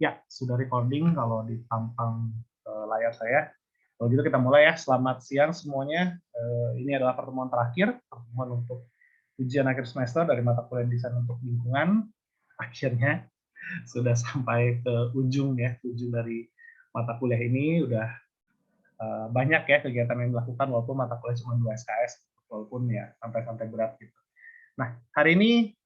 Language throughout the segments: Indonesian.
Ya, sudah recording kalau di tampang layar saya. Kalau gitu kita mulai ya. Selamat siang semuanya. Ini adalah pertemuan terakhir, pertemuan untuk ujian akhir semester dari mata kuliah desain untuk lingkungan. Akhirnya sudah sampai ke ujung ya, ujung dari mata kuliah ini. Udah banyak ya kegiatan yang dilakukan walaupun mata kuliah cuma 2 SKS, walaupun ya sampai berat gitu. Nah, hari ini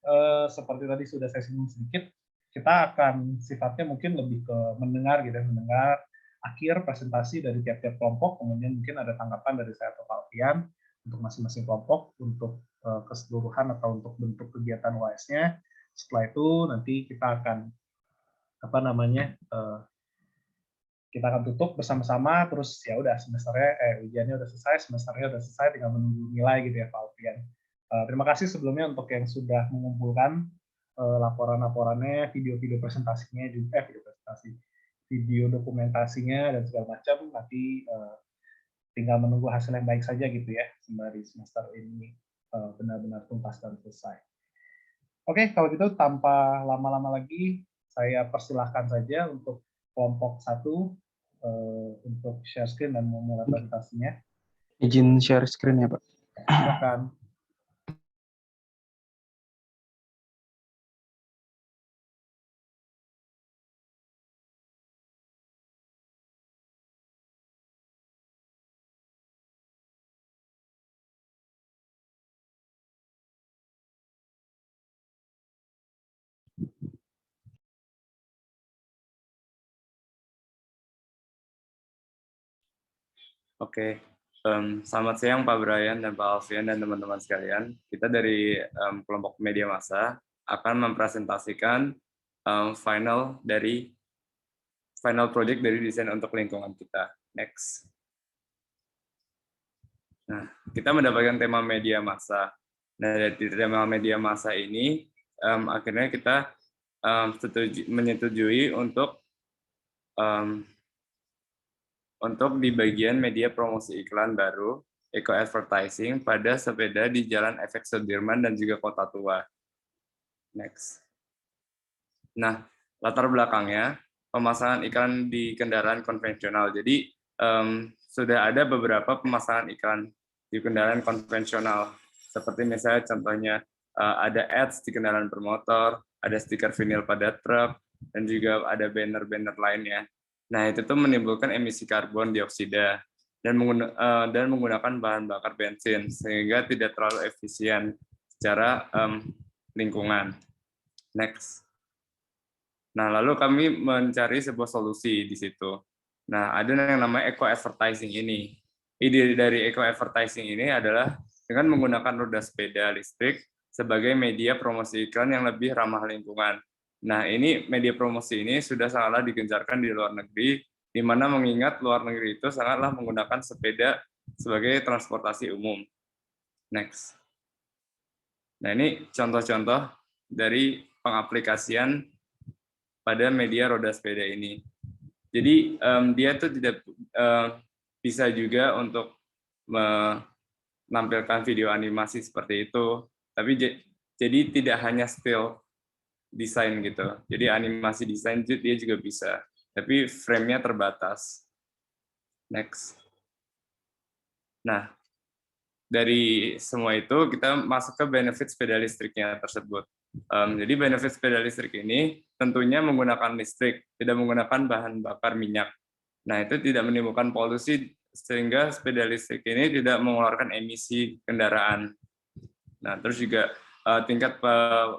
seperti tadi sudah saya singgung sedikit, kita akan sifatnya mungkin lebih ke mendengar gitu, mendengar akhir presentasi dari tiap-tiap kelompok, kemudian mungkin ada tanggapan dari saya atau Pak Alfian untuk masing-masing kelompok, untuk keseluruhan atau untuk bentuk kegiatan UAS-nya. Setelah itu nanti kita akan kita akan tutup bersama-sama, terus ya udah semesternya ujiannya udah selesai, semesternya udah selesai, tinggal menunggu nilai gitu ya Pak Alfian. Terima kasih sebelumnya untuk yang sudah mengumpulkan laporan-laporannya, video-video presentasinya juga, video dokumentasinya dan segala macam. Nanti tinggal menunggu hasil yang baik saja gitu ya, sembari semester ini benar-benar tuntas dan selesai. Oke, kalau gitu tanpa lama-lama lagi, saya persilahkan saja untuk kelompok 1 untuk share screen dan memulai presentasinya. Izin share screen ya, Pak. Silakan. Oke, selamat siang Pak Brian dan Pak Alfian dan teman-teman sekalian. Kita dari kelompok media massa akan mempresentasikan final project dari desain untuk lingkungan kita. Next. Nah, kita mendapatkan tema media massa. Nah, dari tema media massa ini akhirnya kita menyetujui untuk di bagian media promosi iklan baru, eco advertising pada sepeda di Jalan Efek Sudirman dan juga Kota Tua. Next. Nah, latar belakangnya pemasangan iklan di kendaraan konvensional. Jadi sudah ada beberapa pemasangan iklan di kendaraan konvensional. Seperti misalnya contohnya ada ads di kendaraan bermotor, ada stiker vinil pada truk, dan juga ada banner-banner lainnya. Nah, itu tuh menimbulkan emisi karbon dioksida dan menggunakan bahan bakar bensin sehingga tidak terlalu efisien secara lingkungan. Next. Nah, lalu kami mencari sebuah solusi di situ. Nah, ada yang namanya eco advertising ini. Ide dari eco advertising ini adalah dengan menggunakan roda sepeda listrik sebagai media promosi iklan yang lebih ramah lingkungan. Nah, ini media promosi ini sudah sangatlah digencarkan di luar negeri, di mana mengingat luar negeri itu sangatlah menggunakan sepeda sebagai transportasi umum. Next. Nah, ini contoh-contoh dari pengaplikasian pada media roda sepeda ini. Jadi dia tuh tidak bisa juga untuk menampilkan video animasi seperti itu, tapi jadi tidak hanya still desain gitu. Jadi animasi desain dia juga bisa, tapi frame-nya terbatas. Next. Nah, dari semua itu kita masuk ke benefit sepeda listriknya tersebut. Jadi benefit sepeda listrik ini tentunya menggunakan listrik, tidak menggunakan bahan bakar minyak. Nah, itu tidak menimbulkan polusi sehingga sepeda listrik ini tidak mengeluarkan emisi kendaraan. Nah, terus juga tingkat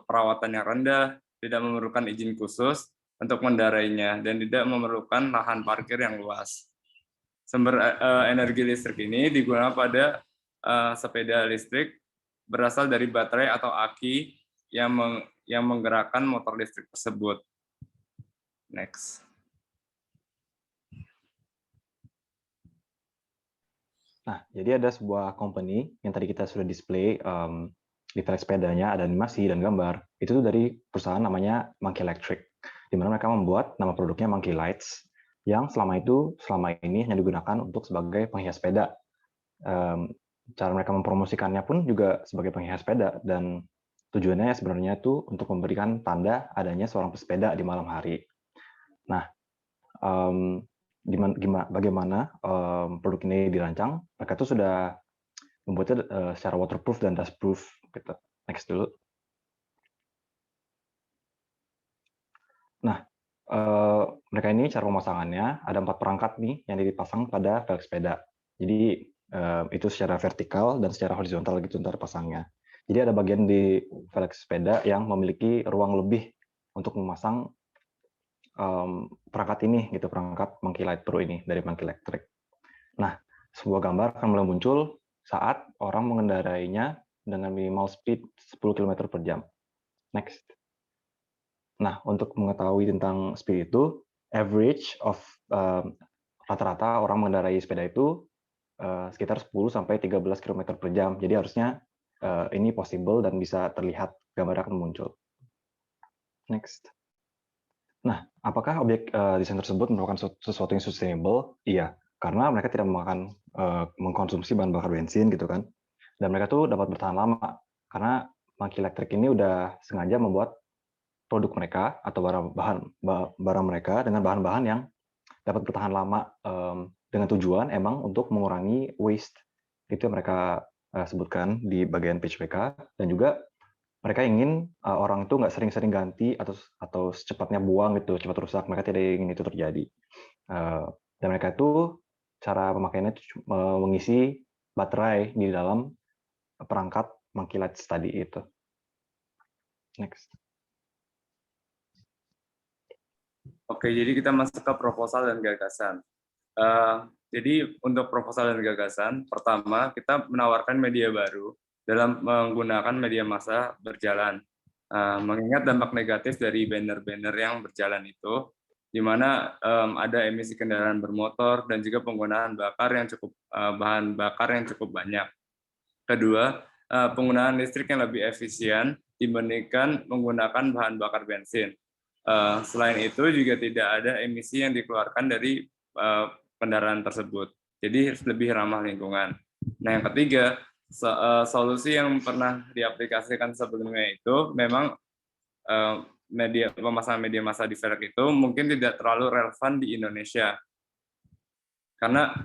perawatan yang rendah, tidak memerlukan izin khusus untuk mengendarainya dan tidak memerlukan lahan parkir yang luas. Sumber energi listrik ini digunakan pada sepeda listrik berasal dari baterai atau aki yang menggerakkan motor listrik tersebut. Next. Nah, jadi ada sebuah company yang tadi kita sudah display di track sepedanya, ada animasi dan gambar. Itu tuh dari perusahaan namanya Monkey Electric, di mana mereka membuat nama produknya Monkey Lights, yang selama ini hanya digunakan untuk sebagai penghias sepeda. Cara mereka mempromosikannya pun juga sebagai penghias sepeda, dan tujuannya sebenarnya itu untuk memberikan tanda adanya seorang pesepeda di malam hari. Nah, bagaimana produk ini dirancang? Mereka tuh sudah membuatnya secara waterproof dan dustproof. Gitu. Next dulu. Nah, mereka ini cara pemasangannya ada 4 perangkat nih yang dipasang pada velg sepeda. Jadi itu secara vertikal dan secara horizontal gitu ntar pasangnya. Jadi ada bagian di velg sepeda yang memiliki ruang lebih untuk memasang perangkat ini gitu, perangkat Monkey Light Pro ini dari Monkey Electric. Nah, sebuah gambar akan mulai muncul saat orang mengendarainya dengan minimal speed 10 km per jam. Next. Nah, untuk mengetahui tentang speed itu, average of rata-rata orang mengendarai sepeda itu sekitar 10-13 km per jam. Jadi harusnya ini possible dan bisa terlihat gambar akan muncul. Next. Nah, apakah objek desain tersebut merupakan sesuatu yang sustainable? Iya, karena mereka tidak mengkonsumsi bahan bakar bensin gitu kan. Dan mereka tuh dapat bertahan lama karena Monkey Electric ini udah sengaja membuat produk mereka atau barang mereka dengan bahan-bahan yang dapat bertahan lama dengan tujuan emang untuk mengurangi waste. Itu yang mereka sebutkan di bagian pitch mereka. Dan juga mereka ingin orang itu nggak sering-sering ganti atau secepatnya buang gitu, cepat rusak. Mereka tidak ingin itu terjadi. Dan mereka itu cara pemakaiannya itu mengisi baterai di dalam perangkat Monkey Light tadi itu. Next. Oke, jadi kita masuk ke proposal dan gagasan. Jadi untuk proposal dan gagasan, pertama kita menawarkan media baru dalam menggunakan media massa berjalan. Mengingat dampak negatif dari banner-banner yang berjalan itu, di mana ada emisi kendaraan bermotor dan juga penggunaan bahan bakar yang cukup banyak. Kedua, penggunaan listrik yang lebih efisien dibandingkan menggunakan bahan bakar bensin. Selain itu juga tidak ada emisi yang dikeluarkan dari kendaraan tersebut. Jadi lebih ramah lingkungan. Nah, yang ketiga, solusi yang pernah diaplikasikan sebelumnya itu memang pemasangan media massa di velg itu mungkin tidak terlalu relevan di Indonesia. Karena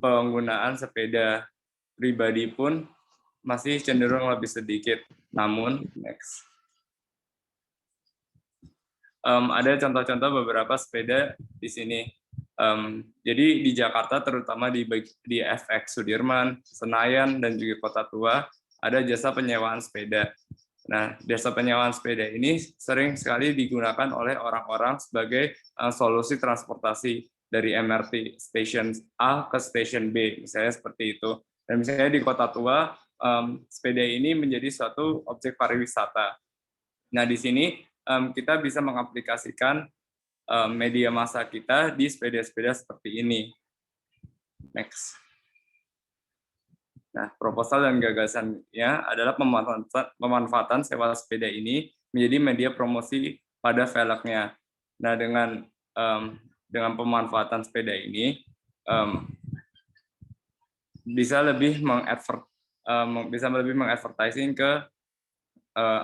penggunaan sepeda pribadi pun masih cenderung lebih sedikit. Namun, next. Ada contoh-contoh beberapa sepeda di sini. Jadi di Jakarta, terutama di FX Sudirman, Senayan, dan juga Kota Tua, ada jasa penyewaan sepeda. Nah, jasa penyewaan sepeda ini sering sekali digunakan oleh orang-orang sebagai solusi transportasi dari MRT Station A ke Station B, misalnya seperti itu. Dan misalnya di Kota Tua, sepeda ini menjadi suatu objek pariwisata. Nah, di sini kita bisa mengaplikasikan media massa kita di sepeda-sepeda seperti ini. Next. Nah, proposal dan gagasannya adalah pemanfaatan sewa sepeda ini menjadi media promosi pada velgnya. Nah, dengan pemanfaatan sepeda ini bisa lebih mengadvertising ke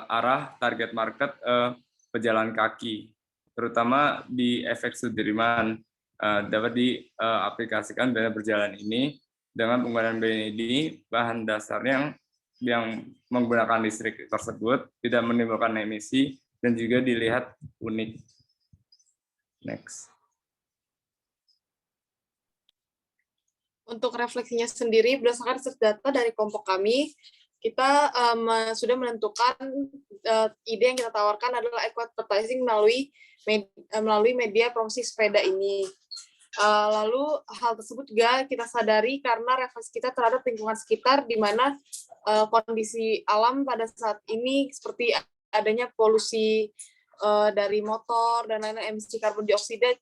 arah target market pejalan kaki, terutama di FX Sudirman. Dapat diaplikasikan banner berjalan ini dengan penggunaan BND, bahan dasarnya yang menggunakan listrik tersebut tidak menimbulkan emisi dan juga dilihat unik. Next. Untuk refleksinya sendiri, berdasarkan research data dari kelompok kami, kita sudah menentukan ide yang kita tawarkan adalah eco-advertising melalui media promosi sepeda ini. Lalu hal tersebut juga kita sadari karena refleksi kita terhadap lingkungan sekitar, di mana kondisi alam pada saat ini seperti adanya polusi dari motor dan lain-lain, emisi karbon dioksida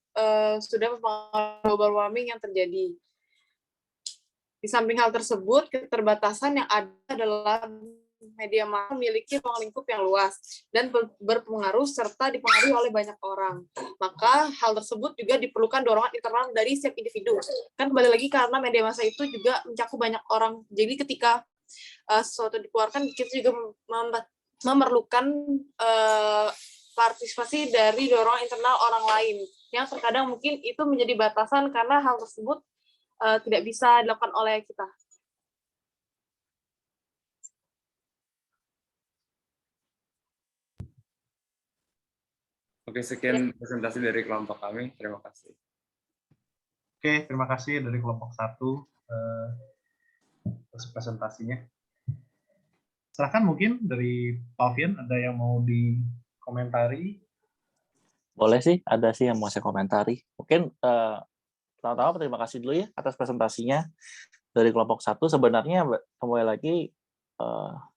sudah mempengaruhi global warming yang terjadi. Di samping hal tersebut, keterbatasan yang ada adalah media massa memiliki ruang lingkup yang luas dan berpengaruh serta dipengaruhi oleh banyak orang. Maka hal tersebut juga diperlukan dorongan internal dari setiap individu. Kan kembali lagi karena media massa itu juga mencakup banyak orang. Jadi ketika sesuatu dikeluarkan, kita juga memerlukan partisipasi dari dorongan internal orang lain, yang terkadang mungkin itu menjadi batasan karena hal tersebut tidak bisa dilakukan oleh kita. Oke, sekian presentasi dari kelompok kami. Terima kasih. Oke, terima kasih dari kelompok 1 atas presentasinya. Silakan mungkin dari Alfian, ada yang mau dikomentari? Boleh sih, ada sih yang mau saya komentari. Mungkin pertama-tama terima kasih dulu ya atas presentasinya dari kelompok 1. Sebenarnya kembali lagi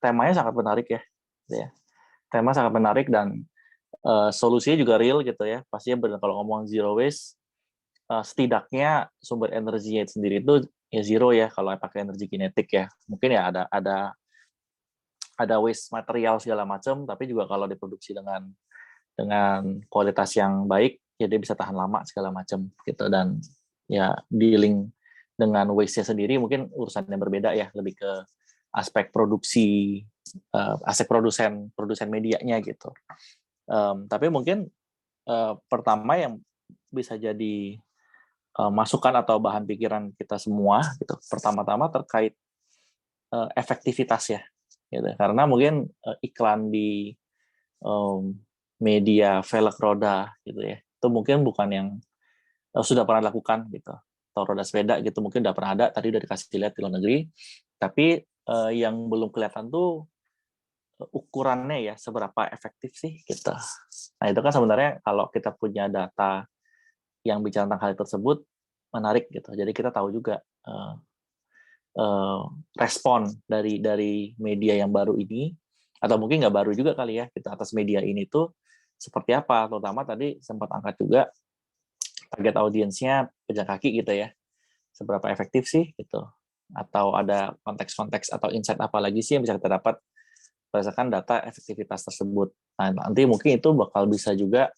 temanya sangat menarik ya. Tema sangat menarik dan solusinya juga real gitu ya. Pastinya benar kalau ngomong zero waste, setidaknya sumber energinya itu sendiri itu ya zero ya kalau pakai energi kinetik ya. Mungkin ya ada waste material segala macam, tapi juga kalau diproduksi dengan kualitas yang baik, ya dia bisa tahan lama segala macam gitu. Dan ya dealing dengan waste-nya sendiri mungkin urusan yang berbeda ya, lebih ke aspek produksi, aspek produsen medianya gitu. Tapi mungkin pertama yang bisa jadi masukan atau bahan pikiran kita semua gitu. Pertama-tama terkait efektivitas ya. Gitu. Karena mungkin iklan di media velg roda gitu ya, itu mungkin bukan yang sudah pernah dilakukan gitu, atau roda sepeda gitu mungkin udah pernah ada, tadi udah dikasih lihat di luar negeri, tapi yang belum kelihatan tuh ukurannya ya, seberapa efektif sih gitu. Nah itu kan sebenarnya kalau kita punya data yang bicara tentang hal tersebut menarik gitu, jadi kita tahu juga respon dari media yang baru ini, atau mungkin nggak baru juga kali ya, kita atas media ini tuh seperti apa, terutama tadi sempat angkat juga target audiensnya pejalan kaki gitu ya, seberapa efektif sih gitu, atau ada konteks-konteks atau insight apa lagi sih yang bisa kita dapat berdasarkan data efektivitas tersebut. Nah nanti mungkin itu bakal bisa juga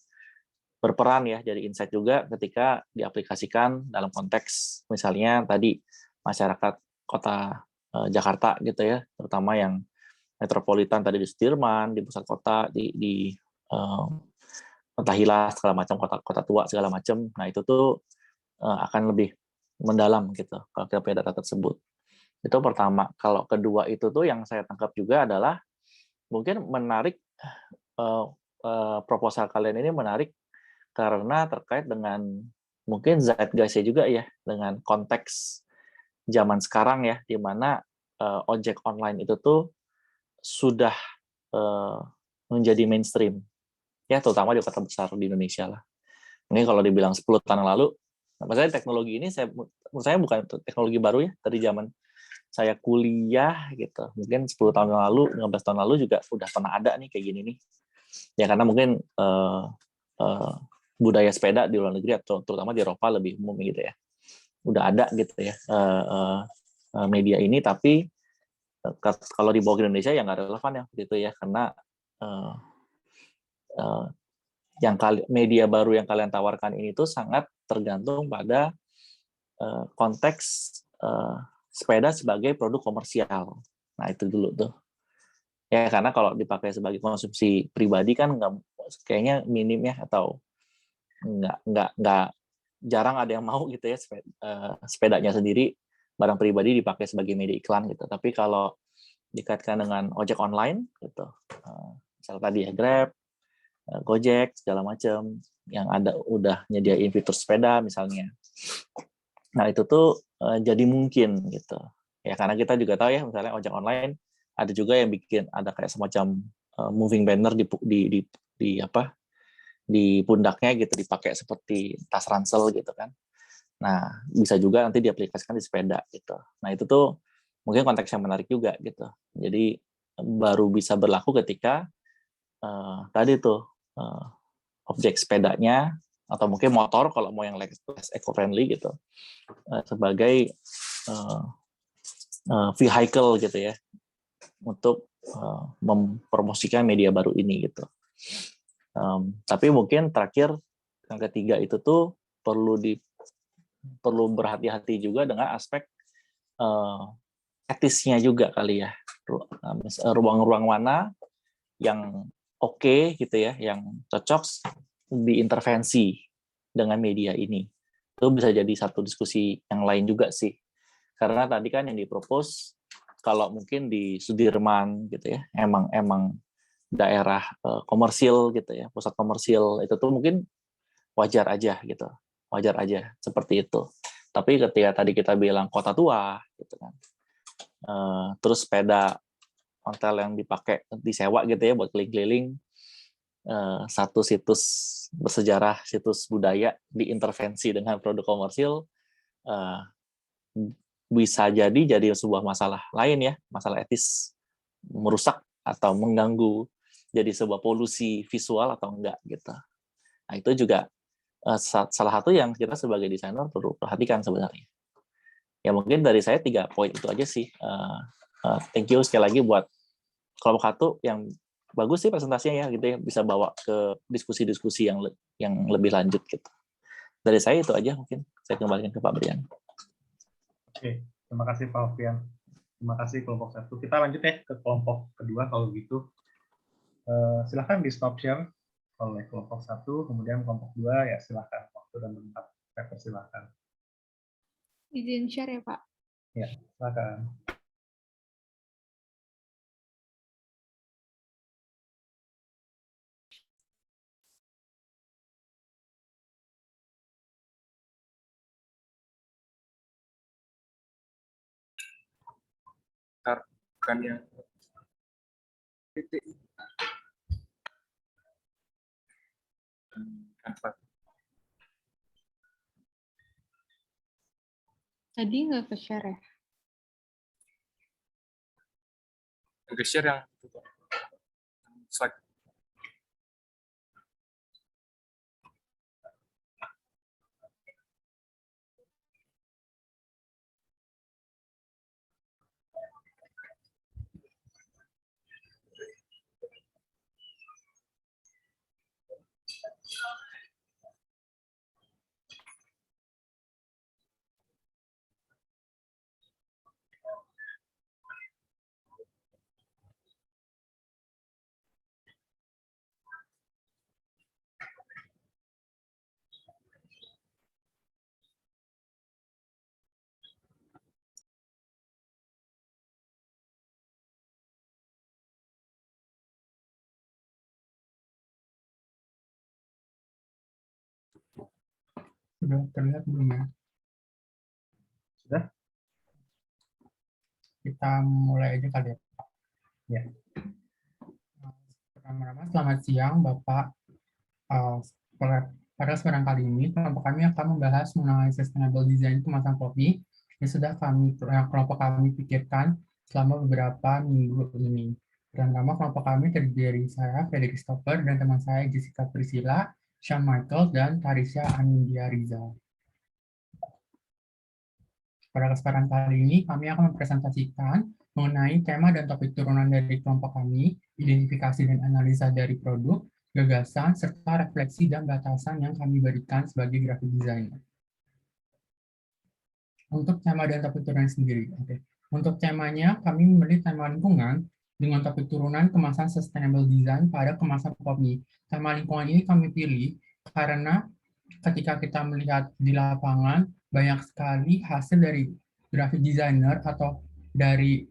berperan ya, jadi insight juga ketika diaplikasikan dalam konteks misalnya tadi masyarakat kota Jakarta gitu ya, terutama yang metropolitan tadi di Sudirman, di pusat kota, di Tahila segala macam, kota tua segala macam. Nah itu tuh akan lebih mendalam gitu kalau kita punya data tersebut. Itu pertama. Kalau kedua itu tuh yang saya tangkap juga adalah mungkin menarik, proposal kalian ini menarik karena terkait dengan mungkin zeitgeist juga ya, dengan konteks zaman sekarang ya, di mana ojek online itu tuh sudah menjadi mainstream ya, terutama di kota besar di Indonesia lah. Mungkin kalau dibilang 10 tahun yang lalu, maksudnya teknologi ini menurut saya bukan teknologi baru ya, dari zaman saya kuliah gitu, mungkin 10 tahun yang lalu, 15 tahun lalu juga udah pernah ada nih kayak gini nih ya, karena mungkin budaya sepeda di luar negeri atau terutama di Eropa lebih umum gitu ya, udah ada gitu ya media ini, tapi kalau dibawa ke Indonesia ya nggak relevan ya gitu ya, karena media baru yang kalian tawarkan ini tuh sangat tergantung pada konteks sepeda sebagai produk komersial. Nah itu dulu tuh ya, karena kalau dipakai sebagai konsumsi pribadi kan nggak, kayaknya minim ya, atau nggak jarang ada yang mau gitu ya sepedanya sendiri barang pribadi dipakai sebagai media iklan gitu. Tapi kalau dikaitkan dengan ojek online gitu, misalnya tadi ya Grab, Gojek segala macam yang ada udah nyediain fitur sepeda misalnya, nah itu tuh jadi mungkin gitu ya, karena kita juga tahu ya misalnya ojek online ada juga yang bikin ada kayak semacam moving banner di pundaknya gitu, dipakai seperti tas ransel gitu kan. Nah, bisa juga nanti diaplikasikan di sepeda gitu. Nah, itu tuh mungkin konteks yang menarik juga gitu. Jadi baru bisa berlaku ketika tadi tuh objek sepedanya atau mungkin motor kalau mau yang less eco-friendly gitu sebagai vehicle gitu ya untuk mempromosikan media baru ini gitu. Tapi mungkin terakhir yang ketiga itu tuh perlu berhati-hati juga dengan aspek etisnya juga kali ya, ruang-ruang mana yang oke gitu ya, yang cocok diintervensi dengan media ini. Itu bisa jadi satu diskusi yang lain juga sih. Karena tadi kan yang dipropos kalau mungkin di Sudirman gitu ya, emang daerah komersil gitu ya, pusat komersil itu tuh mungkin wajar aja gitu. Wajar aja seperti itu. Tapi ketika tadi kita bilang kota tua gitu kan. Terus sepeda ontel yang dipakai disewa gitu ya buat keliling-keliling, satu situs bersejarah, situs budaya diintervensi dengan produk komersil, bisa jadi sebuah masalah lain ya, masalah etis, merusak atau mengganggu, jadi sebuah polusi visual atau enggak gitu. Nah itu juga salah satu yang kita sebagai desainer perlu perhatikan sebenarnya. Ya mungkin dari saya 3 poin itu aja sih. Thank you sekali lagi buat kelompok 1 yang bagus sih presentasinya ya gitu ya, bisa bawa ke diskusi-diskusi yang lebih lanjut gitu. Dari saya itu aja mungkin. Saya kembalikan ke Pak Brian. Oke, terima kasih Pak Alfian. Terima kasih kelompok 1. Kita lanjut ya ke kelompok kedua kalau gitu. Silakan di stop share oleh kelompok 1, kemudian kelompok 2 ya silakan waktu dan tempat. Saya persilakan. Izin share ya Pak. Ya, silakan. Bukan yang titik. Tadi nggak ke-share ya? Share yang slide. Sudah terlihat belum ya? Sudah? Kita mulai aja kali ya, Pak. Ya. Pertama-tama selamat siang Bapak. Pada kesempatan kali ini, kelompok kami akan membahas mengenai sustainable design kemasan kopi yang sudah kelompok kami pikirkan selama beberapa minggu ini. Pertama, kelompok kami terdiri dari saya, Frederick Stopper, dan teman saya Jessica Priscilla, Sean Michael, dan Tarisha Anindya Rizal. Pada kesempatan kali ini, kami akan mempresentasikan mengenai tema dan topik turunan dari kelompok kami, identifikasi dan analisa dari produk, gagasan, serta refleksi dan batasan yang kami berikan sebagai graphic designer. Untuk tema dan topik turunan sendiri. Untuk temanya, kami memilih tema lingkungan dengan topik turunan kemasan sustainable design pada kemasan kopi. Tema lingkungan ini kami pilih karena ketika kita melihat di lapangan, banyak sekali hasil dari graphic designer atau dari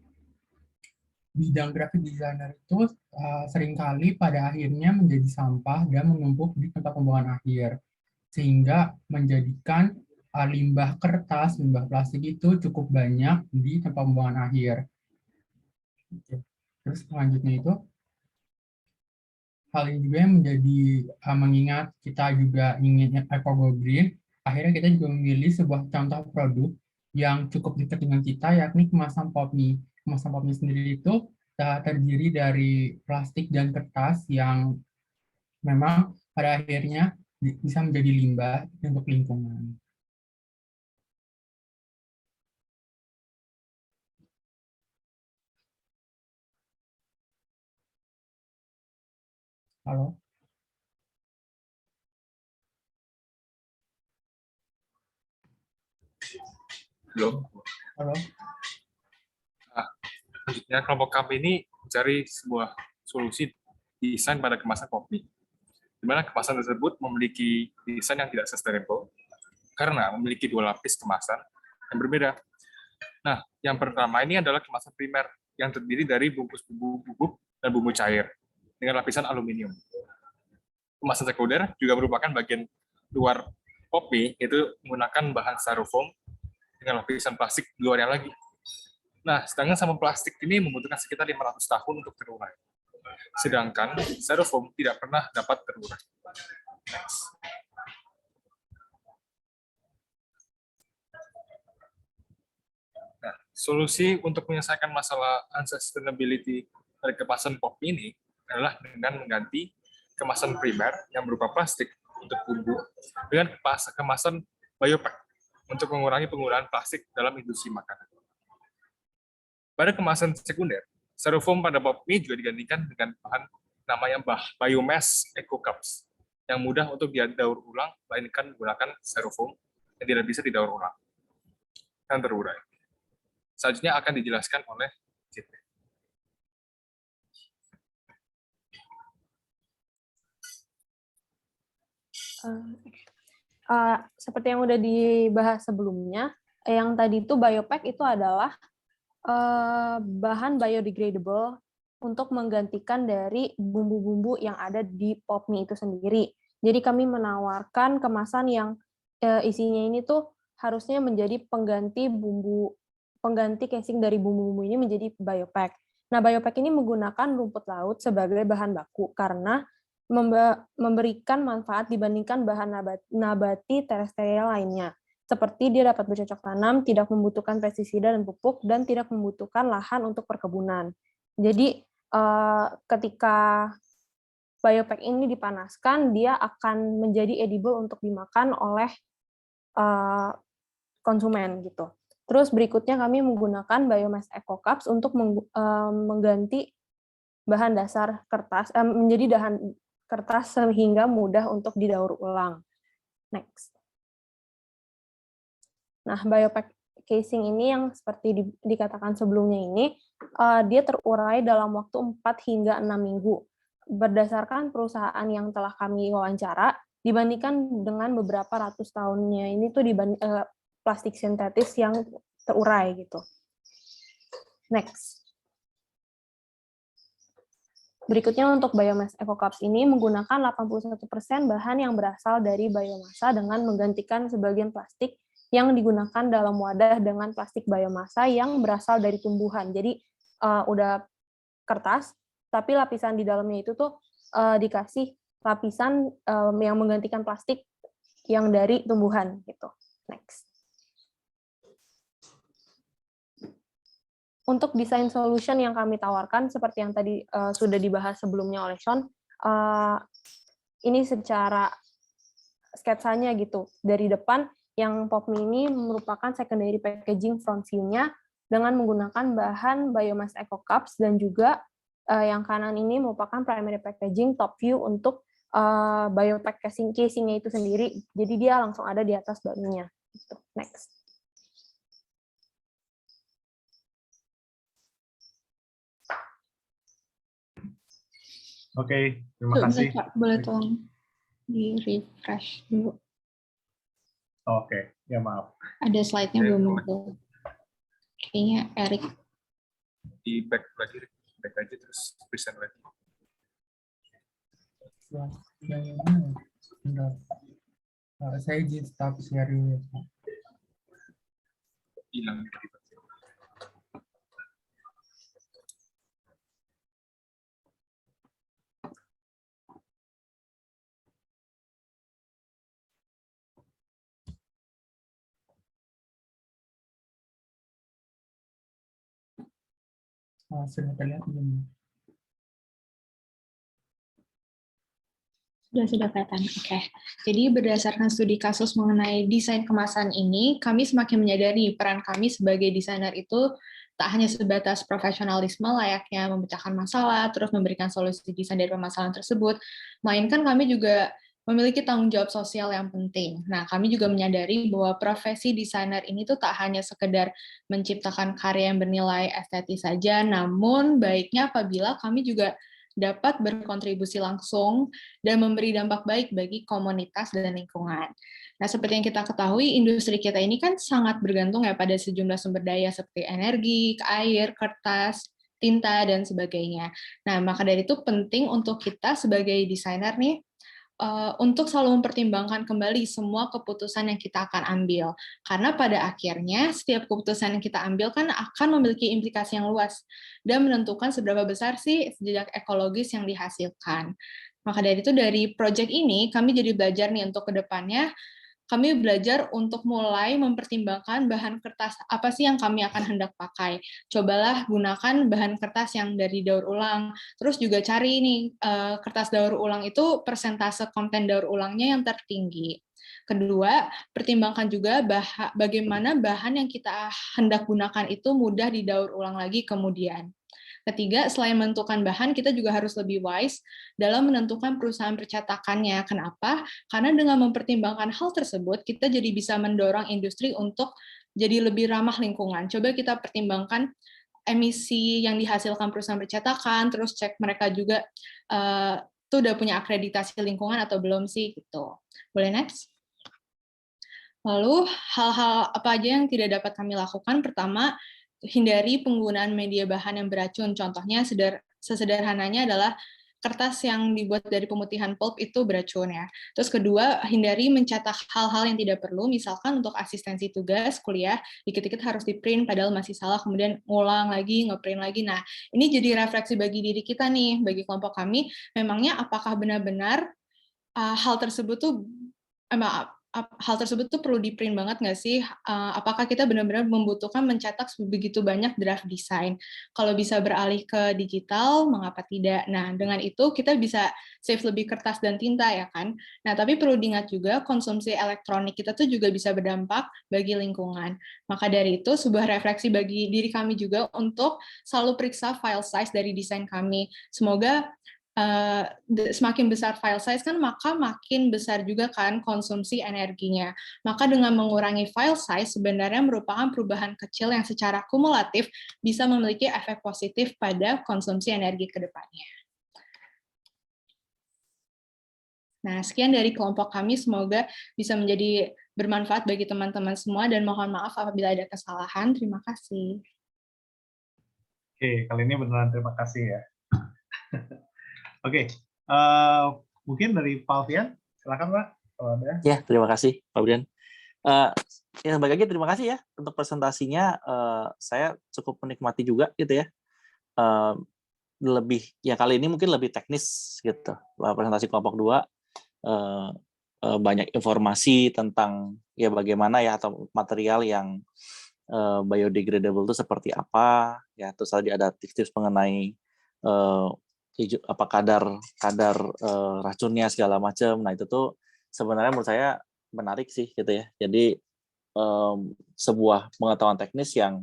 bidang graphic designer itu seringkali pada akhirnya menjadi sampah dan menumpuk di tempat pembuangan akhir. Sehingga menjadikan limbah kertas, limbah plastik itu cukup banyak di tempat pembuangan akhir. Terus selanjutnya itu, hal ini juga yang menjadi mengingat kita juga ingin eco-go green, akhirnya kita juga memilih sebuah contoh produk yang cukup dekat dengan kita, yakni kemasan Popmi. Kemasan Popmi sendiri itu terdiri dari plastik dan kertas yang memang pada akhirnya bisa menjadi limbah untuk lingkungan. Halo? Belum. Halo? Nah, selanjutnya kelompok kami ini mencari sebuah solusi desain pada kemasan kopi, di mana kemasan tersebut memiliki desain yang tidak sustainable karena memiliki 2 lapis kemasan yang berbeda. Nah, yang pertama ini adalah kemasan primer yang terdiri dari bungkus bubuk dan bumbu cair dengan lapisan aluminium. Kemasan sekunder juga merupakan bagian luar kopi, yaitu menggunakan bahan styrofoam dengan lapisan plastik di luarnya lagi. Nah, sedangkan sampah plastik ini membutuhkan sekitar 500 tahun untuk terurai. Sedangkan styrofoam tidak pernah dapat terurai. Next. Nah, solusi untuk menyelesaikan masalah unsustainability dari kemasan kopi ini adalah dengan mengganti kemasan primer yang berupa plastik untuk bumbu dengan kemasan biopack untuk mengurangi penggunaan plastik dalam industri makanan. Pada kemasan sekunder, styrofoam pada pop mie juga digantikan dengan bahan namanya biomass eco cups yang mudah untuk didaur ulang, melainkan menggunakan styrofoam yang tidak bisa didaur ulang dan terurai. Selanjutnya akan dijelaskan oleh JP. Seperti yang udah dibahas sebelumnya, yang tadi itu biopack itu adalah bahan biodegradable untuk menggantikan dari bumbu-bumbu yang ada di pop mie itu sendiri. Jadi kami menawarkan kemasan yang isinya ini tuh harusnya menjadi pengganti casing dari bumbu-bumbu ini menjadi biopack. Nah, biopack ini menggunakan rumput laut sebagai bahan baku karena memberikan manfaat dibandingkan bahan nabati terestrial lainnya. Seperti dia dapat bercocok tanam, tidak membutuhkan pestisida dan pupuk, dan tidak membutuhkan lahan untuk perkebunan. Jadi, ketika biopack ini dipanaskan, dia akan menjadi edible untuk dimakan oleh konsumen gitu. Terus berikutnya kami menggunakan biomass eco cups untuk mengganti bahan dasar kertas menjadi kertas sehingga mudah untuk didaur ulang. Next. Nah, biopack casing ini yang seperti dikatakan sebelumnya ini, dia terurai dalam waktu 4 hingga 6 minggu. Berdasarkan perusahaan yang telah kami wawancara, dibandingkan dengan beberapa ratus tahunnya ini tuh plastik sintetis yang terurai gitu. Next. Berikutnya untuk biomass eco cups ini menggunakan 81% bahan yang berasal dari biomasa dengan menggantikan sebagian plastik yang digunakan dalam wadah dengan plastik biomasa yang berasal dari tumbuhan. Jadi udah kertas, tapi lapisan di dalamnya itu tuh dikasih lapisan yang menggantikan plastik yang dari tumbuhan gitu. Next. Untuk desain solution yang kami tawarkan, seperti yang tadi sudah dibahas sebelumnya oleh Sean, ini secara sketsanya gitu. Dari depan, yang pop mie ini merupakan secondary packaging front view-nya dengan menggunakan bahan biomass eco cups, dan juga yang kanan ini merupakan primary packaging top view untuk biopack casing-nya itu sendiri. Jadi dia langsung ada di atas bakminya. Gitu. Next. Oke, terima kasih. Boleh tolong di-refresh dulu. Oke, ya maaf. Ada slide-nya belum muncul. Kayaknya Erik. Di back lagi, back aja terus present lagi. Saya izin stop sharing. Hilang. Sudah terlihat belum? Sudah kelihatan. Oke. Jadi berdasarkan studi kasus mengenai desain kemasan ini, kami semakin menyadari peran kami sebagai desainer itu tak hanya sebatas profesionalisme layaknya memecahkan masalah, terus memberikan solusi desain dari permasalahan tersebut, melainkan kami juga memiliki tanggung jawab sosial yang penting. Nah, kami juga menyadari bahwa profesi desainer ini tuh tak hanya sekedar menciptakan karya yang bernilai estetis saja, namun baiknya apabila kami juga dapat berkontribusi langsung dan memberi dampak baik bagi komunitas dan lingkungan. Nah, seperti yang kita ketahui, industri kita ini kan sangat bergantung ya pada sejumlah sumber daya seperti energi, air, kertas, tinta, dan sebagainya. Nah, maka dari itu penting untuk kita sebagai desainer nih, untuk selalu mempertimbangkan kembali semua keputusan yang kita akan ambil. Karena pada akhirnya, setiap keputusan yang kita ambil kan akan memiliki implikasi yang luas dan menentukan seberapa besar sih jejak ekologis yang dihasilkan. Maka dari itu, dari proyek ini, kami jadi belajar nih untuk kedepannya, kami belajar untuk mulai mempertimbangkan bahan kertas apa sih yang kami akan hendak pakai. Cobalah gunakan bahan kertas yang dari daur ulang. Terus juga cari nih kertas daur ulang itu persentase konten daur ulangnya yang tertinggi. Kedua, pertimbangkan juga bagaimana bahan yang kita hendak gunakan itu mudah didaur ulang lagi kemudian. Ketiga, selain menentukan bahan, kita juga harus lebih wise dalam menentukan perusahaan percetakannya. Kenapa? Karena dengan mempertimbangkan hal tersebut, kita jadi bisa mendorong industri untuk jadi lebih ramah lingkungan. Coba kita pertimbangkan emisi yang dihasilkan perusahaan percetakan, terus cek mereka juga tuh udah punya akreditasi lingkungan atau belum sih, gitu. Boleh next? Lalu, hal-hal apa aja yang tidak dapat kami lakukan? Pertama, hindari penggunaan media bahan yang beracun. Contohnya sesederhananya adalah kertas yang dibuat dari pemutihan pulp itu beracun ya. Terus kedua, hindari mencetak hal-hal yang tidak perlu, misalkan untuk asistensi tugas kuliah, dikit-dikit harus di-print padahal masih salah, kemudian ngulang lagi, nge-print lagi. Nah, ini jadi refleksi bagi diri kita nih, bagi kelompok kami, memangnya apakah benar-benar hal tersebut tuh perlu di-print banget nggak sih? Apakah kita benar-benar membutuhkan mencetak begitu banyak draft desain? Kalau bisa beralih ke digital, mengapa tidak? Nah, dengan itu kita bisa save lebih kertas dan tinta, ya kan? Nah, tapi perlu diingat juga, konsumsi elektronik kita tuh juga bisa berdampak bagi lingkungan. Maka dari itu, sebuah refleksi bagi diri kami juga untuk selalu periksa file size dari desain kami. Semoga semakin besar file size kan, maka makin besar juga kan konsumsi energinya. Maka dengan mengurangi file size sebenarnya merupakan perubahan kecil yang secara kumulatif bisa memiliki efek positif pada konsumsi energi ke depannya. Nah, sekian dari kelompok kami, semoga bisa menjadi bermanfaat bagi teman-teman semua, dan mohon maaf apabila ada kesalahan. Terima kasih. Oke, kali ini beneran terima kasih ya. Oke, mungkin dari Pak Alfian, silakan Pak, kalau ada. Ya, terima kasih Pak Brian. Yang baik lagi terima kasih ya untuk presentasinya. Saya cukup menikmati juga gitu ya. Lebih ya kali ini mungkin lebih teknis gitu. Presentasi kelompok 2 banyak informasi tentang ya bagaimana ya atau material yang biodegradable itu seperti apa ya. Terus tadi ada tips-tips mengenai apa kadar racunnya segala macam. Nah, itu tuh sebenarnya menurut saya menarik sih gitu ya. Jadi sebuah pengetahuan teknis yang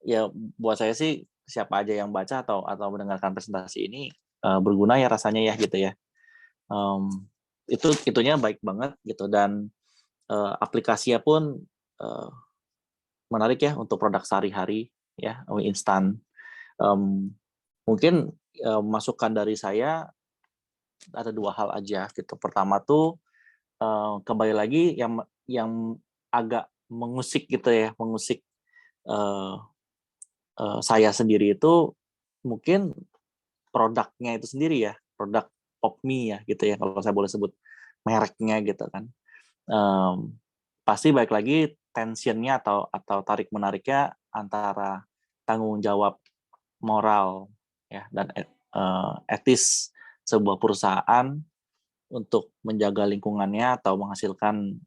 ya buat saya sih siapa aja yang baca atau mendengarkan presentasi ini berguna ya rasanya ya gitu ya. Itunya baik banget gitu, dan aplikasinya pun menarik ya untuk produk sehari-hari ya, mie instan. Mungkin masukan dari saya ada 2 hal aja gitu. Pertama tuh kembali lagi yang agak mengusik gitu ya, mengusik saya sendiri itu mungkin produknya itu sendiri ya, produk Popme ya gitu ya, kalau saya boleh sebut mereknya gitu kan. Pasti baik lagi tensionnya atau tarik menariknya antara tanggung jawab moral ya dan etis sebuah perusahaan untuk menjaga lingkungannya atau menghasilkan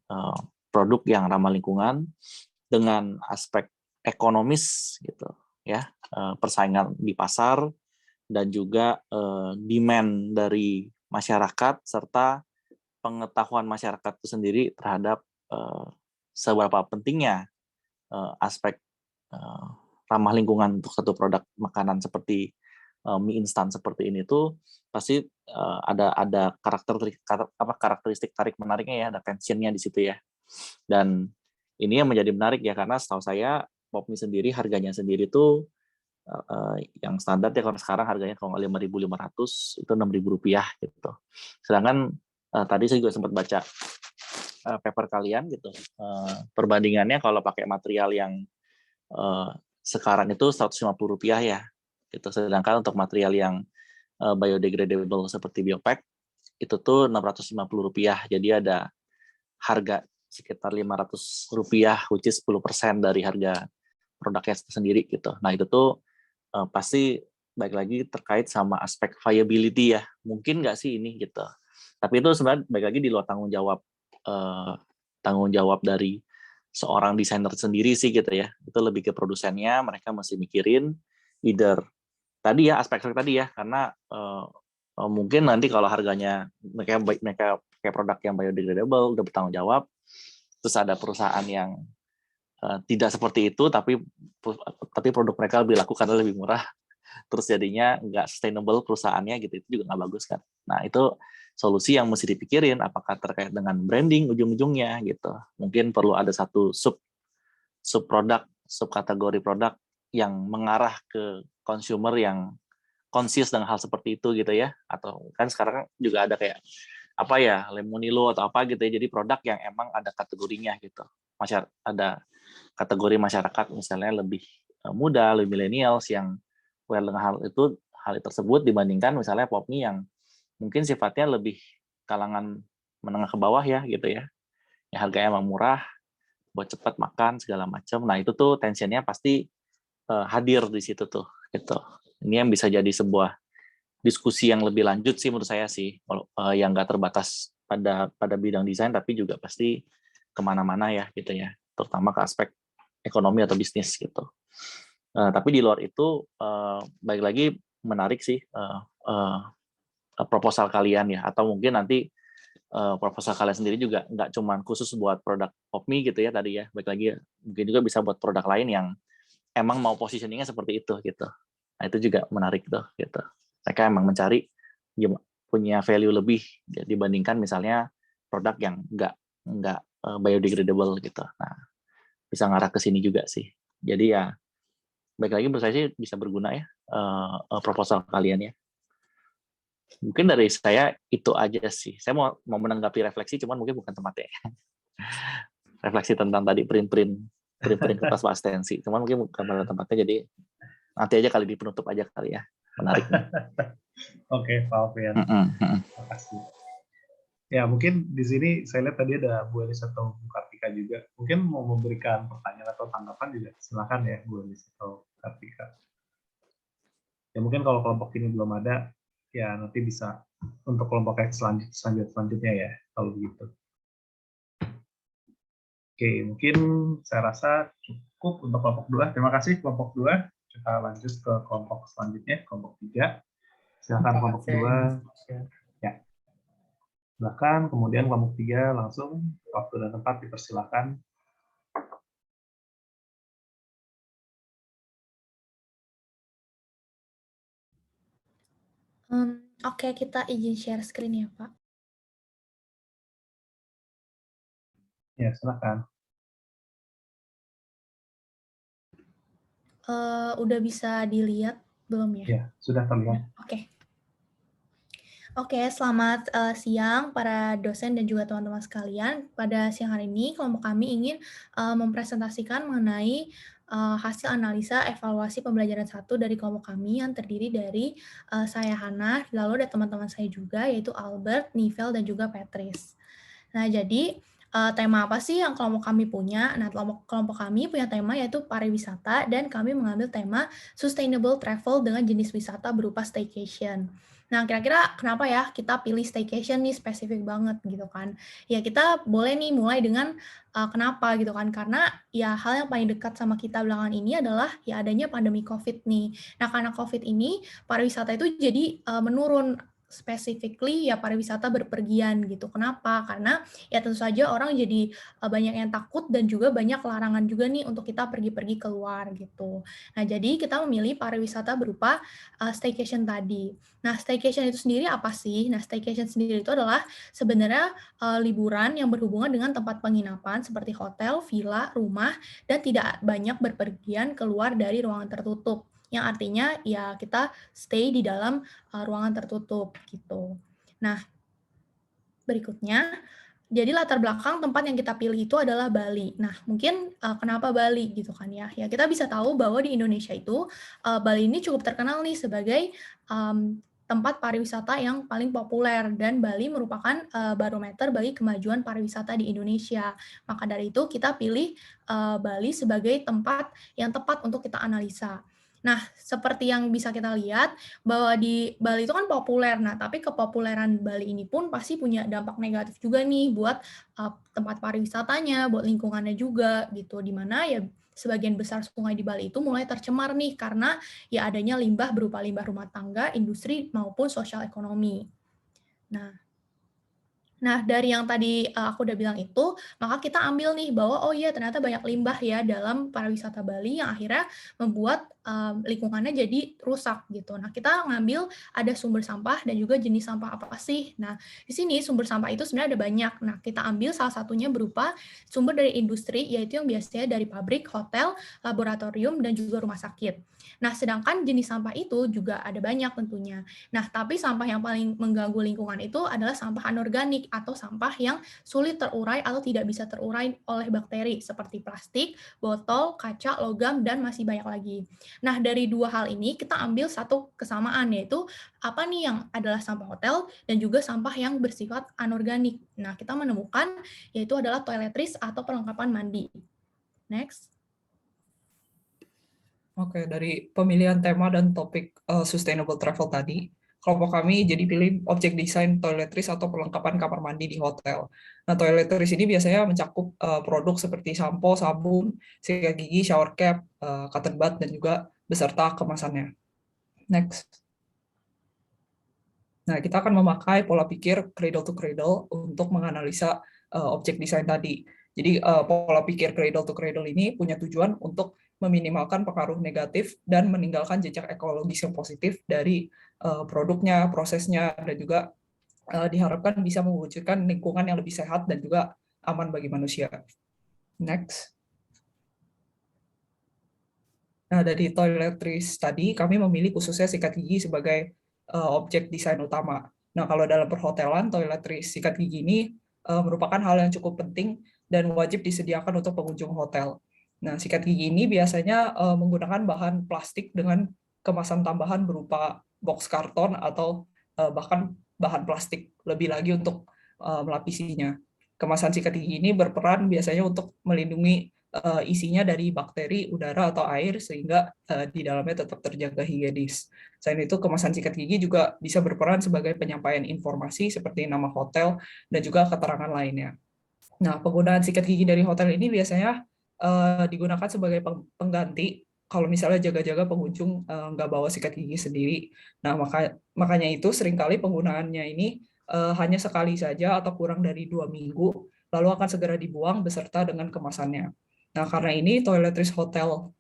produk yang ramah lingkungan dengan aspek ekonomis gitu ya, persaingan di pasar dan juga demand dari masyarakat serta pengetahuan masyarakat itu sendiri terhadap seberapa pentingnya aspek ramah lingkungan untuk satu produk makanan seperti mie instan seperti ini tuh pasti ada karakteristik tarik menariknya ya, ada tensionnya di situ ya. Dan ini yang menjadi menarik ya, karena setahu saya Popme sendiri harganya sendiri tuh yang standar ya kalau sekarang harganya kalau nggak 5.500 itu 6.000 rupiah gitu. Sedangkan tadi saya juga sempat baca paper kalian gitu, perbandingannya kalau pakai material yang sekarang itu 150 rupiah ya gitu. Sedangkan untuk material yang biodegradable seperti biopack itu tuh 650 rupiah. Jadi ada harga sekitar 500 rupiah, which is 10% dari harga produknya sendiri gitu. Nah itu tuh pasti baik lagi terkait sama aspek viability ya. Mungkin nggak sih ini gitu. Tapi itu sebenarnya baik lagi di luar tanggung jawab dari seorang desainer sendiri sih gitu ya. Itu lebih ke produsennya, mereka mesti mikirin either tadi ya aspek tadi ya, karena mungkin nanti kalau harganya mereka pakai produk yang biodegradable udah bertanggung jawab, terus ada perusahaan yang tidak seperti itu tapi produk mereka lebih laku karena lebih murah, terus jadinya nggak sustainable perusahaannya gitu, itu juga nggak bagus kan. Nah itu solusi yang mesti dipikirin, apakah terkait dengan branding ujung-ujungnya gitu. Mungkin perlu ada satu sub kategori produk yang mengarah ke consumer yang conscious dengan hal seperti itu gitu ya. Atau kan sekarang juga ada kayak apa ya, Lemonilo atau apa gitu ya, jadi produk yang emang ada kategorinya gitu. Ada kategori masyarakat misalnya lebih muda, lebih millennials yang aware dengan hal tersebut dibandingkan misalnya Popme yang mungkin sifatnya lebih kalangan menengah ke bawah ya gitu ya. Ya harganya emang murah, buat cepat makan segala macam. Nah, itu tuh tensionnya pasti hadir di situ tuh gitu. Ini yang bisa jadi sebuah diskusi yang lebih lanjut sih menurut saya sih, yang nggak terbatas pada bidang desain tapi juga pasti kemana-mana ya gitu ya, terutama ke aspek ekonomi atau bisnis gitu. Tapi di luar itu baik lagi menarik sih proposal kalian ya, atau mungkin nanti proposal kalian sendiri juga nggak cuma khusus buat produk Popme gitu ya tadi ya, baik lagi mungkin juga bisa buat produk lain yang emang mau positioningnya seperti itu gitu. Nah itu juga menarik tuh gitu. Mereka emang mencari punya value lebih dibandingkan misalnya produk yang nggak biodegradable gitu. Nah bisa ngarah ke sini juga sih. Jadi ya baik lagi menurut saya sih bisa berguna ya proposal kalian ya. Mungkin dari saya itu aja sih. Saya mau menanggapi refleksi, cuman mungkin bukan tempatnya. Refleksi tentang tadi print kertas Pak Astensi. Cuman mungkin bukan pada tempatnya, jadi nanti aja kali di penutup aja kali ya. Menarik. Oke, Pak Alfian. Terima kasih. Ya, mungkin di sini saya lihat tadi ada Bu Elis atau Bu Kartika juga. Mungkin mau memberikan pertanyaan atau tanggapan juga. Silakan ya, Bu Elis atau Kartika. Ya mungkin kalau kelompok ini belum ada, ya nanti bisa untuk kelompok yang selanjutnya ya, kalau begitu. Oke, mungkin saya rasa cukup untuk kelompok 2. Terima kasih kelompok 2. Kita lanjut ke kelompok selanjutnya, kelompok 3. Silakan kelompok 2. Ya. Silakan, kemudian kelompok 3 langsung waktu dan tempat dipersilakan. Oke, kita izin share screen ya, Pak. Ya, silakan. Udah bisa dilihat belum ya? Ya, sudah terlihat. Oke. Oke, selamat siang para dosen dan juga teman-teman sekalian. Pada siang hari ini, kelompok kami ingin mempresentasikan mengenai hasil analisa evaluasi pembelajaran 1 dari kelompok kami yang terdiri dari saya Hana, lalu ada teman-teman saya juga yaitu Albert, Nivel, dan juga Patrice. Nah, jadi tema apa sih yang kelompok kami punya? Nah, kelompok kami punya tema yaitu pariwisata dan kami mengambil tema sustainable travel dengan jenis wisata berupa staycation. Nah, kira-kira kenapa ya kita pilih staycation nih spesifik banget gitu kan? Ya kita boleh nih mulai dengan kenapa gitu kan? Karena ya hal yang paling dekat sama kita belakangan ini adalah ya adanya pandemi COVID nih. Nah, karena COVID ini pariwisata itu jadi menurun, specifically ya pariwisata berpergian gitu. Kenapa? Karena ya tentu saja orang jadi banyak yang takut dan juga banyak larangan juga nih untuk kita pergi-pergi keluar gitu. Nah, jadi kita memilih pariwisata berupa staycation tadi. Nah, staycation itu sendiri apa sih? Nah, staycation sendiri itu adalah sebenarnya liburan yang berhubungan dengan tempat penginapan seperti hotel, villa, rumah, dan tidak banyak berpergian keluar dari ruangan tertutup. yang artinya ya kita stay di dalam ruangan tertutup gitu. Nah, berikutnya, jadi latar belakang tempat yang kita pilih itu adalah Bali. Nah, mungkin kenapa Bali gitu kan ya? Ya kita bisa tahu bahwa di Indonesia itu Bali ini cukup terkenal nih sebagai tempat pariwisata yang paling populer, dan Bali merupakan barometer bagi kemajuan pariwisata di Indonesia. Maka dari itu kita pilih Bali sebagai tempat yang tepat untuk kita analisa. Nah, seperti yang bisa kita lihat bahwa di Bali itu kan populer. Nah, tapi kepopuleran Bali ini pun pasti punya dampak negatif juga nih buat tempat pariwisatanya, buat lingkungannya juga gitu. Di mana ya sebagian besar sungai di Bali itu mulai tercemar nih karena ya adanya limbah berupa limbah rumah tangga, industri maupun sosial ekonomi. Nah, dari yang tadi aku udah bilang itu, maka kita ambil nih bahwa oh iya ternyata banyak limbah ya dalam pariwisata Bali yang akhirnya membuat lingkungannya jadi rusak gitu. Nah, kita ngambil ada sumber sampah dan juga jenis sampah apa sih. Nah, di sini sumber sampah itu sebenarnya ada banyak. Nah, kita ambil salah satunya berupa sumber dari industri, yaitu yang biasanya dari pabrik, hotel, laboratorium, dan juga rumah sakit. Nah, sedangkan jenis sampah itu juga ada banyak tentunya. Nah, tapi sampah yang paling mengganggu lingkungan itu adalah sampah anorganik atau sampah yang sulit terurai atau tidak bisa terurai oleh bakteri seperti plastik, botol, kaca, logam, dan masih banyak lagi. Nah, dari dua hal ini kita ambil satu kesamaan, yaitu apa nih yang adalah sampah hotel dan juga sampah yang bersifat anorganik. Nah, kita menemukan yaitu adalah toiletries atau perlengkapan mandi. Next. Oke, dari pemilihan tema dan topik sustainable travel tadi, kelompok kami jadi pilih objek desain toiletries atau perlengkapan kamar mandi di hotel. Nah, toiletries ini biasanya mencakup produk seperti sampo, sabun, sikat gigi, shower cap, cotton bud, dan juga beserta kemasannya. Next. Nah, kita akan memakai pola pikir cradle to cradle untuk menganalisa objek desain tadi. Jadi pola pikir cradle to cradle ini punya tujuan untuk meminimalkan pengaruh negatif dan meninggalkan jejak ekologis yang positif dari produknya, prosesnya, dan juga diharapkan bisa mewujudkan lingkungan yang lebih sehat dan juga aman bagi manusia. Next. Nah, dari toiletries tadi, kami memilih khususnya sikat gigi sebagai objek desain utama. Nah, kalau dalam perhotelan, toiletries sikat gigi ini merupakan hal yang cukup penting dan wajib disediakan untuk pengunjung hotel. Nah, sikat gigi ini biasanya menggunakan bahan plastik dengan kemasan tambahan berupa box karton atau bahkan bahan plastik lebih lagi untuk melapisinya. Kemasan sikat gigi ini berperan biasanya untuk melindungi isinya dari bakteri, udara, atau air sehingga di dalamnya tetap terjaga higienis. Selain itu, kemasan sikat gigi juga bisa berperan sebagai penyampaian informasi seperti nama hotel dan juga keterangan lainnya. Nah, penggunaan sikat gigi dari hotel ini biasanya digunakan sebagai pengganti kalau misalnya jaga-jaga pengunjung nggak bawa sikat gigi sendiri. Nah, makanya itu seringkali penggunaannya ini hanya sekali saja atau kurang dari 2 minggu, lalu akan segera dibuang beserta dengan kemasannya. Nah, karena ini toiletries hotel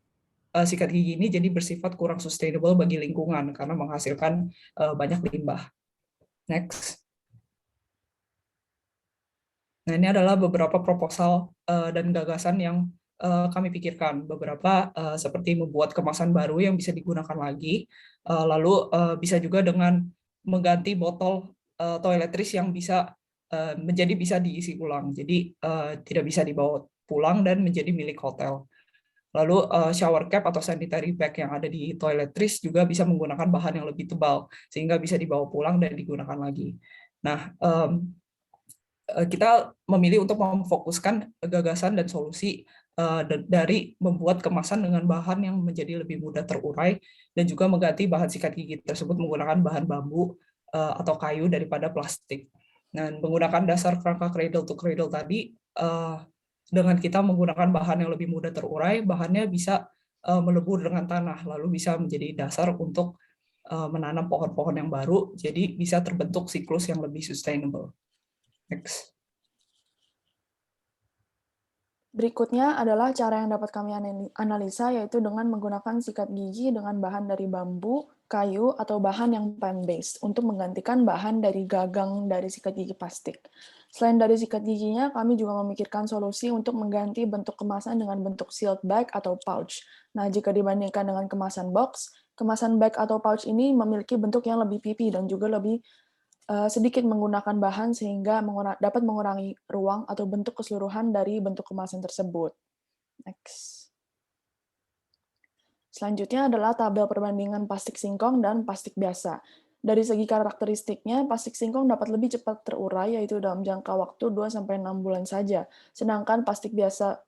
sikat gigi ini jadi bersifat kurang sustainable bagi lingkungan karena menghasilkan banyak limbah. Next. Nah, ini adalah beberapa proposal dan gagasan yang kami pikirkan. Beberapa seperti membuat kemasan baru yang bisa digunakan lagi, lalu bisa juga dengan mengganti botol toiletries yang bisa menjadi bisa diisi ulang. Jadi tidak bisa dibawa pulang dan menjadi milik hotel. Lalu shower cap atau sanitary bag yang ada di toiletries juga bisa menggunakan bahan yang lebih tebal sehingga bisa dibawa pulang dan digunakan lagi. Nah, kita memilih untuk memfokuskan gagasan dan solusi dari membuat kemasan dengan bahan yang menjadi lebih mudah terurai dan juga mengganti bahan sikat gigi tersebut menggunakan bahan bambu atau kayu daripada plastik. Nah, menggunakan dasar kerangka cradle to cradle tadi, dengan kita menggunakan bahan yang lebih mudah terurai, bahannya bisa melebur dengan tanah, lalu bisa menjadi dasar untuk menanam pohon-pohon yang baru, jadi bisa terbentuk siklus yang lebih sustainable. Next. Berikutnya adalah cara yang dapat kami analisa, yaitu dengan menggunakan sikat gigi dengan bahan dari bambu, kayu, atau bahan yang plant-based untuk menggantikan bahan dari gagang dari sikat gigi plastik. Selain dari sikat giginya, kami juga memikirkan solusi untuk mengganti bentuk kemasan dengan bentuk sealed bag atau pouch. Nah, jika dibandingkan dengan kemasan box, kemasan bag atau pouch ini memiliki bentuk yang lebih pipi dan juga lebih sedikit menggunakan bahan sehingga dapat mengurangi ruang atau bentuk keseluruhan dari bentuk kemasan tersebut. Next. Selanjutnya adalah tabel perbandingan plastik singkong dan plastik biasa. Dari segi karakteristiknya, plastik singkong dapat lebih cepat terurai, yaitu dalam jangka waktu 2-6 bulan saja. Sedangkan plastik biasa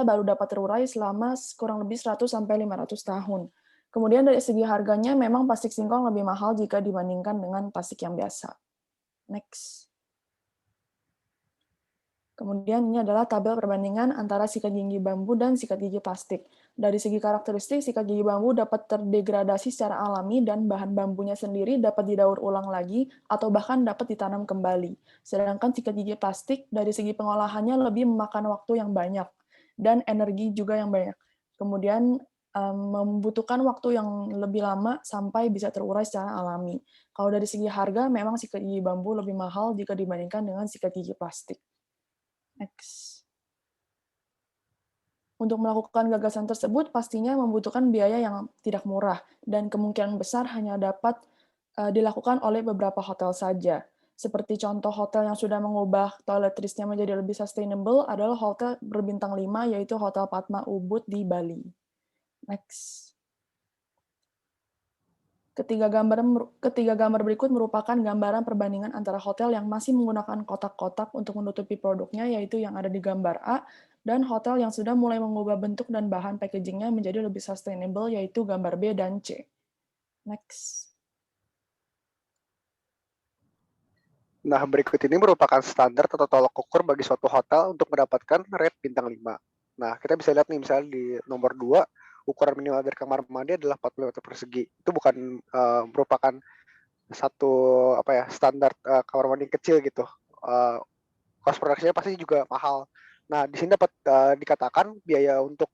baru dapat terurai selama kurang lebih 100-500 tahun. Kemudian dari segi harganya, memang plastik singkong lebih mahal jika dibandingkan dengan plastik yang biasa. Next. Kemudian ini adalah tabel perbandingan antara sikat gigi bambu dan sikat gigi plastik. Dari segi karakteristik, sikat gigi bambu dapat terdegradasi secara alami dan bahan bambunya sendiri dapat didaur ulang lagi atau bahkan dapat ditanam kembali. Sedangkan sikat gigi plastik dari segi pengolahannya lebih memakan waktu yang banyak dan energi juga yang banyak. Kemudian membutuhkan waktu yang lebih lama sampai bisa terurai secara alami. Kalau dari segi harga, memang sikat gigi bambu lebih mahal jika dibandingkan dengan sikat gigi plastik. Next. Untuk melakukan gagasan tersebut, pastinya membutuhkan biaya yang tidak murah, dan kemungkinan besar hanya dapat dilakukan oleh beberapa hotel saja. Seperti contoh hotel yang sudah mengubah toiletries-nya menjadi lebih sustainable adalah hotel berbintang 5, yaitu Hotel Padma Ubud di Bali. Next. Ketiga gambar berikut merupakan gambaran perbandingan antara hotel yang masih menggunakan kotak-kotak untuk menutupi produknya, yaitu yang ada di gambar A, dan hotel yang sudah mulai mengubah bentuk dan bahan packaging-nya menjadi lebih sustainable, yaitu gambar B dan C. Next. Nah, berikut ini merupakan standar atau tolak ukur bagi suatu hotel untuk mendapatkan rate bintang 5. Nah, kita bisa lihat nih, misalnya di nomor 2, ukuran minimal dari kamar mandi adalah 40 meter persegi. Itu bukan merupakan satu standar kamar mandi kecil gitu. Cost production-nya pasti juga mahal. Nah, di sini dapat dikatakan biaya untuk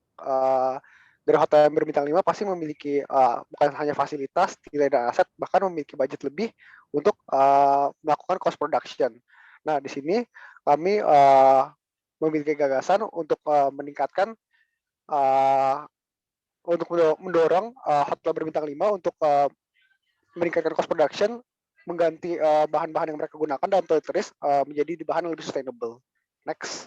dari hotel yang berbintang 5 pasti memiliki bukan hanya fasilitas, nilai dan aset, bahkan memiliki budget lebih untuk melakukan cost production. Nah, di sini kami memiliki gagasan untuk meningkatkan untuk mendorong hotel berbintang 5 untuk meningkatkan cost production, mengganti bahan-bahan yang mereka gunakan dalam toiletries menjadi bahan yang lebih sustainable. Next.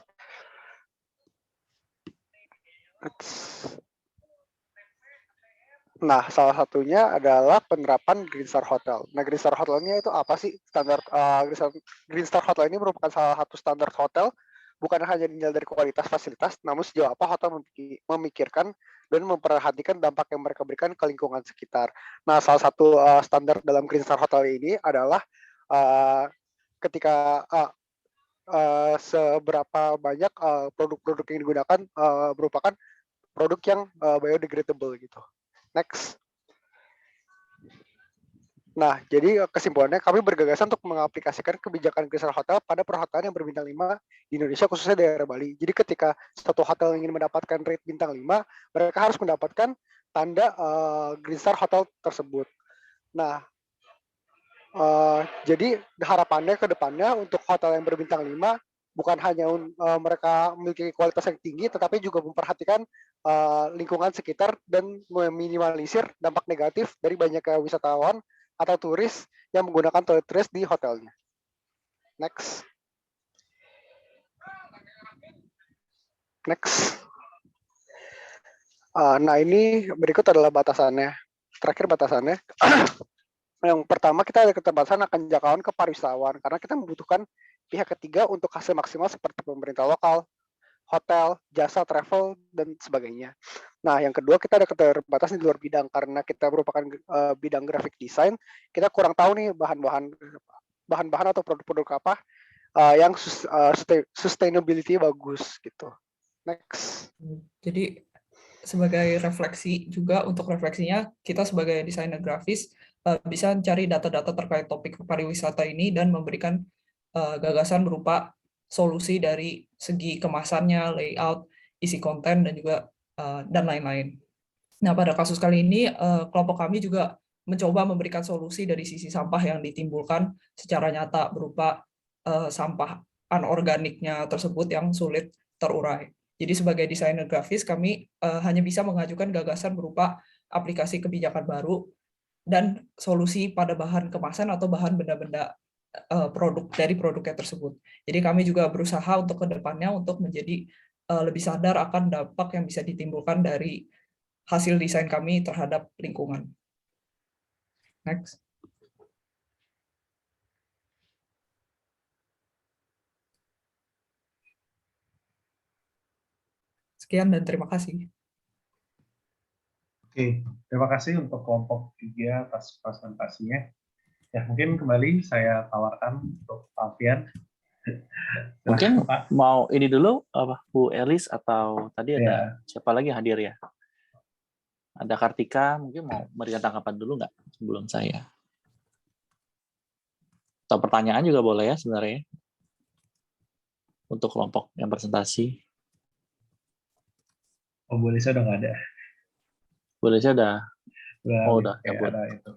Nah, salah satunya adalah penerapan Green Star Hotel. Nah, Green Star Hotel-nya itu apa sih? Standar Green Star Hotel ini merupakan salah satu standar hotel, bukan hanya dinilai dari kualitas fasilitas, namun sejauh apa hotel memikirkan dan memperhatikan dampak yang mereka berikan ke lingkungan sekitar. Nah, salah satu standar dalam Green Star Hotel ini adalah ketika seberapa banyak produk-produk yang digunakan merupakan produk yang biodegradable gitu. Next. Nah, jadi kesimpulannya kami bergagasan untuk mengaplikasikan kebijakan Green Star Hotel pada perhotelan yang berbintang 5 di Indonesia, khususnya daerah Bali. Jadi ketika satu hotel ingin mendapatkan rate bintang 5, mereka harus mendapatkan tanda Green Star Hotel tersebut. Nah, jadi harapannya ke depannya untuk hotel yang berbintang 5 bukan hanya mereka memiliki kualitas yang tinggi, tetapi juga memperhatikan lingkungan sekitar dan meminimalisir dampak negatif dari banyaknya wisatawan atau turis yang menggunakan toiletries di hotelnya. Next. Next. Nah, ini berikut adalah batasannya. Terakhir batasannya. Yang pertama, kita ada keterbatasan akan jangkauan ke pariwisatawan, karena kita membutuhkan pihak ketiga untuk hasil maksimal seperti pemerintah lokal, hotel, jasa travel, dan sebagainya. Nah, yang kedua, kita ada keterbatasan di luar bidang, karena kita merupakan bidang graphic design, kita kurang tahu nih bahan-bahan atau produk-produk apa yang sustainability bagus gitu. Next. Jadi sebagai refleksi juga, untuk refleksinya kita sebagai desainer grafis bisa mencari data-data terkait topik pariwisata ini dan memberikan gagasan berupa solusi dari segi kemasannya, layout, isi konten, dan juga dan lain-lain. Nah, pada kasus kali ini kelompok kami juga mencoba memberikan solusi dari sisi sampah yang ditimbulkan secara nyata berupa sampah anorganiknya tersebut yang sulit terurai. Jadi sebagai desainer grafis kami hanya bisa mengajukan gagasan berupa aplikasi kebijakan baru dan solusi pada bahan kemasan atau bahan benda-benda produk dari produknya tersebut. Jadi kami juga berusaha untuk ke depannya untuk menjadi lebih sadar akan dampak yang bisa ditimbulkan dari hasil desain kami terhadap lingkungan. Next. Sekian dan terima kasih. Oke, terima kasih untuk kelompok 3 atas presentasinya. Ya, mungkin kembali saya tawarkan untuk Alfian. Mungkin mau ini dulu apa Bu Elis atau tadi ada siapa lagi yang hadir ya? Ada Kartika, mungkin mau memberikan tanggapan dulu nggak sebelum saya? Atau pertanyaan juga boleh ya sebenarnya untuk kelompok yang presentasi. Oh, Bu Elisa udah nggak ada. Bu Elisa udah. Oh, udah cabut. Itu.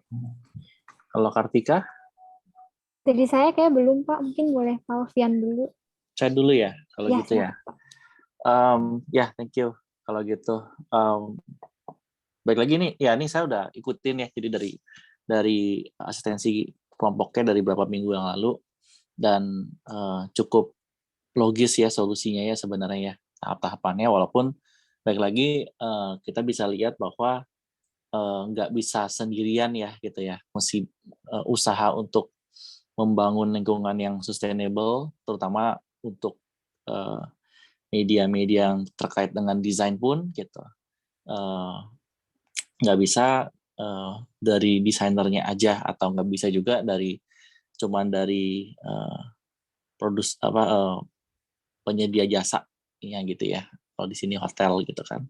Kalau Kartika? Jadi saya kayak belum Pak, mungkin boleh Pak Alfian dulu. Saya dulu ya, kalau Ya, gitu ya. Ya, thank you. Kalau gitu. Baik lagi nih, ya ini saya udah ikutin ya, jadi dari asistensi kelompoknya dari beberapa minggu yang lalu, dan cukup logis ya solusinya ya sebenarnya ya, tahap-tahapannya, walaupun baik lagi kita bisa lihat bahwa nggak bisa sendirian ya gitu ya, mesti usaha untuk membangun lingkungan yang sustainable, terutama untuk media-media yang terkait dengan desain pun gitu. Nggak bisa dari desainernya aja, atau nggak bisa juga cuman dari penyedia jasa ya gitu ya. Kalau di sini hotel gitu kan.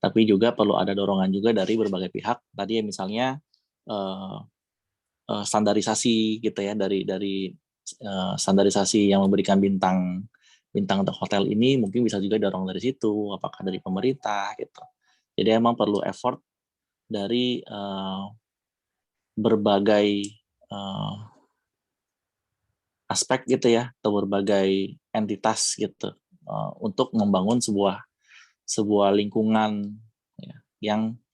Tapi juga perlu ada dorongan juga dari berbagai pihak. Tadi ya misalnya standarisasi gitu ya, dari standarisasi yang memberikan bintang untuk hotel ini mungkin bisa juga dorong dari situ, apakah dari pemerintah gitu. Jadi emang perlu effort dari berbagai aspek gitu ya, atau berbagai entitas gitu untuk membangun sebuah lingkungan ya,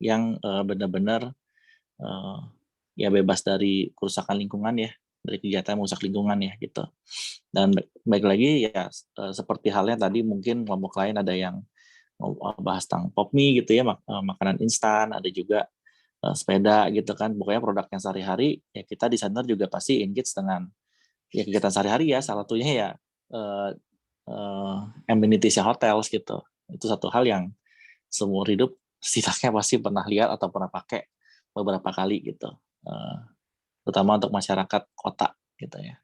yang benar-benar ya bebas dari kerusakan lingkungan ya, dari kegiatan merusak lingkungan ya gitu. Dan baik lagi ya seperti halnya tadi mungkin kelompok lain ada yang mau bahas tentang PopMe gitu ya, makanan instan, ada juga sepeda gitu kan, pokoknya produk yang sehari-hari ya, kita desainer juga pasti engage dengan ya kegiatan sehari-hari ya, salah satunya ya amenities-nya hotel gitu. Itu satu hal yang seumur hidup setidaknya pasti pernah lihat atau pernah pakai beberapa kali gitu, terutama untuk masyarakat kota gitu ya.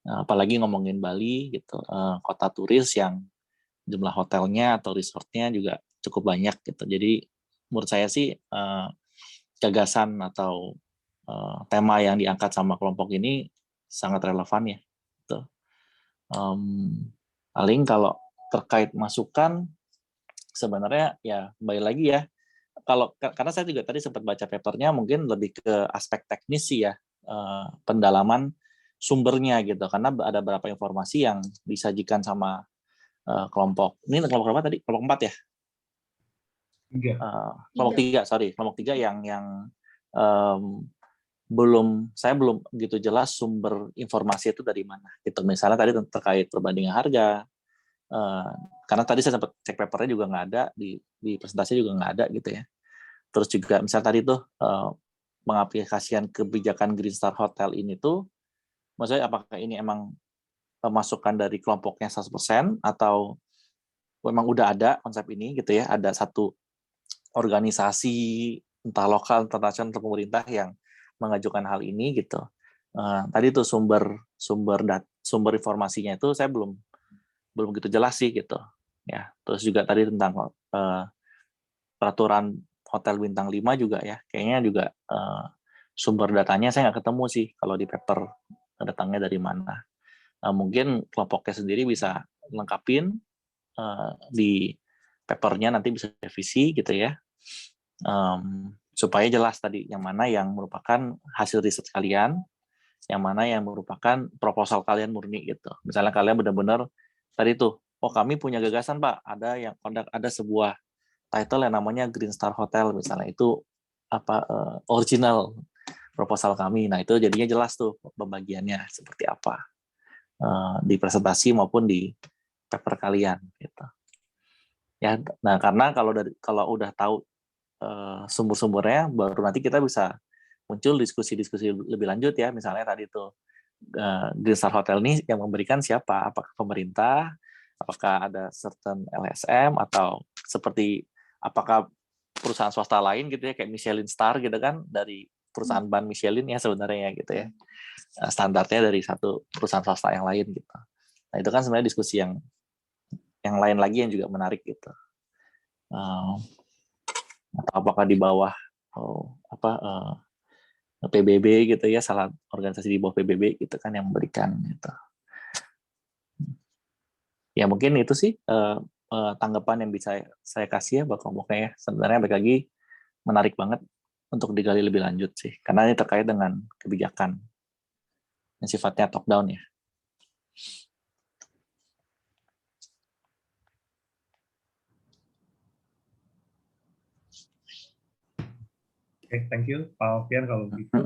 Apalagi ngomongin Bali gitu, kota turis yang jumlah hotelnya atau resortnya juga cukup banyak gitu. Jadi menurut saya sih gagasan atau tema yang diangkat sama kelompok ini sangat relevan ya. Gitu. Paling kalau terkait masukan sebenarnya ya kembali lagi ya, karena saya juga tadi sempat baca papernya, mungkin lebih ke aspek teknis sih ya, pendalaman sumbernya gitu, karena ada beberapa informasi yang disajikan sama kelompok ini, kelompok berapa tadi, kelompok 4 ya, kelompok 3 yang saya belum gitu jelas sumber informasi itu dari mana gitu. Misalnya tadi terkait perbandingan harga, karena tadi saya sempat cek papernya juga nggak ada, di presentasi juga nggak ada gitu ya. Terus juga misalnya tadi tuh mengaplikasikan kebijakan Green Star Hotel ini tuh, maksudnya apakah ini emang masukan dari kelompoknya 100% atau memang udah ada konsep ini gitu ya, ada satu organisasi entah lokal, internasional, atau pemerintah yang mengajukan hal ini gitu. Tadi tuh sumber informasinya itu saya belum gitu jelas sih gitu ya. Terus juga tadi tentang peraturan hotel bintang 5 juga ya, kayaknya juga sumber datanya saya nggak ketemu sih kalau di paper datangnya dari mana. Mungkin kelompoknya sendiri bisa lengkapin di papernya, nanti bisa revisi gitu ya. supaya jelas tadi yang mana yang merupakan hasil riset kalian, yang mana yang merupakan proposal kalian murni gitu. Misalnya kalian benar-benar tadi tuh, oh kami punya gagasan Pak, ada sebuah title yang namanya Green Star Hotel misalnya, itu original proposal kami. Nah itu jadinya jelas tuh pembagiannya seperti apa di presentasi maupun di paper kalian gitu. Ya, nah karena kalau udah tahu sumber-sumbernya, baru nanti kita bisa muncul diskusi-diskusi lebih lanjut ya. Misalnya tadi tuh Green Star Hotel ini yang memberikan siapa? Apakah pemerintah? Apakah ada certain LSM atau seperti apakah perusahaan swasta lain gitu ya, kayak Michelin Star gitu kan, dari perusahaan ban Michelin ya sebenarnya gitu ya. Standarnya dari satu perusahaan swasta yang lain gitu. Nah, itu kan sebenarnya diskusi yang lain lagi yang juga menarik gitu. Atau apakah di bawah PBB gitu ya, salah organisasi di bawah PBB gitu kan yang memberikan gitu. Ya mungkin itu sih tanggapan yang bisa saya kasih ya buat kelompoknya ya. Sebenarnya balik lagi menarik banget untuk digali lebih lanjut sih, karena ini terkait dengan kebijakan yang sifatnya top down ya. Oke, thank you Pak Alfian kalau begitu.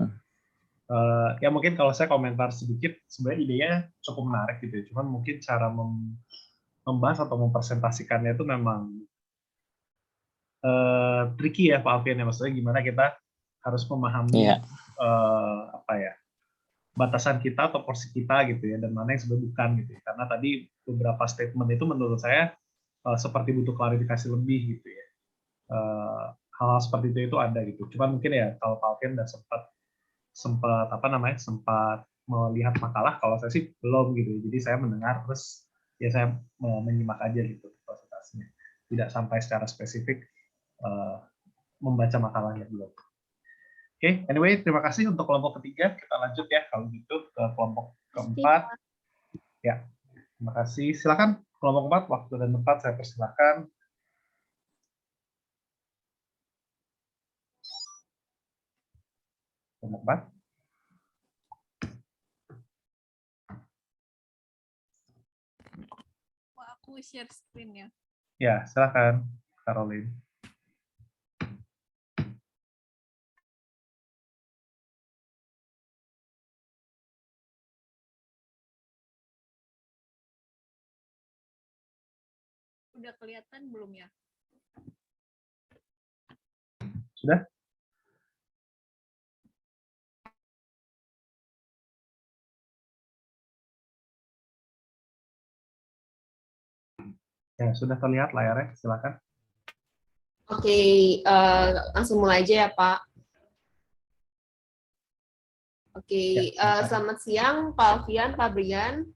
Ya mungkin kalau saya komentar sedikit, sebenarnya idenya cukup menarik gitu ya. Cuman mungkin cara membahas atau mempresentasikannya itu memang tricky ya Pak Alfian ya. Maksudnya gimana kita harus memahami batasan kita atau porsi kita gitu ya, dan mana yang sebenarnya bukan gitu ya. Karena tadi beberapa statement itu menurut saya seperti butuh klarifikasi lebih gitu ya. Hal-hal seperti itu ada gitu. Cuman mungkin ya kalau Pak Alfian udah sempat melihat makalah, kalau saya sih belum gitu. Jadi saya mendengar terus ya saya menyimak aja gitu presentasinya. Tidak sampai secara spesifik membaca makalahnya belum. Oke, anyway, terima kasih untuk kelompok ketiga. Kita lanjut ya kalau gitu ke kelompok keempat. Ya, terima kasih. Silakan kelompok keempat, waktu dan tempat saya persilakan. Kelompok keempat. Aku share screen ya. Ya, silakan, Caroline. Udah kelihatan belum ya? Sudah? Ya, sudah terlihat layarnya, silakan. Oke, langsung mulai aja ya, Pak. Oke, selamat siang Pak Alfian, Pak Brian,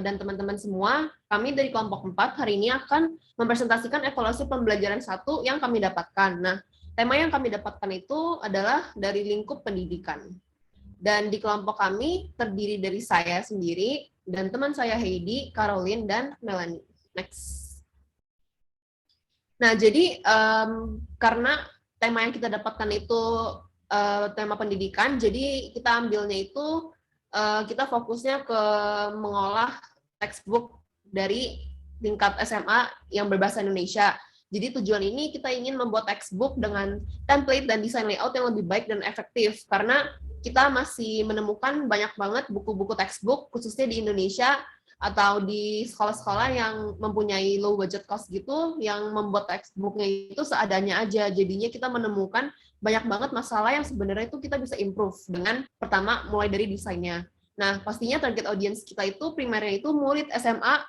dan teman-teman semua. Kami dari kelompok 4 hari ini akan mempresentasikan evaluasi pembelajaran 1 yang kami dapatkan. Nah, tema yang kami dapatkan itu adalah dari lingkup pendidikan. Dan di kelompok kami terdiri dari saya sendiri, dan teman saya Heidi, Caroline, dan Melanie. Next. Nah, jadi karena tema yang kita dapatkan itu tema pendidikan, jadi kita ambilnya itu kita fokusnya ke mengolah textbook dari tingkat SMA yang berbahasa Indonesia. Jadi tujuan ini kita ingin membuat textbook dengan template dan desain layout yang lebih baik dan efektif, karena kita masih menemukan banyak banget buku-buku textbook khususnya di Indonesia atau di sekolah-sekolah yang mempunyai low budget cost gitu, yang membuat textbooknya itu seadanya aja. Jadinya kita menemukan banyak banget masalah yang sebenarnya itu kita bisa improve dengan pertama mulai dari desainnya. Nah, pastinya target audience kita itu primernya itu murid SMA,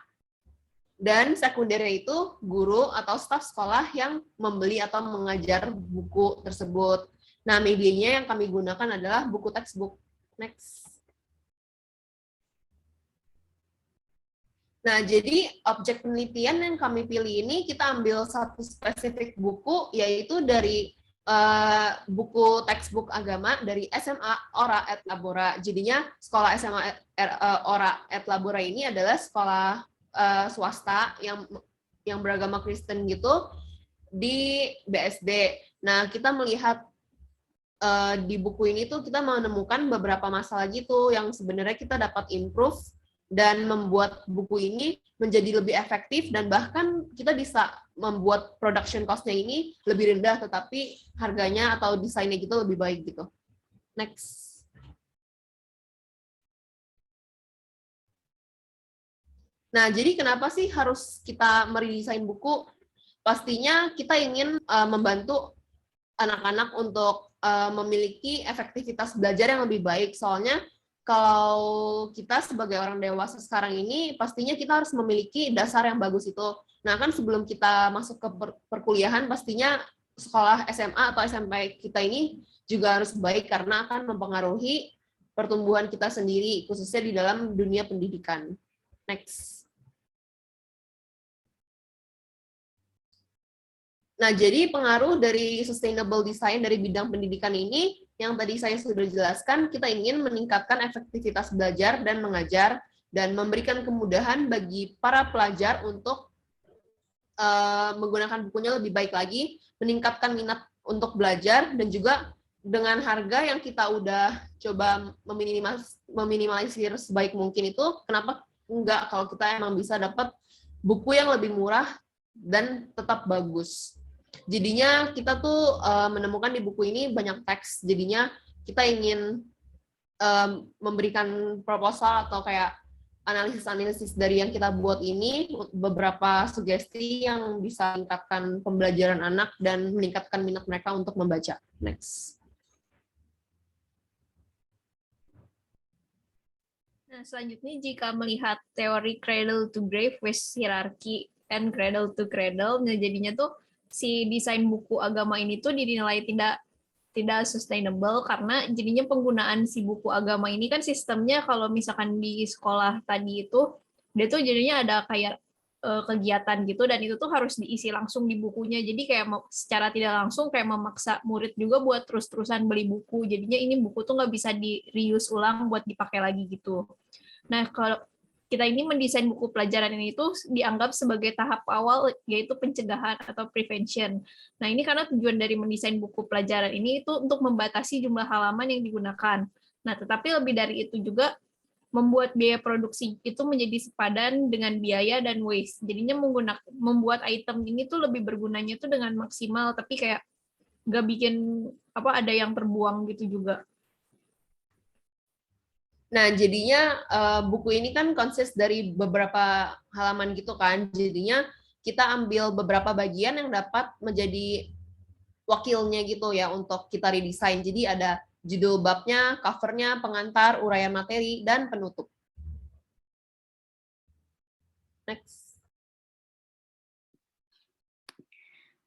dan sekundernya itu guru atau staf sekolah yang membeli atau mengajar buku tersebut. Nah, medianya yang kami gunakan adalah buku textbook. Next. Nah, jadi objek penelitian yang kami pilih ini kita ambil satu spesifik buku, yaitu dari buku textbook agama dari SMA Ora et Labora. Jadinya sekolah SMA Ora et Labora ini adalah sekolah swasta yang beragama Kristen gitu di BSD. Nah, kita melihat di buku ini tuh kita menemukan beberapa masalah gitu yang sebenarnya kita dapat improve dan membuat buku ini menjadi lebih efektif, dan bahkan kita bisa membuat production cost-nya ini lebih rendah, tetapi harganya atau desainnya gitu lebih baik gitu. Next. Nah, jadi kenapa sih harus kita meredesain buku? Pastinya kita ingin membantu anak-anak untuk memiliki efektivitas belajar yang lebih baik. Soalnya kalau kita sebagai orang dewasa sekarang ini, pastinya kita harus memiliki dasar yang bagus itu. Nah, kan sebelum kita masuk ke perkuliahan, pastinya sekolah SMA atau SMP kita ini juga harus baik karena akan mempengaruhi pertumbuhan kita sendiri, khususnya di dalam dunia pendidikan. Next. Nah, jadi pengaruh dari sustainable design dari bidang pendidikan ini, yang tadi saya sudah jelaskan, kita ingin meningkatkan efektivitas belajar dan mengajar, dan memberikan kemudahan bagi para pelajar untuk menggunakan bukunya lebih baik lagi, meningkatkan minat untuk belajar, dan juga dengan harga yang kita udah coba meminimalisir sebaik mungkin itu, kenapa enggak kalau kita emang bisa dapat buku yang lebih murah dan tetap bagus. Jadinya kita tuh menemukan di buku ini banyak teks, jadinya kita ingin memberikan proposal atau kayak analisis-analisis dari yang kita buat ini, beberapa sugesti yang bisa meningkatkan pembelajaran anak dan meningkatkan minat mereka untuk membaca. Next. Nah, selanjutnya jika melihat teori cradle to grave with hierarchy and cradle to cradle, nah jadinya tuh si desain buku agama ini tuh dinilai tidak sustainable karena jadinya penggunaan si buku agama ini kan sistemnya kalau misalkan di sekolah tadi itu dia tuh jadinya ada kayak kegiatan gitu, dan itu tuh harus diisi langsung di bukunya, jadi kayak secara tidak langsung kayak memaksa murid juga buat terus-terusan beli buku, jadinya ini buku tuh nggak bisa di-reuse ulang buat dipakai lagi gitu. Nah, kalau kita ini mendesain buku pelajaran ini itu dianggap sebagai tahap awal, yaitu pencegahan atau prevention. Nah, ini karena tujuan dari mendesain buku pelajaran ini itu untuk membatasi jumlah halaman yang digunakan. Nah, tetapi lebih dari itu juga membuat biaya produksi itu menjadi sepadan dengan biaya dan waste. Jadinya membuat item ini tuh lebih bergunanya tuh dengan maksimal, tapi kayak nggak bikin ada yang terbuang gitu juga. Nah, jadinya buku ini kan konsist dari beberapa halaman gitu kan. Jadinya kita ambil beberapa bagian yang dapat menjadi wakilnya gitu ya untuk kita redesign. Jadi ada judul babnya, covernya, pengantar, uraian materi, dan penutup. Next.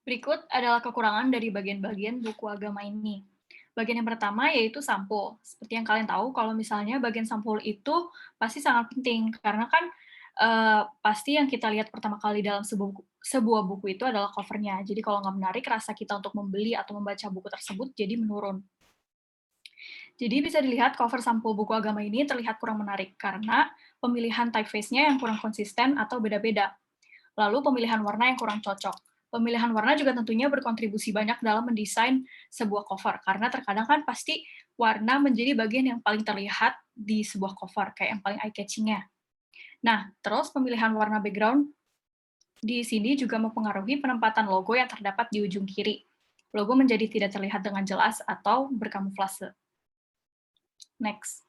Berikut adalah kekurangan dari bagian-bagian buku agama ini. Bagian yang pertama yaitu sampul. Seperti yang kalian tahu, kalau misalnya bagian sampul itu pasti sangat penting, karena kan pasti yang kita lihat pertama kali dalam sebuah buku itu adalah covernya. Jadi kalau nggak menarik, rasa kita untuk membeli atau membaca buku tersebut jadi menurun. Jadi bisa dilihat cover sampul buku agama ini terlihat kurang menarik, karena pemilihan typeface-nya yang kurang konsisten atau beda-beda. Lalu pemilihan warna yang kurang cocok. Pemilihan warna juga tentunya berkontribusi banyak dalam mendesain sebuah cover, karena terkadang kan pasti warna menjadi bagian yang paling terlihat di sebuah cover, kayak yang paling eye-catching-nya. Nah, terus pemilihan warna background di sini juga mempengaruhi penempatan logo yang terdapat di ujung kiri. Logo menjadi tidak terlihat dengan jelas atau berkamuflase. Next.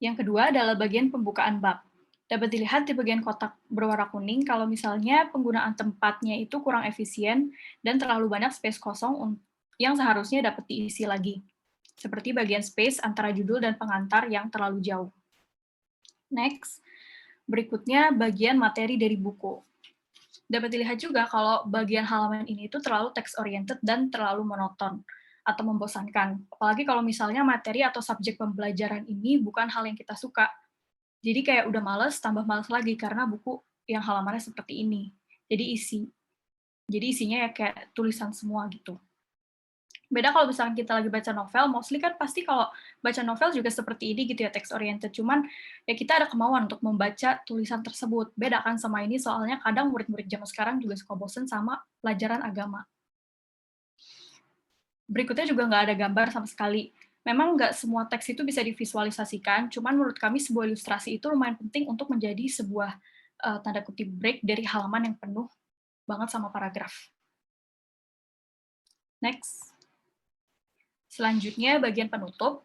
Yang kedua adalah bagian pembukaan bab. Dapat dilihat di bagian kotak berwarna kuning kalau misalnya penggunaan tempatnya itu kurang efisien dan terlalu banyak space kosong yang seharusnya dapat diisi lagi. Seperti bagian space antara judul dan pengantar yang terlalu jauh. Next, berikutnya bagian materi dari buku. Dapat dilihat juga kalau bagian halaman ini itu terlalu text-oriented dan terlalu monoton atau membosankan. Apalagi kalau misalnya materi atau subjek pembelajaran ini bukan hal yang kita suka. Jadi kayak udah males, tambah males lagi karena buku yang halamannya seperti ini. Jadi isinya ya kayak tulisan semua gitu. Beda kalau misalkan kita lagi baca novel, mostly kan pasti kalau baca novel juga seperti ini gitu ya, text oriented. Cuman ya kita ada kemauan untuk membaca tulisan tersebut. Beda kan sama ini, soalnya kadang murid-murid zaman sekarang juga suka bosen sama pelajaran agama. Berikutnya juga nggak ada gambar sama sekali. Memang nggak semua teks itu bisa divisualisasikan, cuman menurut kami sebuah ilustrasi itu lumayan penting untuk menjadi sebuah tanda kutip break dari halaman yang penuh banget sama paragraf. Next. Selanjutnya bagian penutup.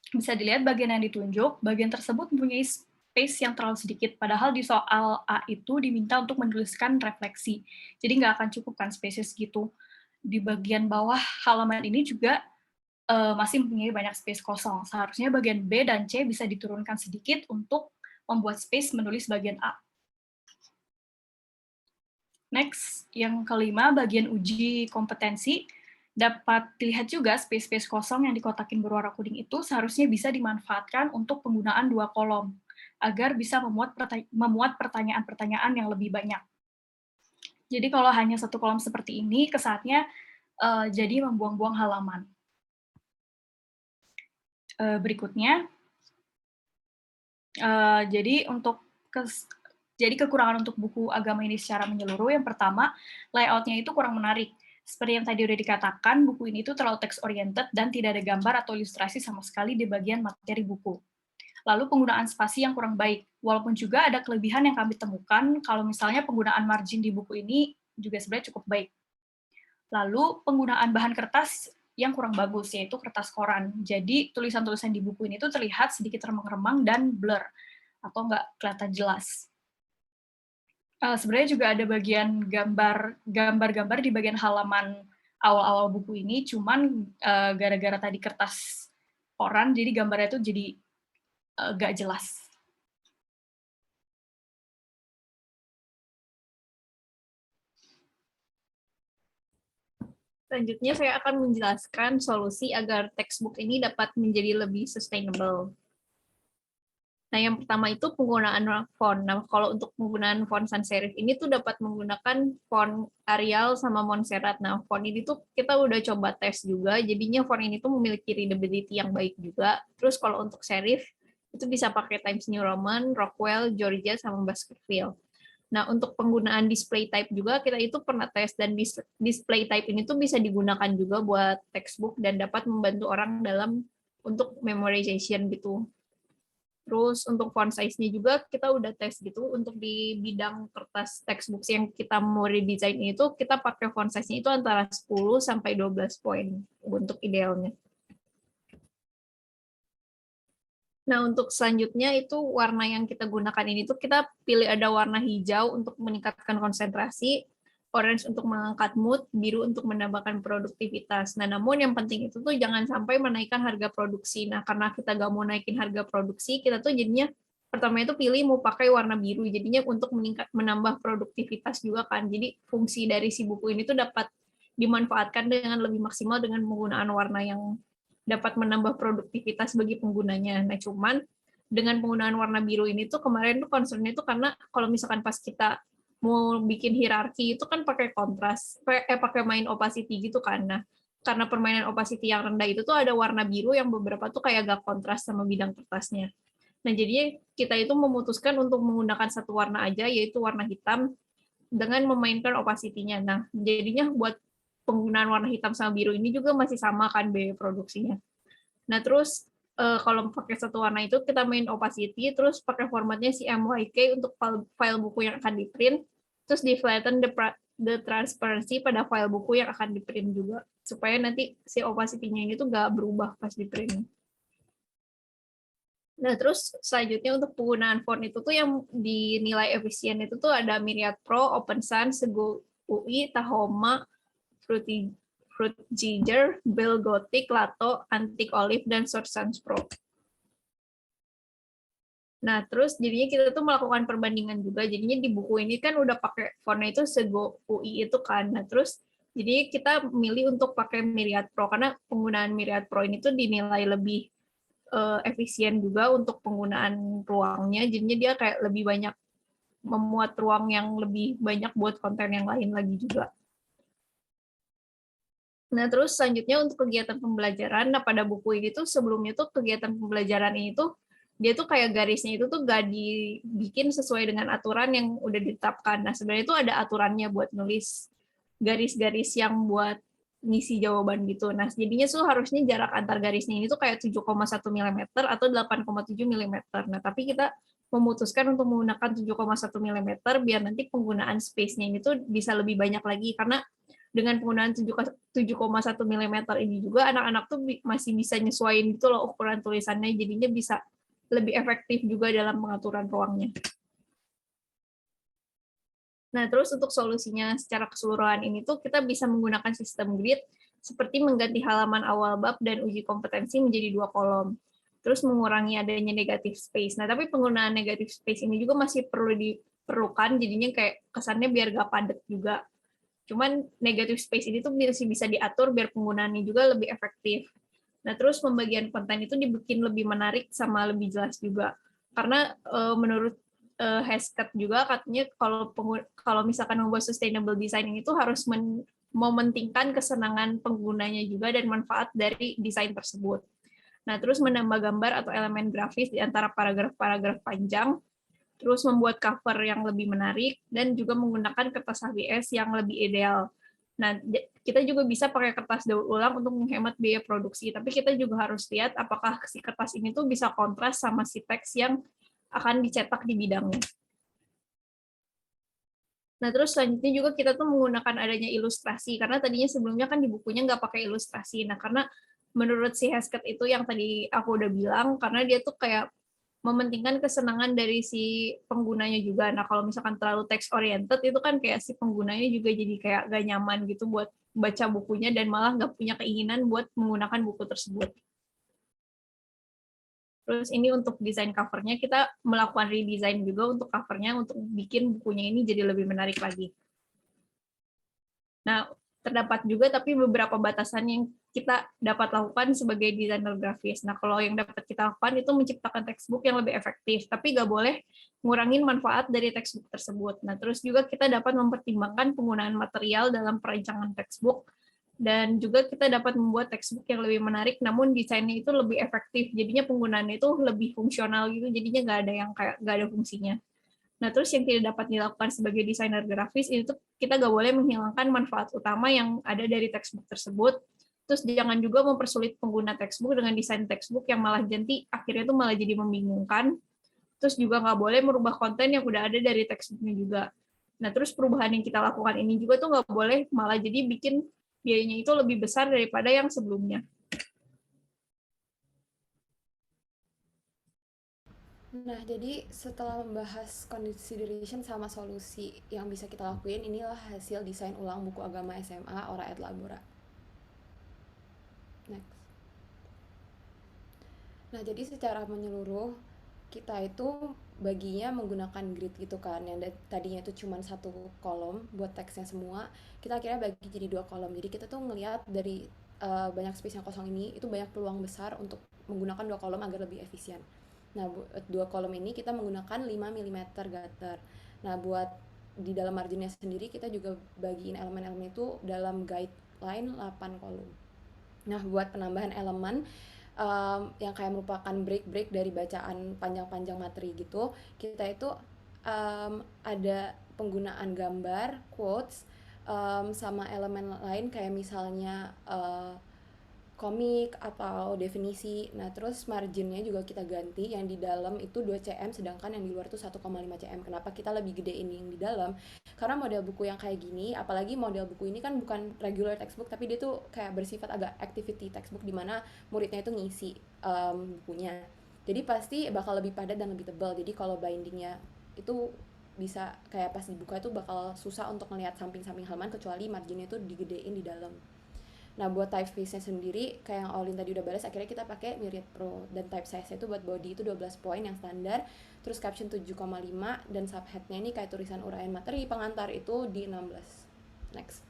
Bisa dilihat bagian yang ditunjuk, bagian tersebut mempunyai space yang terlalu sedikit, padahal di soal A itu diminta untuk menuliskan refleksi. Jadi nggak akan cukup kan spaces gitu. Di bagian bawah halaman ini juga masih mempunyai banyak space kosong. Seharusnya bagian B dan C bisa diturunkan sedikit untuk membuat space menulis bagian A. Next, yang kelima, bagian uji kompetensi. Dapat dilihat juga space-space kosong yang dikotakin berwarna kuning itu seharusnya bisa dimanfaatkan untuk penggunaan 2 kolom, agar bisa memuat pertanyaan-pertanyaan yang lebih banyak. Jadi kalau hanya 1 kolom seperti ini, kesannya jadi membuang-buang halaman. Berikutnya, jadi kekurangan untuk buku agama ini secara menyeluruh, yang pertama, layout-nya itu kurang menarik. Seperti yang tadi udah dikatakan, buku ini tuh terlalu text-oriented dan tidak ada gambar atau ilustrasi sama sekali di bagian materi buku. Lalu penggunaan spasi yang kurang baik, walaupun juga ada kelebihan yang kami temukan, kalau misalnya penggunaan margin di buku ini juga sebenarnya cukup baik. Lalu penggunaan bahan kertas yang kurang bagus, yaitu kertas koran. Jadi tulisan-tulisan di buku ini tuh terlihat sedikit remang-remang dan blur, atau nggak kelihatan jelas. Sebenarnya juga ada bagian gambar-gambar di bagian halaman awal-awal buku ini, cuman gara-gara tadi kertas koran, jadi gambarnya tuh jadi nggak jelas. Selanjutnya saya akan menjelaskan solusi agar textbook ini dapat menjadi lebih sustainable. Nah, yang pertama itu penggunaan font. Nah, kalau untuk penggunaan font sans serif ini tuh dapat menggunakan font Arial sama Montserrat. Nah, font ini tuh kita udah coba tes juga, jadinya font ini tuh memiliki readability yang baik juga. Terus kalau untuk serif, itu bisa pakai Times New Roman, Rockwell, Georgia, sama Baskerville. Nah, untuk penggunaan display type juga kita itu pernah tes, dan display type ini tuh bisa digunakan juga buat textbook dan dapat membantu orang dalam untuk memorization gitu. Terus untuk font size-nya juga kita udah tes gitu, untuk di bidang kertas textbook yang kita mau redesign itu kita pakai font size-nya itu antara 10 sampai 12 poin untuk idealnya. Nah, untuk selanjutnya itu warna yang kita gunakan ini tuh kita pilih ada warna hijau untuk meningkatkan konsentrasi, orange untuk mengangkat mood, biru untuk menambahkan produktivitas. Nah, namun yang penting itu tuh jangan sampai menaikkan harga produksi. Nah, karena kita nggak mau naikin harga produksi, kita tuh jadinya pertama itu pilih mau pakai warna biru, jadinya untuk menambah produktivitas juga kan. Jadi fungsi dari si buku ini tuh dapat dimanfaatkan dengan lebih maksimal dengan menggunakan warna yang dapat menambah produktivitas bagi penggunanya. Nah, cuman dengan penggunaan warna biru ini tuh kemarin tuh concern-nya tuh karena kalau misalkan pas kita mau bikin hierarki itu kan pakai kontras, pakai main opacity gitu kan. Nah, karena permainan opacity yang rendah itu tuh ada warna biru yang beberapa tuh kayak agak kontras sama bidang kertasnya. Nah, jadinya kita itu memutuskan untuk menggunakan satu warna aja, yaitu warna hitam, dengan memainkan opacity-nya. Nah, jadinya buat penggunaan warna hitam sama biru ini juga masih sama kan biaya produksinya. Nah, terus kalau pakai satu warna itu kita main opacity, terus pakai formatnya CMYK untuk file buku yang akan di-print, terus di flatten the transparency pada file buku yang akan di-print juga, supaya nanti si opacity-nya ini tuh nggak berubah pas di-print. Nah, terus selanjutnya untuk penggunaan font itu tuh yang dinilai efisien itu tuh ada Myriad Pro, Open Sans, Sego UI, Tahoma, Fruit Ginger, Bell Gothic, Lato, Antique Olive, dan Source Sans Pro. Nah, terus jadinya kita tuh melakukan perbandingan juga. Jadinya di buku ini kan udah pakai fontnya itu Sego UI itu kan. Nah, terus jadi kita milih untuk pakai Myriad Pro karena penggunaan Myriad Pro ini tuh dinilai lebih efisien juga untuk penggunaan ruangnya. Jadinya dia kayak lebih banyak memuat ruang yang lebih banyak buat konten yang lain lagi juga. Nah, terus selanjutnya untuk kegiatan pembelajaran, nah pada buku ini tuh sebelumnya tuh kegiatan pembelajaran ini tuh dia tuh kayak garisnya itu tuh gak dibikin sesuai dengan aturan yang udah ditetapkan. Nah, sebenarnya itu ada aturannya buat nulis garis-garis yang buat ngisi jawaban gitu. Nah, jadinya tuh harusnya jarak antar garisnya ini tuh kayak 7,1 mm atau 8,7 mm. Nah, tapi kita memutuskan untuk menggunakan 7,1 mm biar nanti penggunaan space-nya ini tuh bisa lebih banyak lagi, karena dengan penggunaan 7,1 mm ini juga anak-anak tuh masih bisa nyesuaiin gitu loh ukuran tulisannya, jadinya bisa lebih efektif juga dalam pengaturan ruangnya. Nah, terus untuk solusinya secara keseluruhan ini tuh kita bisa menggunakan sistem grid seperti mengganti halaman awal bab dan uji kompetensi menjadi 2 kolom. Terus mengurangi adanya negative space. Nah, tapi penggunaan negative space ini juga masih perlu diperlukan, jadinya kayak kesannya biar gak padat juga. Cuman negative space ini tuh masih bisa diatur biar penggunaannya juga lebih efektif. Nah, terus pembagian konten itu dibikin lebih menarik sama lebih jelas juga. Karena menurut Hesketh juga katanya kalau misalkan membuat sustainable design ini tuh harus mementingkan kesenangan penggunanya juga dan manfaat dari desain tersebut. Nah, terus menambah gambar atau elemen grafis di antara paragraf-paragraf panjang, terus membuat cover yang lebih menarik, dan juga menggunakan kertas HBS yang lebih ideal. Nah, kita juga bisa pakai kertas daur ulang untuk menghemat biaya produksi, tapi kita juga harus lihat apakah si kertas ini tuh bisa kontras sama si teks yang akan dicetak di bidangnya. Nah, terus selanjutnya juga kita tuh menggunakan adanya ilustrasi, karena tadinya sebelumnya kan di bukunya nggak pakai ilustrasi. Nah, karena menurut si Hesketh itu yang tadi aku udah bilang, karena dia tuh kayak mementingkan kesenangan dari si penggunanya juga. Nah, kalau misalkan terlalu text oriented itu kan kayak si penggunanya juga jadi kayak gak nyaman gitu buat baca bukunya dan malah nggak punya keinginan buat menggunakan buku tersebut. Terus ini untuk desain covernya, kita melakukan redesign juga untuk covernya untuk bikin bukunya ini jadi lebih menarik lagi. Nah, terdapat juga tapi beberapa batasan yang kita dapat lakukan sebagai desainer grafis. Nah, kalau yang dapat kita lakukan itu menciptakan textbook yang lebih efektif, tapi nggak boleh ngurangin manfaat dari textbook tersebut. Nah, terus juga kita dapat mempertimbangkan penggunaan material dalam perancangan textbook, dan juga kita dapat membuat textbook yang lebih menarik, namun desainnya itu lebih efektif. Jadinya penggunaannya itu lebih fungsional gitu, jadinya nggak ada yang kayak nggak ada fungsinya. Nah, terus yang tidak dapat dilakukan sebagai desainer grafis itu kita nggak boleh menghilangkan manfaat utama yang ada dari textbook tersebut. Terus jangan juga mempersulit pengguna textbook dengan desain textbook yang malah akhirnya itu malah jadi membingungkan. Terus juga nggak boleh merubah konten yang udah ada dari textbooknya juga. Nah, terus perubahan yang kita lakukan ini juga tuh nggak boleh malah jadi bikin biayanya itu lebih besar daripada yang sebelumnya. Nah, jadi setelah membahas consideration sama solusi yang bisa kita lakuin, inilah hasil desain ulang buku agama SMA Ora et Labora. Next. Nah, jadi secara menyeluruh, kita itu baginya menggunakan grid gitu kan, yang tadinya itu cuma 1 kolom buat teksnya semua, kita akhirnya bagi jadi 2 kolom. Jadi kita tuh ngelihat dari banyak space yang kosong ini, itu banyak peluang besar untuk menggunakan 2 kolom agar lebih efisien. Nah, 2 kolom ini kita menggunakan 5 mm gutter. Nah, buat di dalam marginnya sendiri, kita juga bagiin elemen-elemen itu dalam guideline 8 kolom. Nah, buat penambahan elemen, yang kayak merupakan break-break dari bacaan panjang-panjang materi gitu, kita itu ada penggunaan gambar, quotes, sama elemen lain kayak misalnya komik atau definisi. Nah, terus marginnya juga kita ganti, yang di dalam itu 2 cm sedangkan yang di luar itu 1,5 cm. Kenapa kita lebih gedein yang di dalam? Karena model buku yang kayak gini, apalagi model buku ini kan bukan regular textbook, tapi dia tuh kayak bersifat agak activity textbook di mana muridnya itu ngisi bukunya. Jadi pasti bakal lebih padat dan lebih tebal. Jadi kalau bindingnya itu bisa kayak pas dibuka itu bakal susah untuk melihat samping-samping halaman, kecuali marginnya itu digedein di dalam. Nah, buat typeface-nya sendiri, kayak yang Olin tadi udah balas, akhirnya kita pakai Myriad Pro. Dan type size-nya itu buat body itu 12 poin yang standar, terus caption 7,5, dan subhead-nya ini kayak tulisan uraian materi pengantar itu di 16. Next.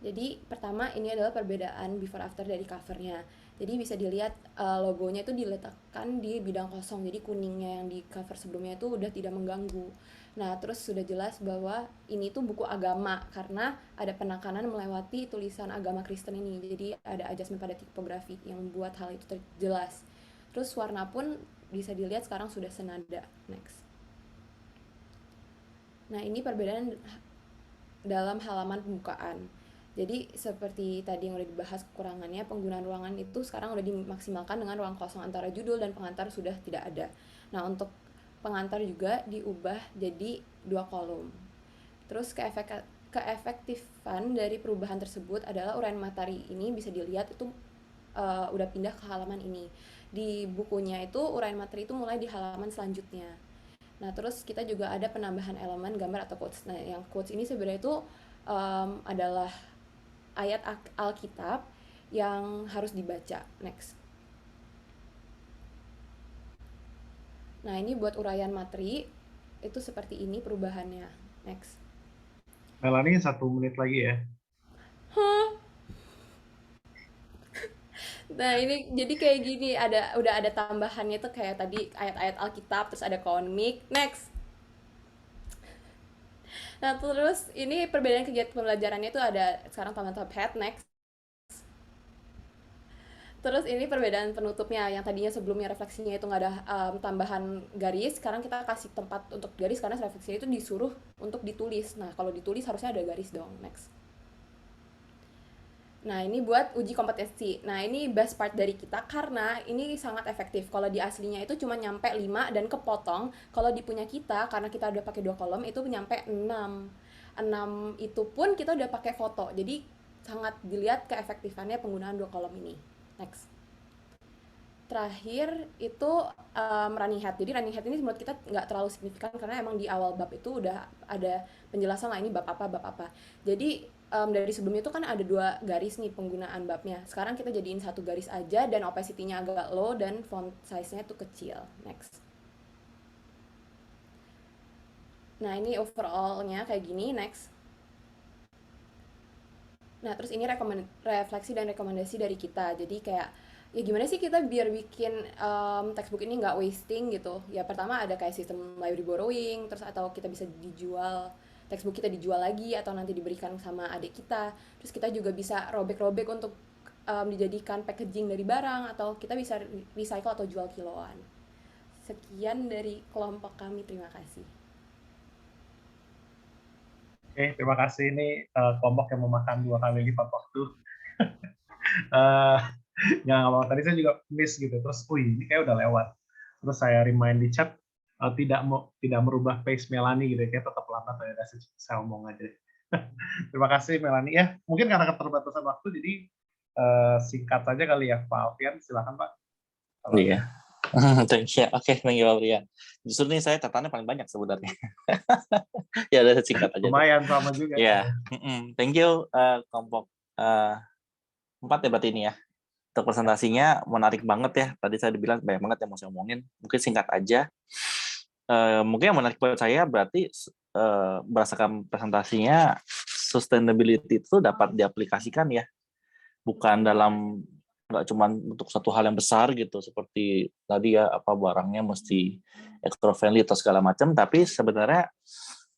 Jadi, pertama ini adalah perbedaan before after dari cover-nya. Jadi bisa dilihat logonya itu diletakkan di bidang kosong, jadi kuningnya yang di cover sebelumnya itu udah tidak mengganggu. Nah, terus sudah jelas bahwa ini tuh buku agama karena ada penekanan melewati tulisan agama Kristen ini. Jadi ada adjustment pada tipografi yang membuat hal itu jelas. Terus warna pun bisa dilihat sekarang sudah senada. Next. Nah, ini perbedaan dalam halaman pembukaan. Jadi seperti tadi yang udah dibahas kekurangannya, penggunaan ruangan itu sekarang udah dimaksimalkan dengan ruang kosong antara judul dan pengantar sudah tidak ada. Nah, untuk pengantar juga diubah jadi 2 kolom. Terus keefektifan dari perubahan tersebut adalah uraian materi ini bisa dilihat itu udah pindah ke halaman ini. Di bukunya itu uraian materi itu mulai di halaman selanjutnya. Nah, terus kita juga ada penambahan elemen gambar atau quotes. Nah, yang quotes ini sebenarnya itu adalah ayat Alkitab yang harus dibaca. Next. Nah, ini buat uraian materi itu seperti ini perubahannya. Next. Melanie 1 menit lagi ya. Nah, ini jadi kayak gini, udah ada tambahannya tuh kayak tadi ayat-ayat Alkitab, terus ada komik. Next. Nah, terus ini perbedaan kegiatan pembelajarannya itu ada sekarang tambah head. Next. Terus ini perbedaan penutupnya, yang tadinya sebelumnya refleksinya itu nggak ada tambahan garis, sekarang kita kasih tempat untuk garis karena refleksinya itu disuruh untuk ditulis. Nah, kalau ditulis harusnya ada garis dong. Next. Nah, ini buat uji kompetensi. Nah, ini best part dari kita karena ini sangat efektif. Kalau di aslinya itu cuma nyampe 5 dan kepotong. Kalau di punya kita, karena kita udah pakai 2 kolom, itu nyampe 6. 6 itu pun kita udah pakai foto. Jadi, sangat dilihat keefektifannya penggunaan 2 kolom ini. Next. Terakhir itu running head. Jadi running head ini menurut kita nggak terlalu signifikan karena emang di awal bab itu udah ada penjelasan lah ini bab apa. Jadi dari sebelumnya itu kan ada 2 garis nih penggunaan babnya. Sekarang kita jadiin 1 garis aja dan opacity-nya agak low dan font size-nya tuh kecil. Next. Nah, ini overall-nya kayak gini. Next. Nah, terus ini refleksi dan rekomendasi dari kita. Jadi kayak ya gimana sih kita biar bikin textbook ini nggak wasting gitu. Ya pertama ada kayak sistem library borrowing, terus atau kita bisa dijual, textbook kita dijual lagi atau nanti diberikan sama adik kita. Terus kita juga bisa robek-robek untuk dijadikan packaging dari barang, atau kita bisa recycle atau jual kiloan. Sekian dari kelompok kami, terima kasih. Oke, terima kasih. Ini kelompok yang memakan 2 kali lipat waktu. Nggak apa-apa, tadi saya juga miss gitu, terus ini kayak udah lewat, terus saya remind di chat tidak merubah pace Melanie gitu, kayak tetap lambat, saya ngomong aja. Terima kasih Melanie ya, mungkin karena keterbatasan waktu jadi singkat saja kali ya Pak Alfian, silakan Pak. Iya. Thank you. Oke, thank you Alfian. Justru nih saya catatannya paling banyak sebenarnya. Ya udah singkat aja. Lumayan sama juga. Ya. Thank you kelompok 4 ya berarti ini ya. Untuk presentasinya menarik banget ya. Tadi saya dibilang banyak banget yang mau saya omongin. Mungkin singkat aja. Mungkin yang menarik buat saya berarti berdasarkan presentasinya sustainability itu dapat diaplikasikan ya. Bukan dalam nggak cuma untuk satu hal yang besar gitu seperti tadi ya apa barangnya mesti eco-friendly atau segala macam, tapi sebenarnya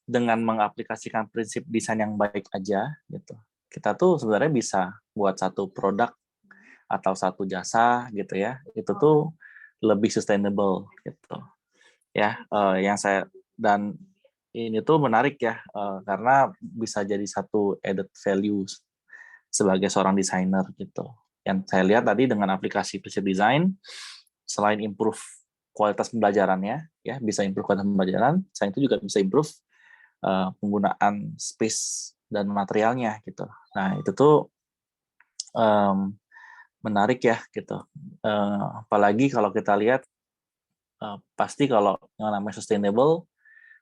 dengan mengaplikasikan prinsip desain yang baik aja gitu. Kita tuh sebenarnya bisa buat satu produk atau satu jasa gitu ya, itu tuh lebih sustainable gitu ya. Yang saya dan ini tuh menarik ya karena bisa jadi satu added value sebagai seorang desainer gitu. Yang saya lihat tadi dengan aplikasi prinsip design, selain improve kualitas pembelajarannya ya, bisa improve kualitas pembelajaran, selain itu juga bisa improve penggunaan space dan materialnya gitu. Nah itu tuh menarik ya gitu. Apalagi kalau kita lihat pasti kalau yang namanya sustainable,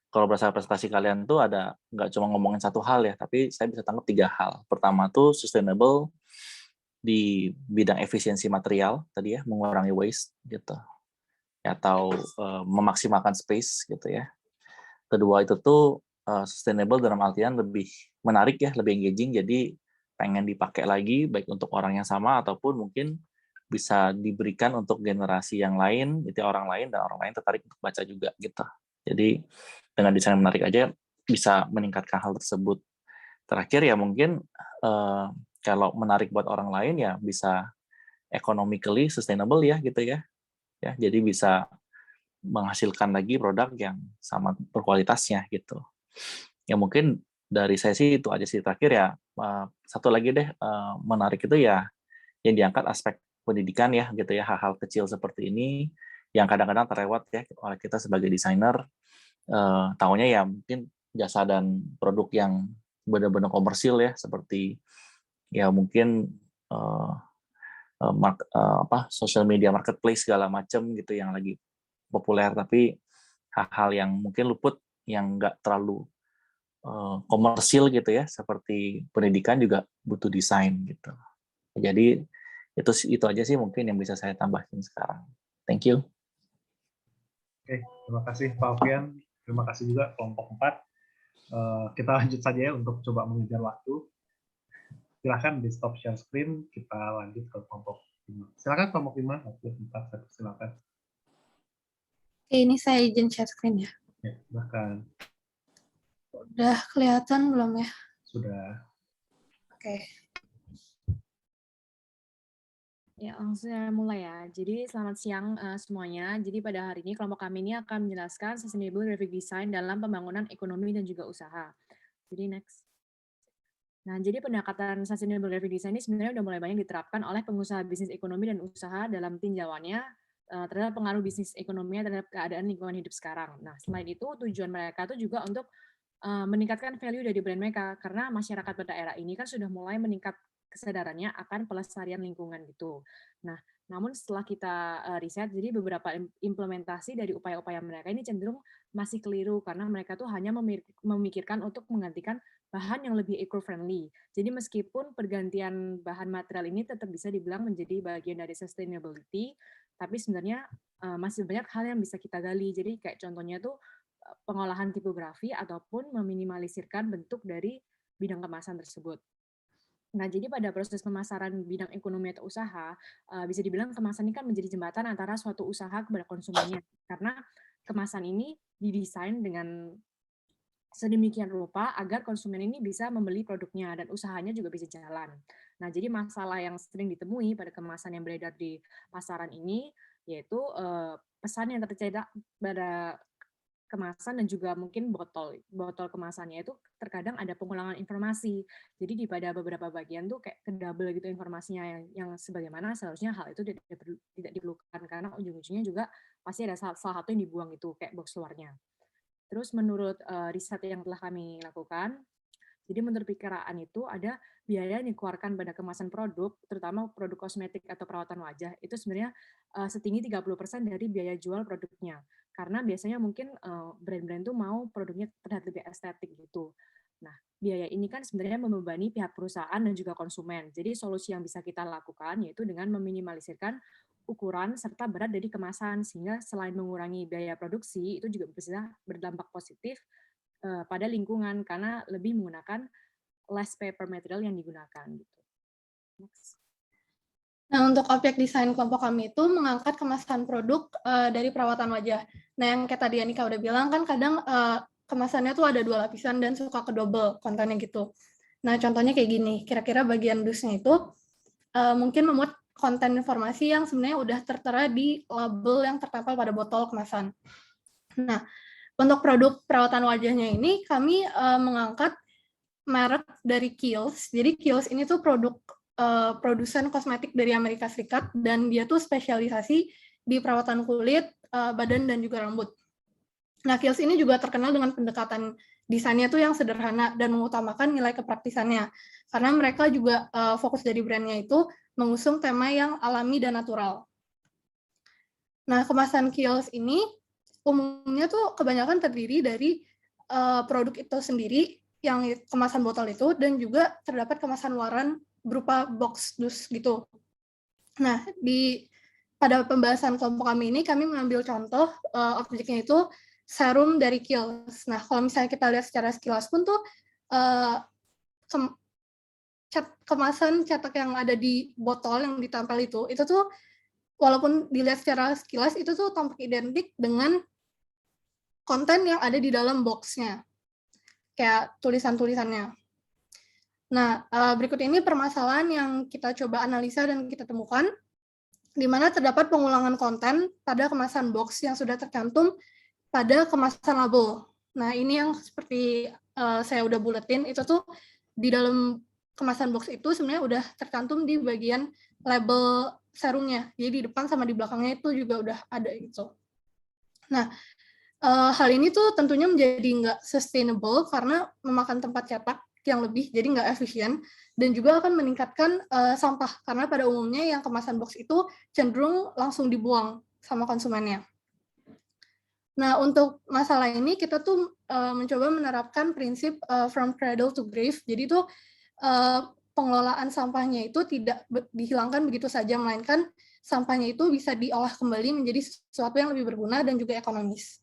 kalau berdasarkan presentasi kalian tuh ada nggak cuma ngomongin satu hal ya, tapi saya bisa tangkap 3 hal. Pertama tuh sustainable di bidang efisiensi material tadi ya, mengurangi waste gitu, atau memaksimalkan space gitu ya. Kedua itu tuh sustainable dalam artian lebih menarik ya, lebih engaging, jadi pengen dipakai lagi baik untuk orang yang sama ataupun mungkin bisa diberikan untuk generasi yang lain, itu orang lain dan orang lain tertarik untuk baca juga gitu. Jadi dengan desain yang menarik aja bisa meningkatkan hal tersebut. Terakhir ya mungkin kalau menarik buat orang lain ya bisa economically sustainable ya gitu ya. Ya, jadi bisa menghasilkan lagi produk yang sama berkualitasnya gitu. Ya mungkin dari sesi itu aja sih. Terakhir ya, satu lagi deh, menarik itu ya yang diangkat aspek pendidikan ya gitu ya, hal-hal kecil seperti ini yang kadang-kadang terlewat ya oleh kita sebagai desainer. Tahunya ya mungkin jasa dan produk yang benar-benar komersil ya, seperti ya mungkin social media marketplace segala macam gitu yang lagi populer, tapi hal-hal yang mungkin luput yang nggak terlalu komersil gitu ya, seperti pendidikan juga butuh desain gitu. Jadi itu aja sih mungkin yang bisa saya tambahin sekarang. Thank you. Oke, terima kasih Pak Alfian. Terima kasih juga kelompok 4. Kita lanjut saja ya untuk coba mengejar waktu. Silakan di stop share screen, kita lanjut ke kelompok 5. Silakan kelompok 5, waktu 4, silakan. Oke, ini saya izin share screen ya. Ya, silakan. Udah kelihatan belum ya? Sudah. Oke. Ya, langsung mulai ya. Jadi selamat siang semuanya. Jadi pada hari ini kelompok kami ini akan menjelaskan Sustainable Graphic Design dalam pembangunan ekonomi dan juga usaha. Jadi next. Nah, jadi pendekatan Sustainable Graphic Design ini sebenarnya udah mulai banyak diterapkan oleh pengusaha bisnis ekonomi dan usaha dalam tinjauannya terhadap pengaruh bisnis ekonominya terhadap keadaan lingkungan hidup sekarang. Nah, selain itu tujuan mereka itu juga untuk meningkatkan value dari brand mereka, karena masyarakat pada era ini kan sudah mulai meningkat kesadarannya akan pelestarian lingkungan gitu. Nah, namun setelah kita riset, jadi beberapa implementasi dari upaya-upaya mereka ini cenderung masih keliru karena mereka tuh hanya memikirkan untuk menggantikan bahan yang lebih eco-friendly. Jadi meskipun pergantian bahan material ini tetap bisa dibilang menjadi bagian dari sustainability, tapi sebenarnya masih banyak hal yang bisa kita gali. Jadi kayak contohnya tuh pengolahan tipografi ataupun meminimalisirkan bentuk dari bidang kemasan tersebut. Nah, jadi pada proses pemasaran bidang ekonomi atau usaha, bisa dibilang kemasan ini kan menjadi jembatan antara suatu usaha kepada konsumennya. Karena kemasan ini didesain dengan sedemikian rupa agar konsumen ini bisa membeli produknya dan usahanya juga bisa jalan. Nah, jadi masalah yang sering ditemui pada kemasan yang beredar di pasaran ini, yaitu pesan yang tercetak pada kemasan dan juga mungkin botol kemasannya itu terkadang ada pengulangan informasi. Jadi pada beberapa bagian tuh kayak kedouble gitu informasinya yang sebagaimana seharusnya hal itu tidak diperlukan karena ujung-ujungnya juga pasti ada salah satu yang dibuang itu kayak box luarnya. Terus menurut riset yang telah kami lakukan, jadi menurut perkiraan itu ada biaya yang dikeluarkan pada kemasan produk, terutama produk kosmetik atau perawatan wajah, itu sebenarnya setinggi 30% dari biaya jual produknya. Karena biasanya mungkin brand-brand tuh mau produknya terlihat lebih estetik gitu. Nah, biaya ini kan sebenarnya membebani pihak perusahaan dan juga konsumen. Jadi solusi yang bisa kita lakukan yaitu dengan meminimalisirkan ukuran serta berat dari kemasan, sehingga selain mengurangi biaya produksi, itu juga bisa berdampak positif pada lingkungan karena lebih menggunakan less paper material yang digunakan gitu. Next. Nah, untuk objek desain kelompok kami itu mengangkat kemasan produk dari perawatan wajah. Nah, yang kayak tadi Anika udah bilang kan kadang kemasannya tuh ada 2 lapisan dan suka kedouble kontennya gitu. Nah, contohnya kayak gini, kira-kira bagian dusnya itu mungkin memuat konten informasi yang sebenarnya udah tertera di label yang tertempel pada botol kemasan. Nah, untuk produk perawatan wajahnya ini kami mengangkat merek dari Kiehl's. Jadi Kiehl's ini tuh produk produsen kosmetik dari Amerika Serikat dan dia tuh spesialisasi di perawatan kulit, badan dan juga rambut. Nah, Kiehl's ini juga terkenal dengan pendekatan desainnya tuh yang sederhana dan mengutamakan nilai kepraktisannya. Karena mereka juga fokus dari brandnya itu mengusung tema yang alami dan natural. Nah, kemasan Kiehl's ini umumnya tuh kebanyakan terdiri dari produk itu sendiri yang kemasan botol itu dan juga terdapat kemasan luaran berupa box dus gitu. Nah, pada pembahasan kelompok kami ini kami mengambil contoh objeknya itu serum dari Kiehl's. Nah, kalau misalnya kita lihat secara sekilas pun tuh kemasan cetak yang ada di botol yang ditempel itu tuh walaupun dilihat secara sekilas itu tuh tampak identik dengan konten yang ada di dalam box-nya. Kayak tulisan-tulisannya. Nah, berikut ini permasalahan yang kita coba analisa dan kita temukan, di mana terdapat pengulangan konten pada kemasan box yang sudah tercantum pada kemasan label. Nah, ini yang seperti saya udah buletin, itu tuh di dalam kemasan box itu sebenarnya udah tercantum di bagian label serumnya. Jadi di depan sama di belakangnya itu juga udah ada gitu. Nah, hal ini tuh tentunya menjadi nggak sustainable karena memakan tempat cetak yang lebih, jadi nggak efisien, dan juga akan meningkatkan sampah, karena pada umumnya yang kemasan box itu cenderung langsung dibuang sama konsumennya. Nah, untuk masalah ini kita tuh mencoba menerapkan prinsip from cradle to grave. Jadi itu pengelolaan sampahnya itu tidak dihilangkan begitu saja, melainkan sampahnya itu bisa diolah kembali menjadi sesuatu yang lebih berguna dan juga ekonomis.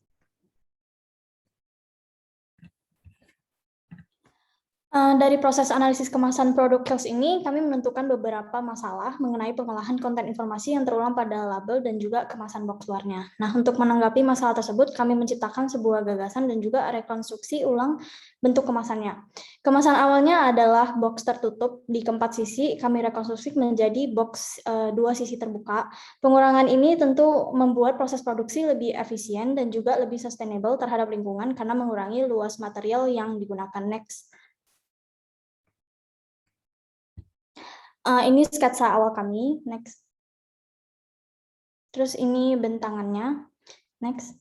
Dari proses analisis kemasan produk Kiehl's ini, kami menentukan beberapa masalah mengenai pengolahan konten informasi yang terulang pada label dan juga kemasan box luarnya. Nah, untuk menanggapi masalah tersebut, kami menciptakan sebuah gagasan dan juga rekonstruksi ulang bentuk kemasannya. Kemasan awalnya adalah box tertutup di keempat sisi, kami rekonstruksi menjadi box 2 sisi terbuka. Pengurangan ini tentu membuat proses produksi lebih efisien dan juga lebih sustainable terhadap lingkungan karena mengurangi luas material yang digunakan. Next. Ini sketsa awal kami. Next. Terus ini bentangannya. Next.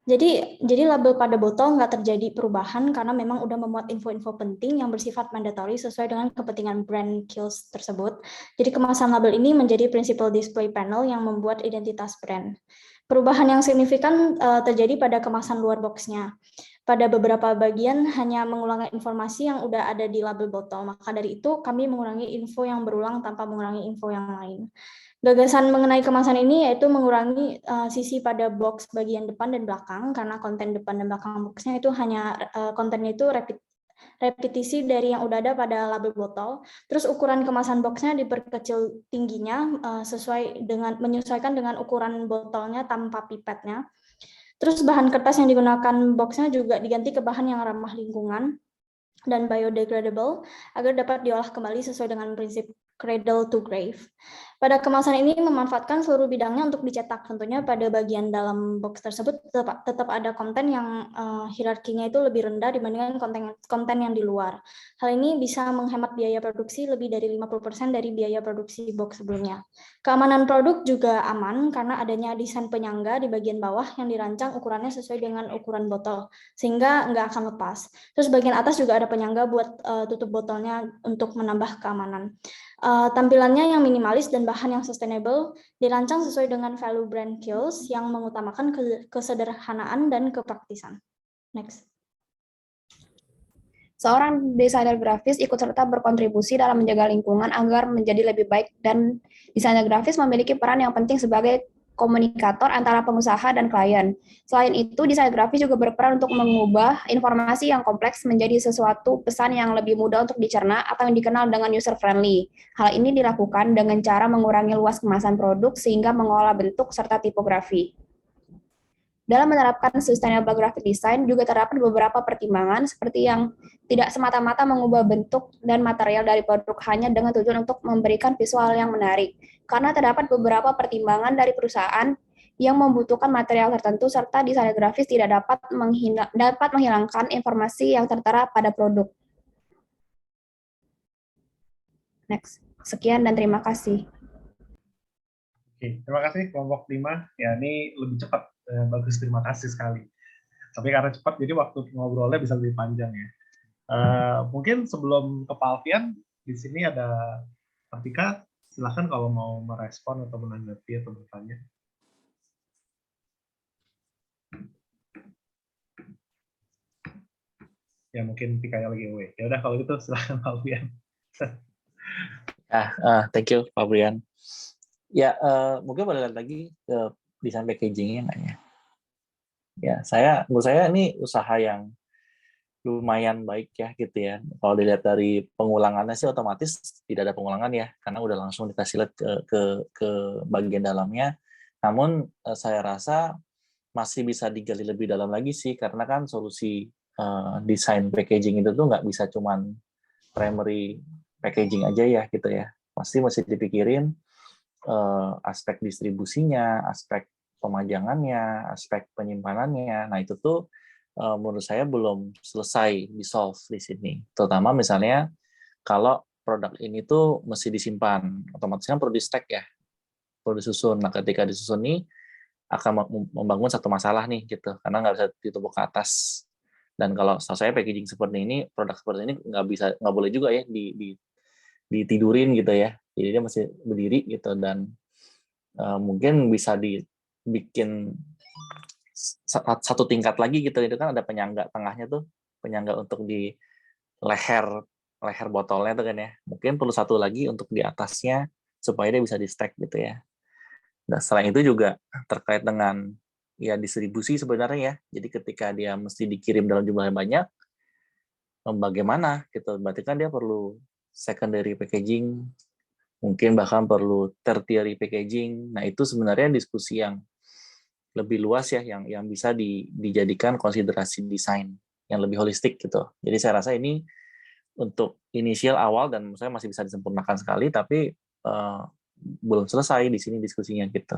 Jadi label pada botol nggak terjadi perubahan karena memang udah memuat info-info penting yang bersifat mandatory sesuai dengan kepentingan brand Kiehl's tersebut. Jadi kemasan label ini menjadi principal display panel yang membuat identitas brand. Perubahan yang signifikan terjadi pada kemasan luar boxnya. Pada beberapa bagian hanya mengulangi informasi yang udah ada di label botol. Maka dari itu kami mengurangi info yang berulang tanpa mengurangi info yang lain. Gagasan mengenai kemasan ini yaitu mengurangi sisi pada box bagian depan dan belakang karena konten depan dan belakang boxnya itu hanya kontennya itu repetisi dari yang udah ada pada label botol. Terus ukuran kemasan boxnya diperkecil tingginya sesuai dengan menyesuaikan dengan ukuran botolnya tanpa pipetnya. Terus bahan kertas yang digunakan boxnya juga diganti ke bahan yang ramah lingkungan dan biodegradable agar dapat diolah kembali sesuai dengan prinsip cradle to grave. Pada kemasan ini memanfaatkan seluruh bidangnya untuk dicetak. Tentunya pada bagian dalam box tersebut tetap ada konten yang hierarkinya itu lebih rendah dibandingkan konten yang di luar. Hal ini bisa menghemat biaya produksi lebih dari 50% dari biaya produksi box sebelumnya. Keamanan produk juga aman karena adanya desain penyangga di bagian bawah yang dirancang ukurannya sesuai dengan ukuran botol, sehingga nggak akan lepas. Terus bagian atas juga ada penyangga buat tutup botolnya untuk menambah keamanan. Tampilannya yang minimalis dan bahan yang sustainable dirancang sesuai dengan value brand Kiehl's yang mengutamakan kesederhanaan dan kepraktisan. Next. Seorang desainer grafis ikut serta berkontribusi dalam menjaga lingkungan agar menjadi lebih baik, dan desainer grafis memiliki peran yang penting sebagai komunikator antara pengusaha dan klien. Selain itu, desainer grafis juga berperan untuk mengubah informasi yang kompleks menjadi sesuatu pesan yang lebih mudah untuk dicerna atau yang dikenal dengan user-friendly. Hal ini dilakukan dengan cara mengurangi luas kemasan produk sehingga mengolah bentuk serta tipografi. Dalam menerapkan sustainable graphic design juga terdapat beberapa pertimbangan seperti yang tidak semata-mata mengubah bentuk dan material dari produk hanya dengan tujuan untuk memberikan visual yang menarik. Karena terdapat beberapa pertimbangan dari perusahaan yang membutuhkan material tertentu serta desainer grafis tidak dapat menghilangkan informasi yang tertera pada produk. Next. Sekian dan terima kasih. Oke, terima kasih kelompok 5. Ya, ini lebih cepat. Bagus, terima kasih sekali. Tapi karena cepat, jadi waktu ngobrolnya bisa lebih panjang ya. Mungkin sebelum ke Pak Alfian, di sini ada Artika. Silahkan kalau mau merespon atau menanggapi atau bertanya. Ya mungkin Tika lagi away. Ya udah kalau gitu silahkan Pak Alfian. Thank you Pak Brian. Ya, mungkin boleh lihat lagi ke desain packaging-nya nggak ya? Ya, menurut saya ini usaha yang lumayan baik ya gitu ya. Kalau dilihat dari pengulangannya sih otomatis tidak ada pengulangan ya, karena udah langsung dikasih lihat ke bagian dalamnya. Namun saya rasa masih bisa digali lebih dalam lagi sih, karena kan solusi desain packaging itu tuh nggak bisa cuman primary packaging aja ya gitu ya. Pasti mesti dipikirin aspek distribusinya, aspek pemajangannya, aspek penyimpanannya. Nah, itu tuh menurut saya belum selesai di-solve di sini. Terutama misalnya kalau produk ini tuh mesti disimpan, otomatis kan perlu di-stack ya, perlu disusun. Nah, ketika disusun nih akan membangun satu masalah nih gitu, karena nggak bisa ditumpuk ke atas. Dan kalau setahu saya packaging seperti ini, produk seperti ini nggak boleh juga ya ditidurin gitu ya. Jadi dia masih berdiri gitu, dan mungkin bisa dibikin satu tingkat lagi gitu. Itu kan ada penyangga tengahnya tuh, penyangga untuk di leher botolnya tuh kan ya. Mungkin perlu satu lagi untuk di atasnya supaya dia bisa di stack gitu ya. Nah, selain itu juga terkait dengan ya distribusi sebenarnya ya. Jadi ketika dia mesti dikirim dalam jumlah yang banyak, bagaimana gitu. Berarti kan dia perlu secondary packaging, mungkin bahkan perlu tertiary packaging. Nah, itu sebenarnya diskusi yang lebih luas ya, yang bisa dijadikan konsiderasi desain yang lebih holistik gitu. Jadi saya rasa ini untuk inisial awal dan saya masih bisa disempurnakan sekali, tapi belum selesai di sini diskusinya gitu.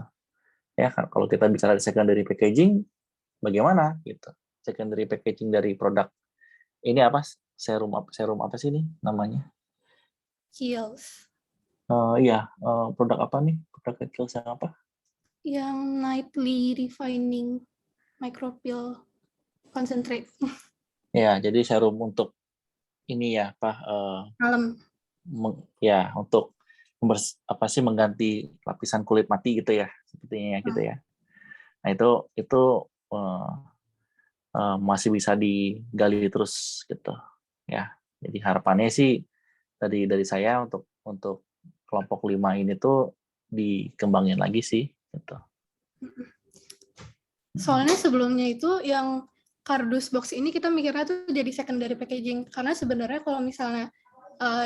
Ya, kalau kita bicara di secondary packaging, bagaimana gitu? Secondary packaging dari produk ini apa? Serum apa sih ini namanya? Kiehl's. Iya, produk apa nih? Produk Kiehl's yang apa? Yang nightly refining micropill concentrate. Ya, jadi serum untuk ini ya, Malam. Ya, untuk mengganti lapisan kulit mati gitu ya, sepertinya gitu ya. Nah, itu masih bisa digali terus gitu ya. Jadi harapannya sih dari saya untuk kelompok 5 ini tuh dikembangin lagi sih gitu. Soalnya sebelumnya itu yang kardus box ini kita mikirnya tuh jadi secondary packaging, karena sebenarnya kalau misalnya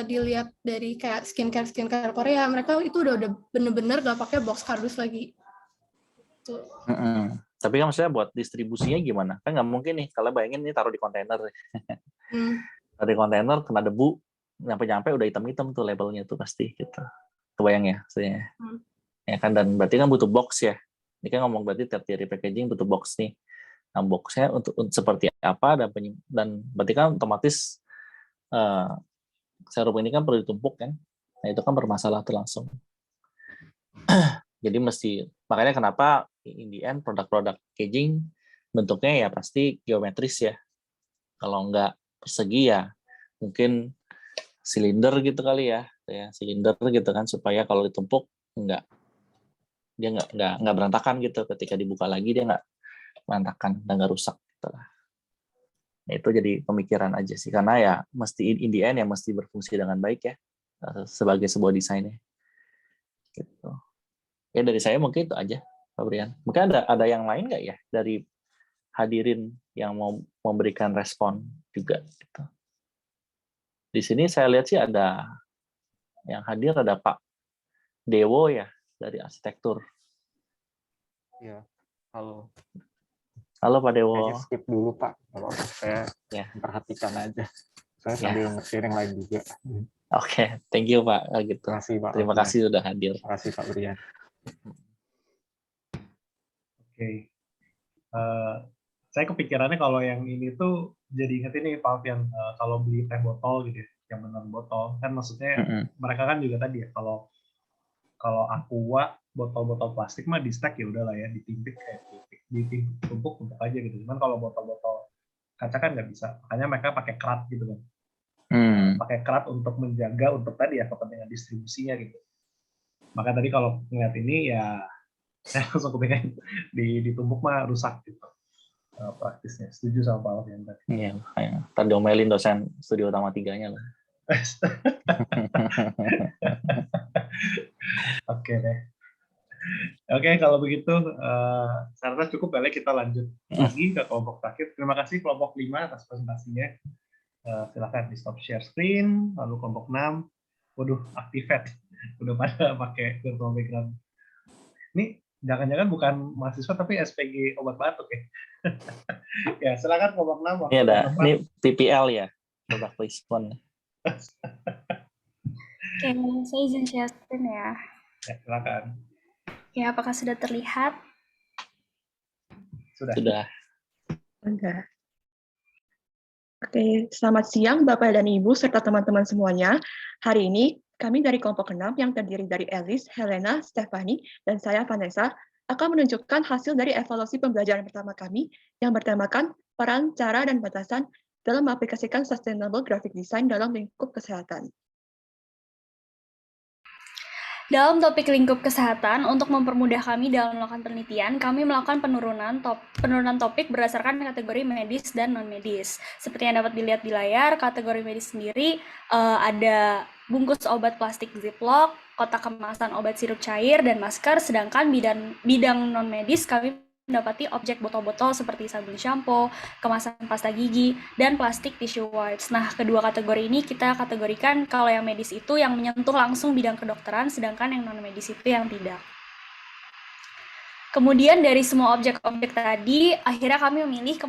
dilihat dari kayak skincare Korea, mereka itu udah bener-bener gak pakai box kardus lagi. Tuh. Tapi kan maksudnya buat distribusinya gimana? Kan nggak mungkin nih, kalau bayangin nih taruh di kontainer. Taruh di kontainer, kena debu, nyampe-nyampe udah hitam-hitam tuh labelnya tuh pasti gitu. Kebayang ya maksudnya. Ya kan, dan berarti kan butuh box ya. Ini kan ngomong berarti tertiary packaging butuh box nih. Nah, boxnya untuk seperti apa dan berarti kan otomatis serum ini kan perlu ditumpuk kan. Nah, itu kan bermasalah tuh langsung. Jadi makanya kenapa in the end produk-produk packaging bentuknya ya pasti geometris ya. Kalau nggak persegi ya mungkin silinder gitu kali ya silinder gitu kan, supaya kalau ditumpuk dia nggak berantakan gitu, ketika dibuka lagi dia nggak berantakan dan nggak rusak gitu lah. Nah, itu jadi pemikiran aja sih, karena ya mesti in the end ya mesti berfungsi dengan baik ya sebagai sebuah desainnya gitu. Ya dari saya mungkin itu aja, Pak Brian. Mungkin ada yang lain nggak ya dari hadirin yang mau memberikan respon juga gitu. Di sini saya lihat sih ada yang hadir, ada Pak Dewo ya dari arsitektur. Ya, halo. Halo Pak Dewo. Kayaknya skip dulu Pak, kalau saya perhatikan aja. Saya sambil nge-share yang lain juga. Oke, thank you Pak. Gitu. Terima kasih sudah hadir. Terima kasih Pak Brian. Oke. Saya kepikirannya kalau yang ini tuh jadi inget ini Pak Alfian, kalau beli teh botol gitu ya, yang benar botol kan maksudnya mereka kan juga tadi ya kalau Aqua botol-botol plastik mah di stack ya udahlah ya, ditimpuk ditumpuk aja gitu. Cuman kalau botol-botol kaca kan nggak bisa, makanya mereka pakai kerat gitu kan. Pakai kerat untuk menjaga untuk tadi ya kepentingan distribusinya gitu. Maka tadi kalau ngeliat ini ya saya langsung kepengen ditumpuk mah rusak gitu. Praktisnya setuju sama Pak Alfian tadi. Iya, tadi diomelin dosen studi utama 3-nya lah. Oke deh. Oke, kalau begitu saya rasa cukup kali kita lanjut lagi ke kelompok terakhir. Terima kasih kelompok 5 atas presentasinya. Silakan di stop share screen. Lalu kelompok 6, waduh, activate. Udah pada pakai virtual background. Ini jangan-jangan bukan mahasiswa tapi SPG obat batuk ya. Ya, silakan kelompok 6. Ini ada, ini PPL ya, product placement. Oke, saya izin share screen ya. Ya, silakan. Ya, apakah sudah terlihat? Sudah. Sudah. Enggak. Oke, selamat siang Bapak dan Ibu serta teman-teman semuanya. Hari ini kami dari kelompok 6 yang terdiri dari Elis, Helena, Stephanie, dan saya Vanessa akan menunjukkan hasil dari evaluasi pembelajaran pertama kami yang bertemakan peran, cara, dan batasan dalam mengaplikasikan Sustainable Graphic Design dalam lingkup kesehatan. Dalam topik lingkup kesehatan, untuk mempermudah kami dalam melakukan penelitian, kami melakukan penurunan topik berdasarkan kategori medis dan non-medis. Seperti yang dapat dilihat di layar, kategori medis sendiri ada bungkus obat plastik Ziploc, kotak kemasan obat sirup cair, dan masker, sedangkan bidang non-medis kami mendapati objek botol-botol seperti sabun shampoo, kemasan pasta gigi, dan plastik tissue wipes. Nah, kedua kategori ini kita kategorikan kalau yang medis itu yang menyentuh langsung bidang kedokteran, sedangkan yang non-medis itu yang tidak. Kemudian dari semua objek-objek tadi, akhirnya kami memilih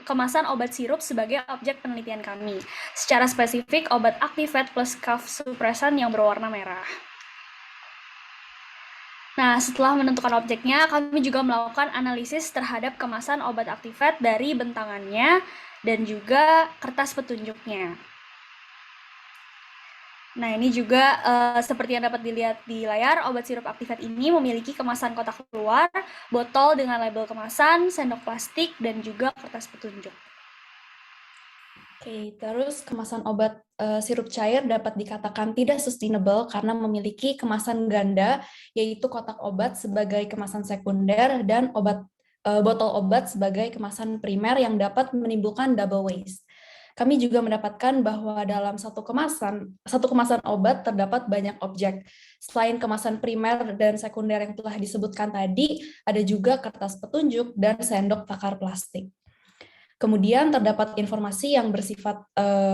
kemasan obat sirup sebagai objek penelitian kami. Secara spesifik, obat Activate plus cough suppressant yang berwarna merah. Nah, setelah menentukan objeknya, kami juga melakukan analisis terhadap kemasan obat Activate dari bentangannya dan juga kertas petunjuknya. Nah, ini juga seperti yang dapat dilihat di layar, obat sirup Activate ini memiliki kemasan kotak luar, botol dengan label kemasan, sendok plastik, dan juga kertas petunjuk. Oke, terus kemasan obat sirup cair dapat dikatakan tidak sustainable karena memiliki kemasan ganda, yaitu kotak obat sebagai kemasan sekunder dan botol obat sebagai kemasan primer yang dapat menimbulkan double waste. Kami juga mendapatkan bahwa dalam satu kemasan obat terdapat banyak objek. Selain kemasan primer dan sekunder yang telah disebutkan tadi, ada juga kertas petunjuk dan sendok takar plastik. Kemudian terdapat informasi yang bersifat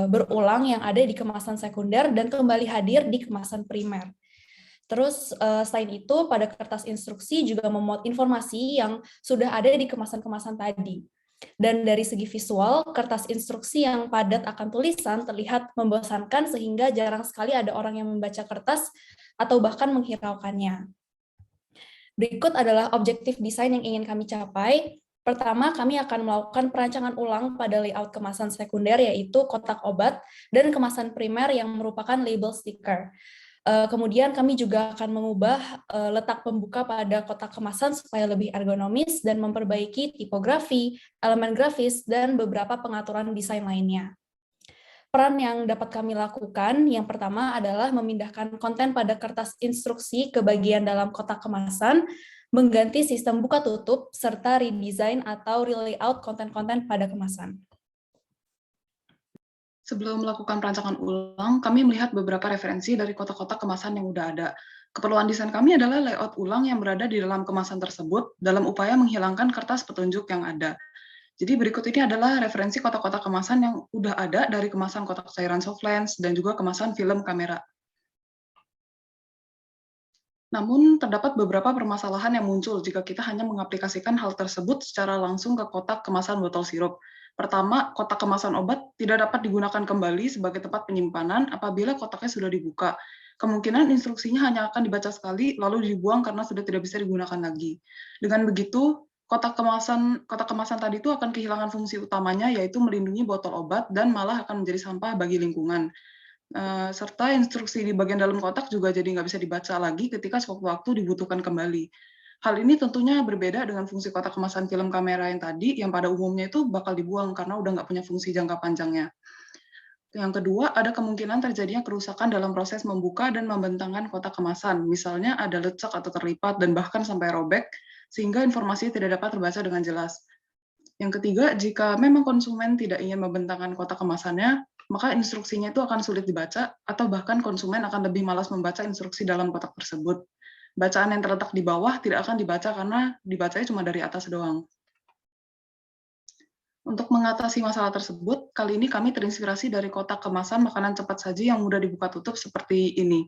berulang yang ada di kemasan sekunder dan kembali hadir di kemasan primer. Terus selain itu pada kertas instruksi juga memuat informasi yang sudah ada di kemasan-kemasan tadi. Dan dari segi visual, kertas instruksi yang padat akan tulisan terlihat membosankan sehingga jarang sekali ada orang yang membaca kertas atau bahkan menghiraukannya. Berikut adalah objektif desain yang ingin kami capai. Pertama, kami akan melakukan perancangan ulang pada layout kemasan sekunder, yaitu kotak obat, dan kemasan primer yang merupakan label stiker. Kemudian kami juga akan mengubah letak pembuka pada kotak kemasan supaya lebih ergonomis dan memperbaiki tipografi, elemen grafis, dan beberapa pengaturan desain lainnya. Peran yang dapat kami lakukan, yang pertama adalah memindahkan konten pada kertas instruksi ke bagian dalam kotak kemasan, mengganti sistem buka tutup, serta redesign atau relayout konten-konten pada kemasan. Sebelum melakukan perancangan ulang, kami melihat beberapa referensi dari kotak-kotak kemasan yang sudah ada. Keperluan desain kami adalah layout ulang yang berada di dalam kemasan tersebut dalam upaya menghilangkan kertas petunjuk yang ada. Jadi berikut ini adalah referensi kotak-kotak kemasan yang sudah ada dari kemasan kotak cairan soft lens dan juga kemasan film kamera. Namun, terdapat beberapa permasalahan yang muncul jika kita hanya mengaplikasikan hal tersebut secara langsung ke kotak kemasan botol sirup. Pertama, kotak kemasan obat tidak dapat digunakan kembali sebagai tempat penyimpanan apabila kotaknya sudah dibuka. Kemungkinan instruksinya hanya akan dibaca sekali, lalu dibuang karena sudah tidak bisa digunakan lagi. Dengan begitu, kotak kemasan tadi itu akan kehilangan fungsi utamanya, yaitu melindungi botol obat dan malah akan menjadi sampah bagi lingkungan. Serta instruksi di bagian dalam kotak juga jadi nggak bisa dibaca lagi ketika sewaktu-waktu dibutuhkan kembali. Hal ini tentunya berbeda dengan fungsi kotak kemasan film kamera yang tadi, yang pada umumnya itu bakal dibuang karena udah nggak punya fungsi jangka panjangnya. Yang kedua, ada kemungkinan terjadinya kerusakan dalam proses membuka dan membentangkan kotak kemasan. Misalnya ada lecek atau terlipat dan bahkan sampai robek, sehingga informasi tidak dapat terbaca dengan jelas. Yang ketiga, jika memang konsumen tidak ingin membentangkan kotak kemasannya, maka instruksinya itu akan sulit dibaca, atau bahkan konsumen akan lebih malas membaca instruksi dalam kotak tersebut. Bacaan yang terletak di bawah tidak akan dibaca karena dibacanya cuma dari atas doang. Untuk mengatasi masalah tersebut, kali ini kami terinspirasi dari kotak kemasan makanan cepat saji yang mudah dibuka tutup seperti ini.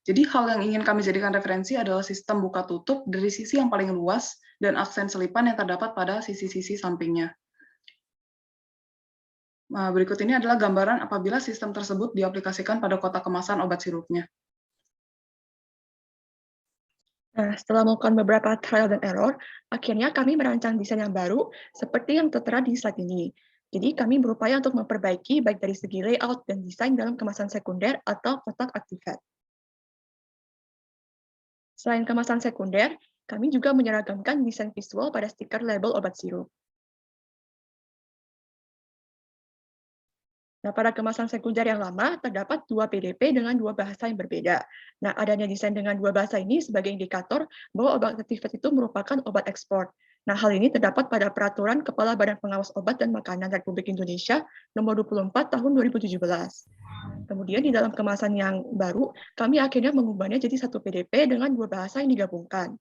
Jadi hal yang ingin kami jadikan referensi adalah sistem buka tutup dari sisi yang paling luas dan aksen selipan yang terdapat pada sisi-sisi sampingnya. Nah, berikut ini adalah gambaran apabila sistem tersebut diaplikasikan pada kotak kemasan obat sirupnya. Nah, setelah melakukan beberapa trial dan error, akhirnya kami merancang desain yang baru seperti yang tertera di slide ini. Jadi kami berupaya untuk memperbaiki baik dari segi layout dan desain dalam kemasan sekunder atau kotak Activate. Selain kemasan sekunder, kami juga menyeragamkan desain visual pada stiker label obat sirup. Nah, pada kemasan sekunder yang lama, terdapat 2 PDP dengan 2 bahasa yang berbeda. Nah, adanya desain dengan 2 bahasa ini sebagai indikator bahwa obat Activate itu merupakan obat ekspor. Nah, hal ini terdapat pada Peraturan Kepala Badan Pengawas Obat dan Makanan Republik Indonesia Nomor 24 Tahun 2017. Kemudian di dalam kemasan yang baru, kami akhirnya mengubahnya jadi 1 PDP dengan 2 bahasa yang digabungkan.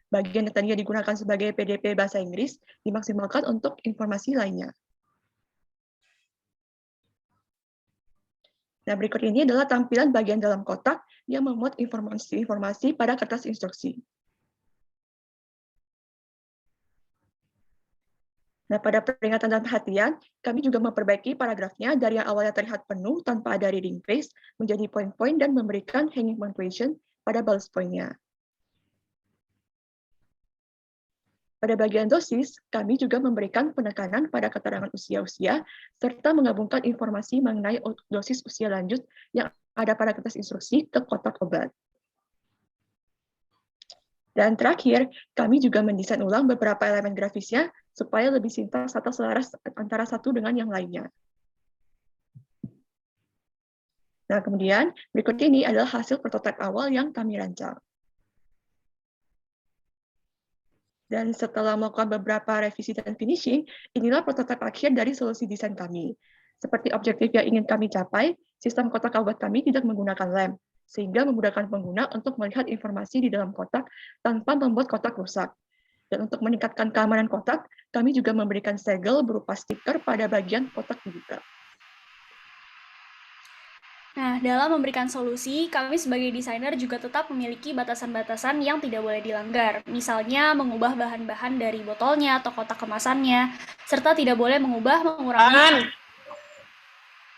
Bagian yang tadinya digunakan sebagai PDP bahasa Inggris dimaksimalkan untuk informasi lainnya. Nah, berikut ini adalah tampilan bagian dalam kotak yang memuat informasi-informasi pada kertas instruksi. Nah, pada peringatan dan perhatian, kami juga memperbaiki paragrafnya dari yang awalnya terlihat penuh tanpa ada reading phrase menjadi poin-poin dan memberikan hanging punctuation pada bullet point-nya. Pada bagian dosis, kami juga memberikan penekanan pada keterangan usia-usia, serta menggabungkan informasi mengenai dosis usia lanjut yang ada pada kertas instruksi ke kotak obat. Dan terakhir, kami juga mendesain ulang beberapa elemen grafisnya supaya lebih sintas atau selaras antara satu dengan yang lainnya. Nah, kemudian berikut ini adalah hasil prototipe awal yang kami rancang. Dan setelah melakukan beberapa revisi dan finishing, inilah prototipe akhir dari solusi desain kami. Seperti objektif yang ingin kami capai, sistem kotak obat kami tidak menggunakan lem, sehingga memudahkan pengguna untuk melihat informasi di dalam kotak tanpa membuat kotak rusak. Dan untuk meningkatkan keamanan kotak, kami juga memberikan segel berupa stiker pada bagian kotak dibuka. Nah, dalam memberikan solusi, kami sebagai desainer juga tetap memiliki batasan-batasan yang tidak boleh dilanggar. Misalnya, mengubah bahan-bahan dari botolnya atau kotak kemasannya, serta tidak boleh mengurangi...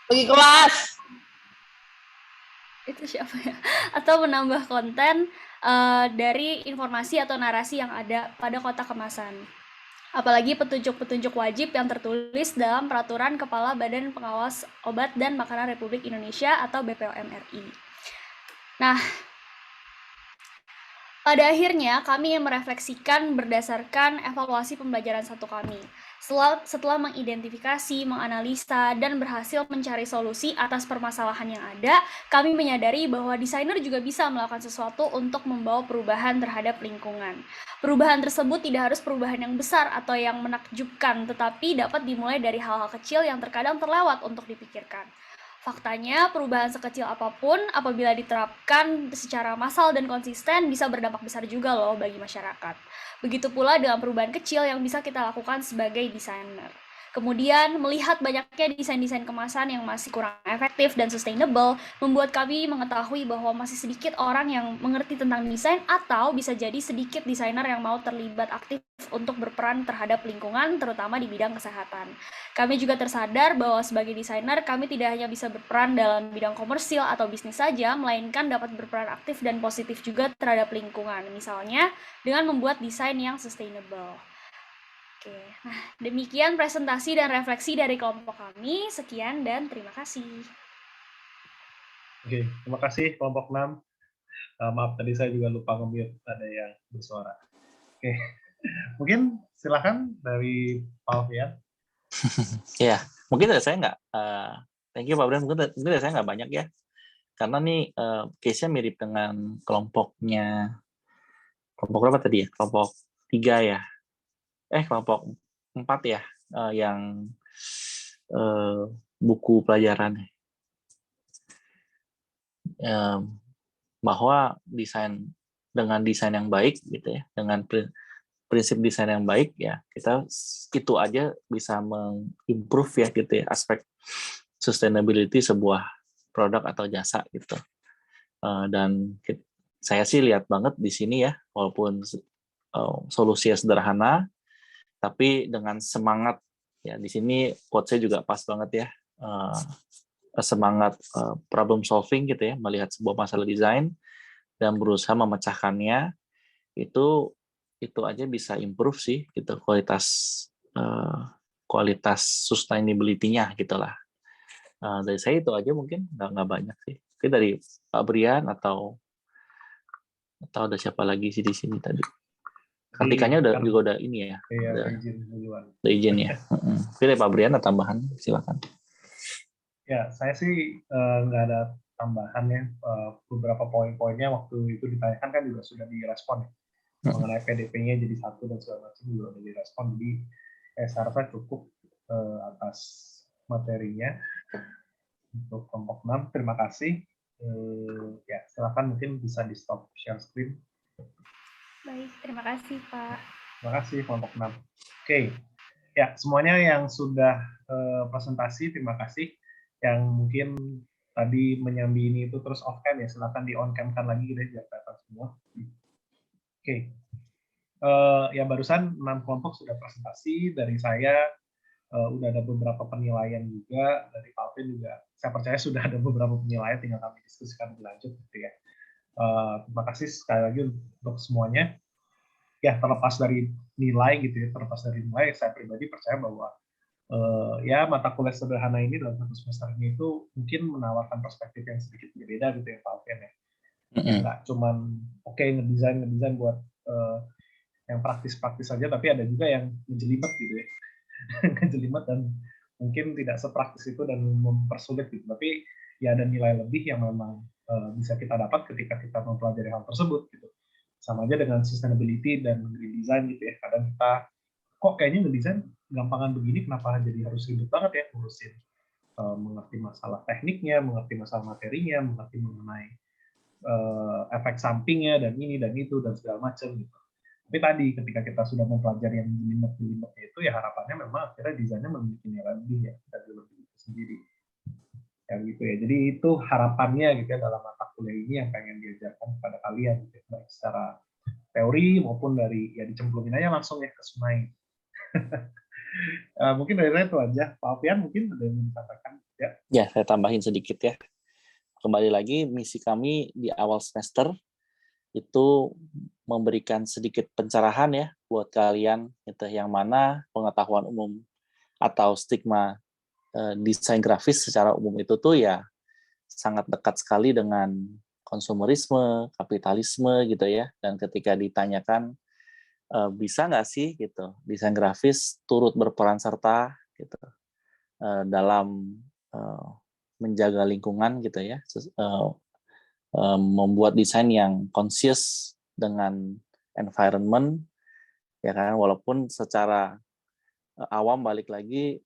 Pergi kelas! Itu siapa ya? Atau menambah konten dari informasi atau narasi yang ada pada kotak kemasan. Apalagi petunjuk-petunjuk wajib yang tertulis dalam Peraturan Kepala Badan Pengawas Obat dan Makanan Republik Indonesia atau BPOM RI. Nah, pada akhirnya kami ingin merefleksikan berdasarkan evaluasi pembelajaran 1 kami. Setelah mengidentifikasi, menganalisa, dan berhasil mencari solusi atas permasalahan yang ada, kami menyadari bahwa desainer juga bisa melakukan sesuatu untuk membawa perubahan terhadap lingkungan. Perubahan tersebut tidak harus perubahan yang besar atau yang menakjubkan, tetapi dapat dimulai dari hal-hal kecil yang terkadang terlewat untuk dipikirkan. Faktanya, perubahan sekecil apapun apabila diterapkan secara massal dan konsisten bisa berdampak besar juga loh bagi masyarakat. Begitu pula dengan perubahan kecil yang bisa kita lakukan sebagai desainer. Kemudian, melihat banyaknya desain-desain kemasan yang masih kurang efektif dan sustainable, membuat kami mengetahui bahwa masih sedikit orang yang mengerti tentang desain atau bisa jadi sedikit desainer yang mau terlibat aktif untuk berperan terhadap lingkungan, terutama di bidang kesehatan. Kami juga tersadar bahwa sebagai desainer, kami tidak hanya bisa berperan dalam bidang komersil atau bisnis saja, melainkan dapat berperan aktif dan positif juga terhadap lingkungan, misalnya dengan membuat desain yang sustainable. Oke, nah demikian presentasi dan refleksi dari kelompok kami. Sekian dan terima kasih. Oke, terima kasih kelompok 6. Maaf tadi saya juga lupa nge-mute, ada yang bersuara. Oke, mungkin silakan dari Pak Alfian. Ya, mungkin dari saya nggak. Thank you Pak Brian, mungkin dari saya nggak banyak ya. Karena nih case-nya mirip dengan kelompoknya. Kelompok berapa tadi ya? Kelompok 3 ya. Kelompok 4 ya, yang buku pelajaran. Bahwa dengan desain yang baik gitu ya, dengan prinsip desain yang baik ya, kita itu aja bisa mengimprove ya gitu ya, aspek sustainability sebuah produk atau jasa gitu. Dan saya sih lihat banget di sini ya, walaupun solusinya sederhana, tapi dengan semangat ya, di sini quote-nya juga pas banget ya, semangat problem solving gitu ya, melihat sebuah masalah desain dan berusaha memecahkannya, itu aja bisa improve sih gitu kualitas sustainability-nya gitulah. Dari saya itu aja, mungkin nggak banyak sih. Oke, dari Pak Brian atau ada siapa lagi sih di sini tadi? Kartikanya juga udah ini ya. Iya, udah izin ya. Oke, dari Pak Brian ada tambahan, silakan. Ya, saya sih nggak ada tambahan ya. Beberapa poin-poinnya waktu itu ditanyakan kan juga sudah direspon ya. Mengenai PDP-nya jadi 1 dan segala macam juga sudah direspon. Jadi saya rasa cukup atas materinya. Untuk kelompok 6, terima kasih. Ya, silakan mungkin bisa di stop share screen. Baik, terima kasih Pak. Terima kasih kelompok 6. Oke, ya semuanya yang sudah presentasi, terima kasih. Yang mungkin tadi menyambi ini itu terus off cam ya, silakan di on cam kan lagi gitu biar kelihatan semua. Oke, ya barusan 6 kelompok sudah presentasi dari saya. Udah ada beberapa penilaian juga dari Pak Alvin juga. Saya percaya sudah ada beberapa penilaian, tinggal kami diskusikan lebih lanjut gitu ya. Terima kasih sekali lagi untuk semuanya. Ya, terlepas dari nilai gitu ya, saya pribadi percaya bahwa ya mata kuliah sederhana ini dalam satu semester ini itu mungkin menawarkan perspektif yang sedikit berbeda gitu ya Pak Alvin ya. Nggak cuman ngedesain buat yang praktis-praktis saja, tapi ada juga yang menjelimet gitu ya. Kejelimet dan mungkin tidak sepraktis itu dan mempersulit gitu. Tapi ya ada nilai lebih yang memang bisa kita dapat ketika kita mempelajari hal tersebut gitu. Sama aja dengan sustainability dan green design gitu ya. Kadang kita kok kayaknya ngedesain gampangan begini, kenapa jadi harus ribet banget ya ngurusin mengerti masalah tekniknya, mengerti masalah materinya, mengerti mengenai efek sampingnya dan ini dan itu dan segala macam gitu. Tapi tadi ketika kita sudah mempelajari yang jelimet-jelimetnya itu ya harapannya memang akhirnya desainnya memiliki nilai lebih ya dari lebih itu sendiri. Ya gitu ya. Jadi itu harapannya gitu ya dalam mata kuliah ini yang pengen diajarkan kepada kalian gitu ya, baik secara teori maupun dari ya dicemplungin aja langsung ya ke sungai. Mungkin dari saya itu aja. Pak Alfian mungkin ada yang mau disampaikan ya. Ya, saya tambahin sedikit ya. Kembali lagi misi kami di awal semester itu memberikan sedikit pencerahan ya buat kalian gitu, yang mana pengetahuan umum atau stigma desain grafis secara umum itu tuh ya sangat dekat sekali dengan konsumerisme, kapitalisme gitu ya. Dan ketika ditanyakan bisa nggak sih gitu desain grafis turut berperan serta gitu dalam menjaga lingkungan gitu ya, membuat desain yang conscious dengan environment ya kan, walaupun secara awam balik lagi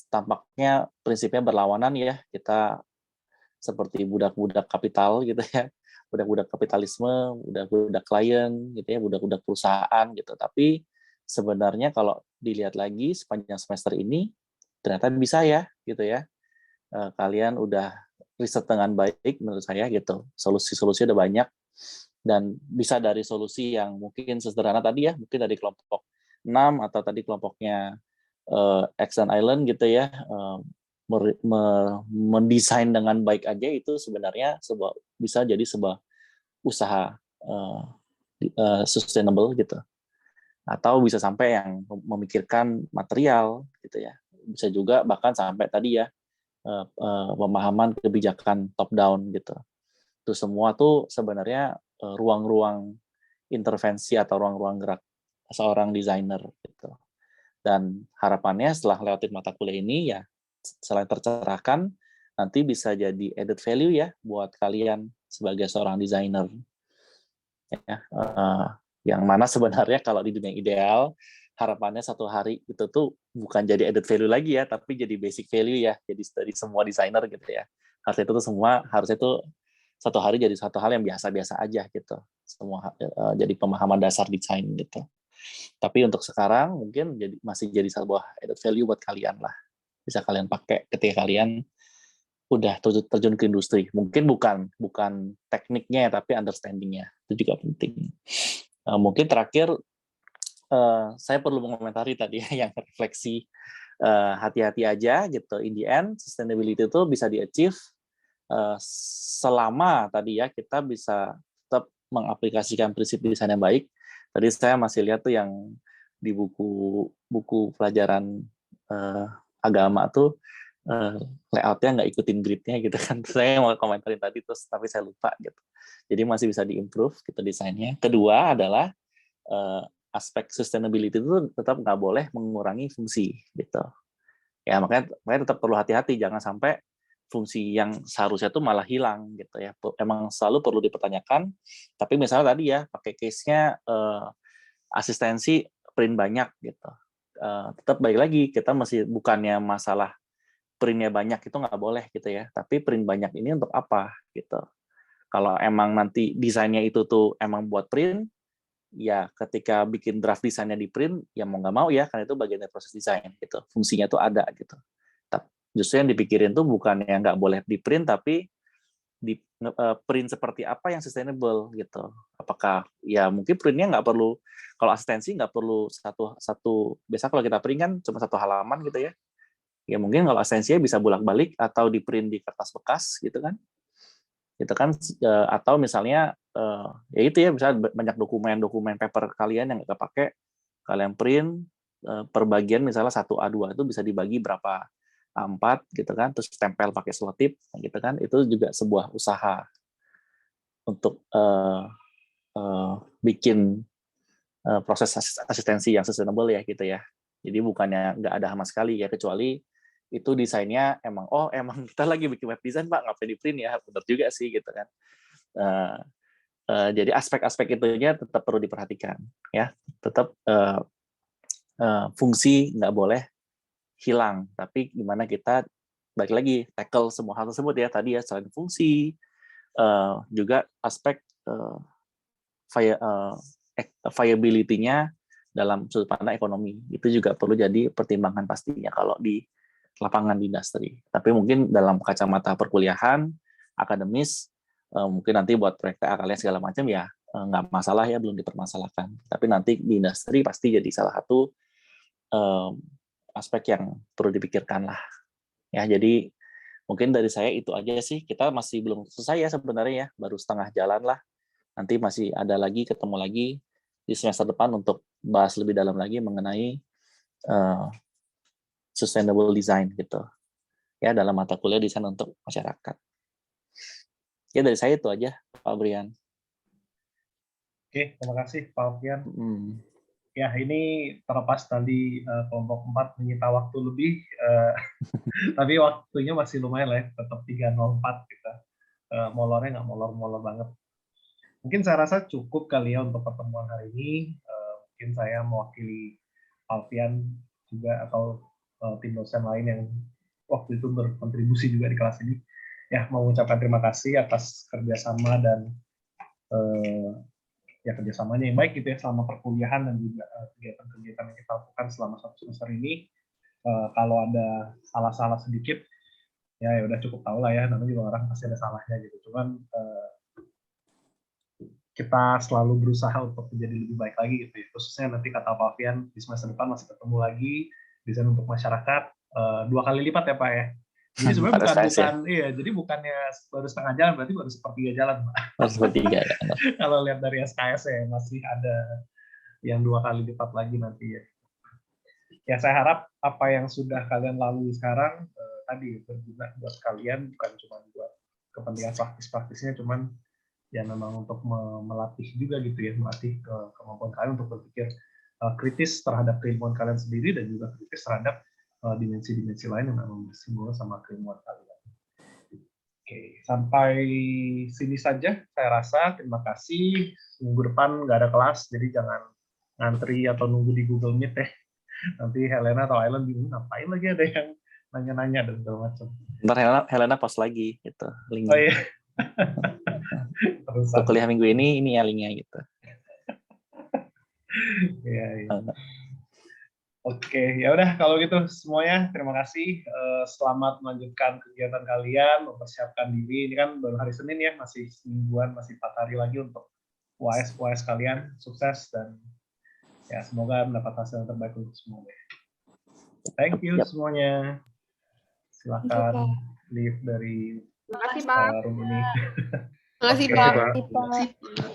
tampaknya prinsipnya berlawanan ya, kita seperti budak-budak kapital gitu ya, budak-budak kapitalisme, budak-budak klien gitu ya, budak-budak perusahaan gitu. Tapi sebenarnya kalau dilihat lagi sepanjang semester ini ternyata bisa ya gitu ya, kalian udah riset dengan baik menurut saya gitu, solusi-solusi udah banyak, dan bisa dari solusi yang mungkin sederhana tadi ya, mungkin dari kelompok 6 atau tadi kelompoknya X dan Island gitu ya, mendesain dengan baik aja itu sebenarnya bisa jadi sebuah usaha sustainable gitu, atau bisa sampai yang memikirkan material gitu ya, bisa juga bahkan sampai tadi ya pemahaman kebijakan top down gitu. Itu semua tuh sebenarnya ruang-ruang intervensi atau ruang-ruang gerak seorang desainer gitu. Dan harapannya setelah lewatin mata kuliah ini ya selain tercerahkan, nanti bisa jadi added value ya buat kalian sebagai seorang desainer. Ya, yang mana sebenarnya kalau di dunia ideal harapannya satu hari itu tuh bukan jadi added value lagi ya, tapi jadi basic value ya, jadi dari semua desainer gitu ya. Harusnya itu satu hari jadi satu hal yang biasa-biasa aja gitu, semua jadi pemahaman dasar desain gitu. Tapi untuk sekarang mungkin masih jadi sebuah added value buat kalian lah, bisa kalian pakai ketika kalian udah terjun ke industri. Mungkin bukan tekniknya tapi understanding-nya itu juga penting. Mungkin terakhir saya perlu mengomentari tadi yang refleksi, hati-hati aja gitu. In the end, sustainability itu bisa di-achieve selama tadi ya kita bisa tetap mengaplikasikan prinsip desain yang baik Tadi saya masih lihat tuh yang di buku pelajaran agama tuh layoutnya nggak ikutin gridnya gitu kan. Saya mau komentarin tadi terus tapi saya lupa gitu. Jadi masih bisa diimprove gitu desainnya. Kedua adalah aspek sustainability itu tetap nggak boleh mengurangi fungsi gitu. Ya makanya tetap perlu hati-hati, jangan sampai fungsi yang seharusnya itu malah hilang gitu ya. Emang selalu perlu dipertanyakan. Tapi misalnya tadi ya pakai case-nya asistensi print banyak gitu. Tetap balik lagi kita masih bukannya masalah printnya banyak itu nggak boleh gitu ya. Tapi print banyak ini untuk apa gitu. Kalau emang nanti desainnya itu tuh emang buat print, ya ketika bikin draft desainnya di print, ya mau nggak mau ya, karena itu bagian dari proses desain gitu. Fungsinya tuh ada gitu. Justru yang dipikirin tuh bukan yang nggak boleh di print, tapi di print seperti apa yang sustainable gitu. Apakah ya mungkin printnya nggak perlu, kalau asistensi nggak perlu satu biasa kalau kita print kan cuma satu halaman gitu ya. Ya mungkin kalau asistensinya bisa bolak-balik atau di print di kertas bekas gitu kan. Gitu kan, atau misalnya ya itu ya, misalnya banyak dokumen paper kalian yang nggak pakai, kalian print per bagian misalnya 1A2 itu bisa dibagi berapa A4 gitu kan, terus tempel pakai selotip gitu kan, itu juga sebuah usaha untuk bikin proses asistensi yang sustainable ya gitu ya. Jadi bukannya nggak ada sama sekali ya, kecuali itu desainnya emang kita lagi bikin web design Pak, ngapain di print ya, benar juga sih gitu kan. Jadi aspek-aspek itunya tetap perlu diperhatikan ya, tetap fungsi nggak boleh hilang, tapi gimana kita balik lagi tackle semua hal tersebut ya tadi ya, selain fungsi juga aspek viability-nya dalam sudut pandang ekonomi itu juga perlu jadi pertimbangan pastinya kalau di lapangan di industri. Tapi mungkin dalam kacamata perkuliahan, akademis, mungkin nanti buat proyek TA kalian segala macam ya nggak masalah ya, belum dipermasalahkan. Tapi nanti di industri pasti jadi salah satu aspek yang perlu dipikirkan lah. Ya, jadi mungkin dari saya itu aja sih. Kita masih belum selesai ya sebenarnya ya, baru setengah jalan lah. Nanti masih ada lagi, ketemu lagi di semester depan untuk bahas lebih dalam lagi mengenai sustainable design gitu. Ya, dalam mata kuliah desain untuk masyarakat. Ya, dari saya itu aja, Pak Brian. Oke, terima kasih Pak Alfian. Ya, ini terlepas tadi kelompok 4 menyita waktu lebih, tapi waktunya masih lumayan lah ya, tetap 3.04 kita. Molornya nggak molor-molor banget. Mungkin saya rasa cukup kali ya untuk pertemuan hari ini. Mungkin saya mewakili Alfian juga atau tim dosen lain yang waktu itu berkontribusi juga di kelas ini. Ya, mau mengucapkan terima kasih atas kerjasama dan ya kerjasamanya yang baik gitu ya selama perkuliahan dan juga kegiatan-kegiatan yang kita lakukan selama 1 semester ini. Kalau ada salah-salah sedikit, ya udah cukup tahu lah ya, namanya juga orang pasti ada salahnya gitu. Cuman kita selalu berusaha untuk menjadi lebih baik lagi gitu ya. Khususnya nanti kata Pak Alfian di semester depan masih ketemu lagi desain untuk masyarakat 2 kali lipat ya Pak ya. Jadi sebenarnya jadi bukannya baru setengah jalan, berarti baru sepertiga jalan Pak. Baru sepertiga ya. Kalau lihat dari SKS ya masih ada yang 2 kali lipat lagi nanti ya. Ya saya harap apa yang sudah kalian lalui sekarang tadi berguna buat kalian, bukan cuma buat kepentingan praktis-praktisnya, cuman ya memang untuk melatih juga gitu ya, melatih kemampuan kalian untuk berpikir kritis terhadap keilmuan kalian sendiri dan juga kritis terhadap dimensi-dimensi lain yang memang bersinggungan sama keilmuan kalian. Oke, sampai sini saja saya rasa. Terima kasih. Minggu depan nggak ada kelas, jadi jangan ngantri atau nunggu di Google Meet ya. Nanti Helena atau Aileen bingung ngapain lagi ada yang nanya-nanya dan segala macam. Ntar Helena post lagi gitu linknya. Oh iya. Untuk kuliah minggu ini ya linknya gitu. Iya. Oke, ya udah kalau gitu semuanya terima kasih. Selamat melanjutkan kegiatan kalian, mempersiapkan diri. Ini kan baru hari Senin ya, masih semingguan, masih 4 hari lagi untuk UAS kalian. Sukses dan ya semoga mendapat hasil yang terbaik untuk semuanya. Thank you semuanya. Silakan leave dari Terima kasih Pak. Room ini. Terima kasih Pak.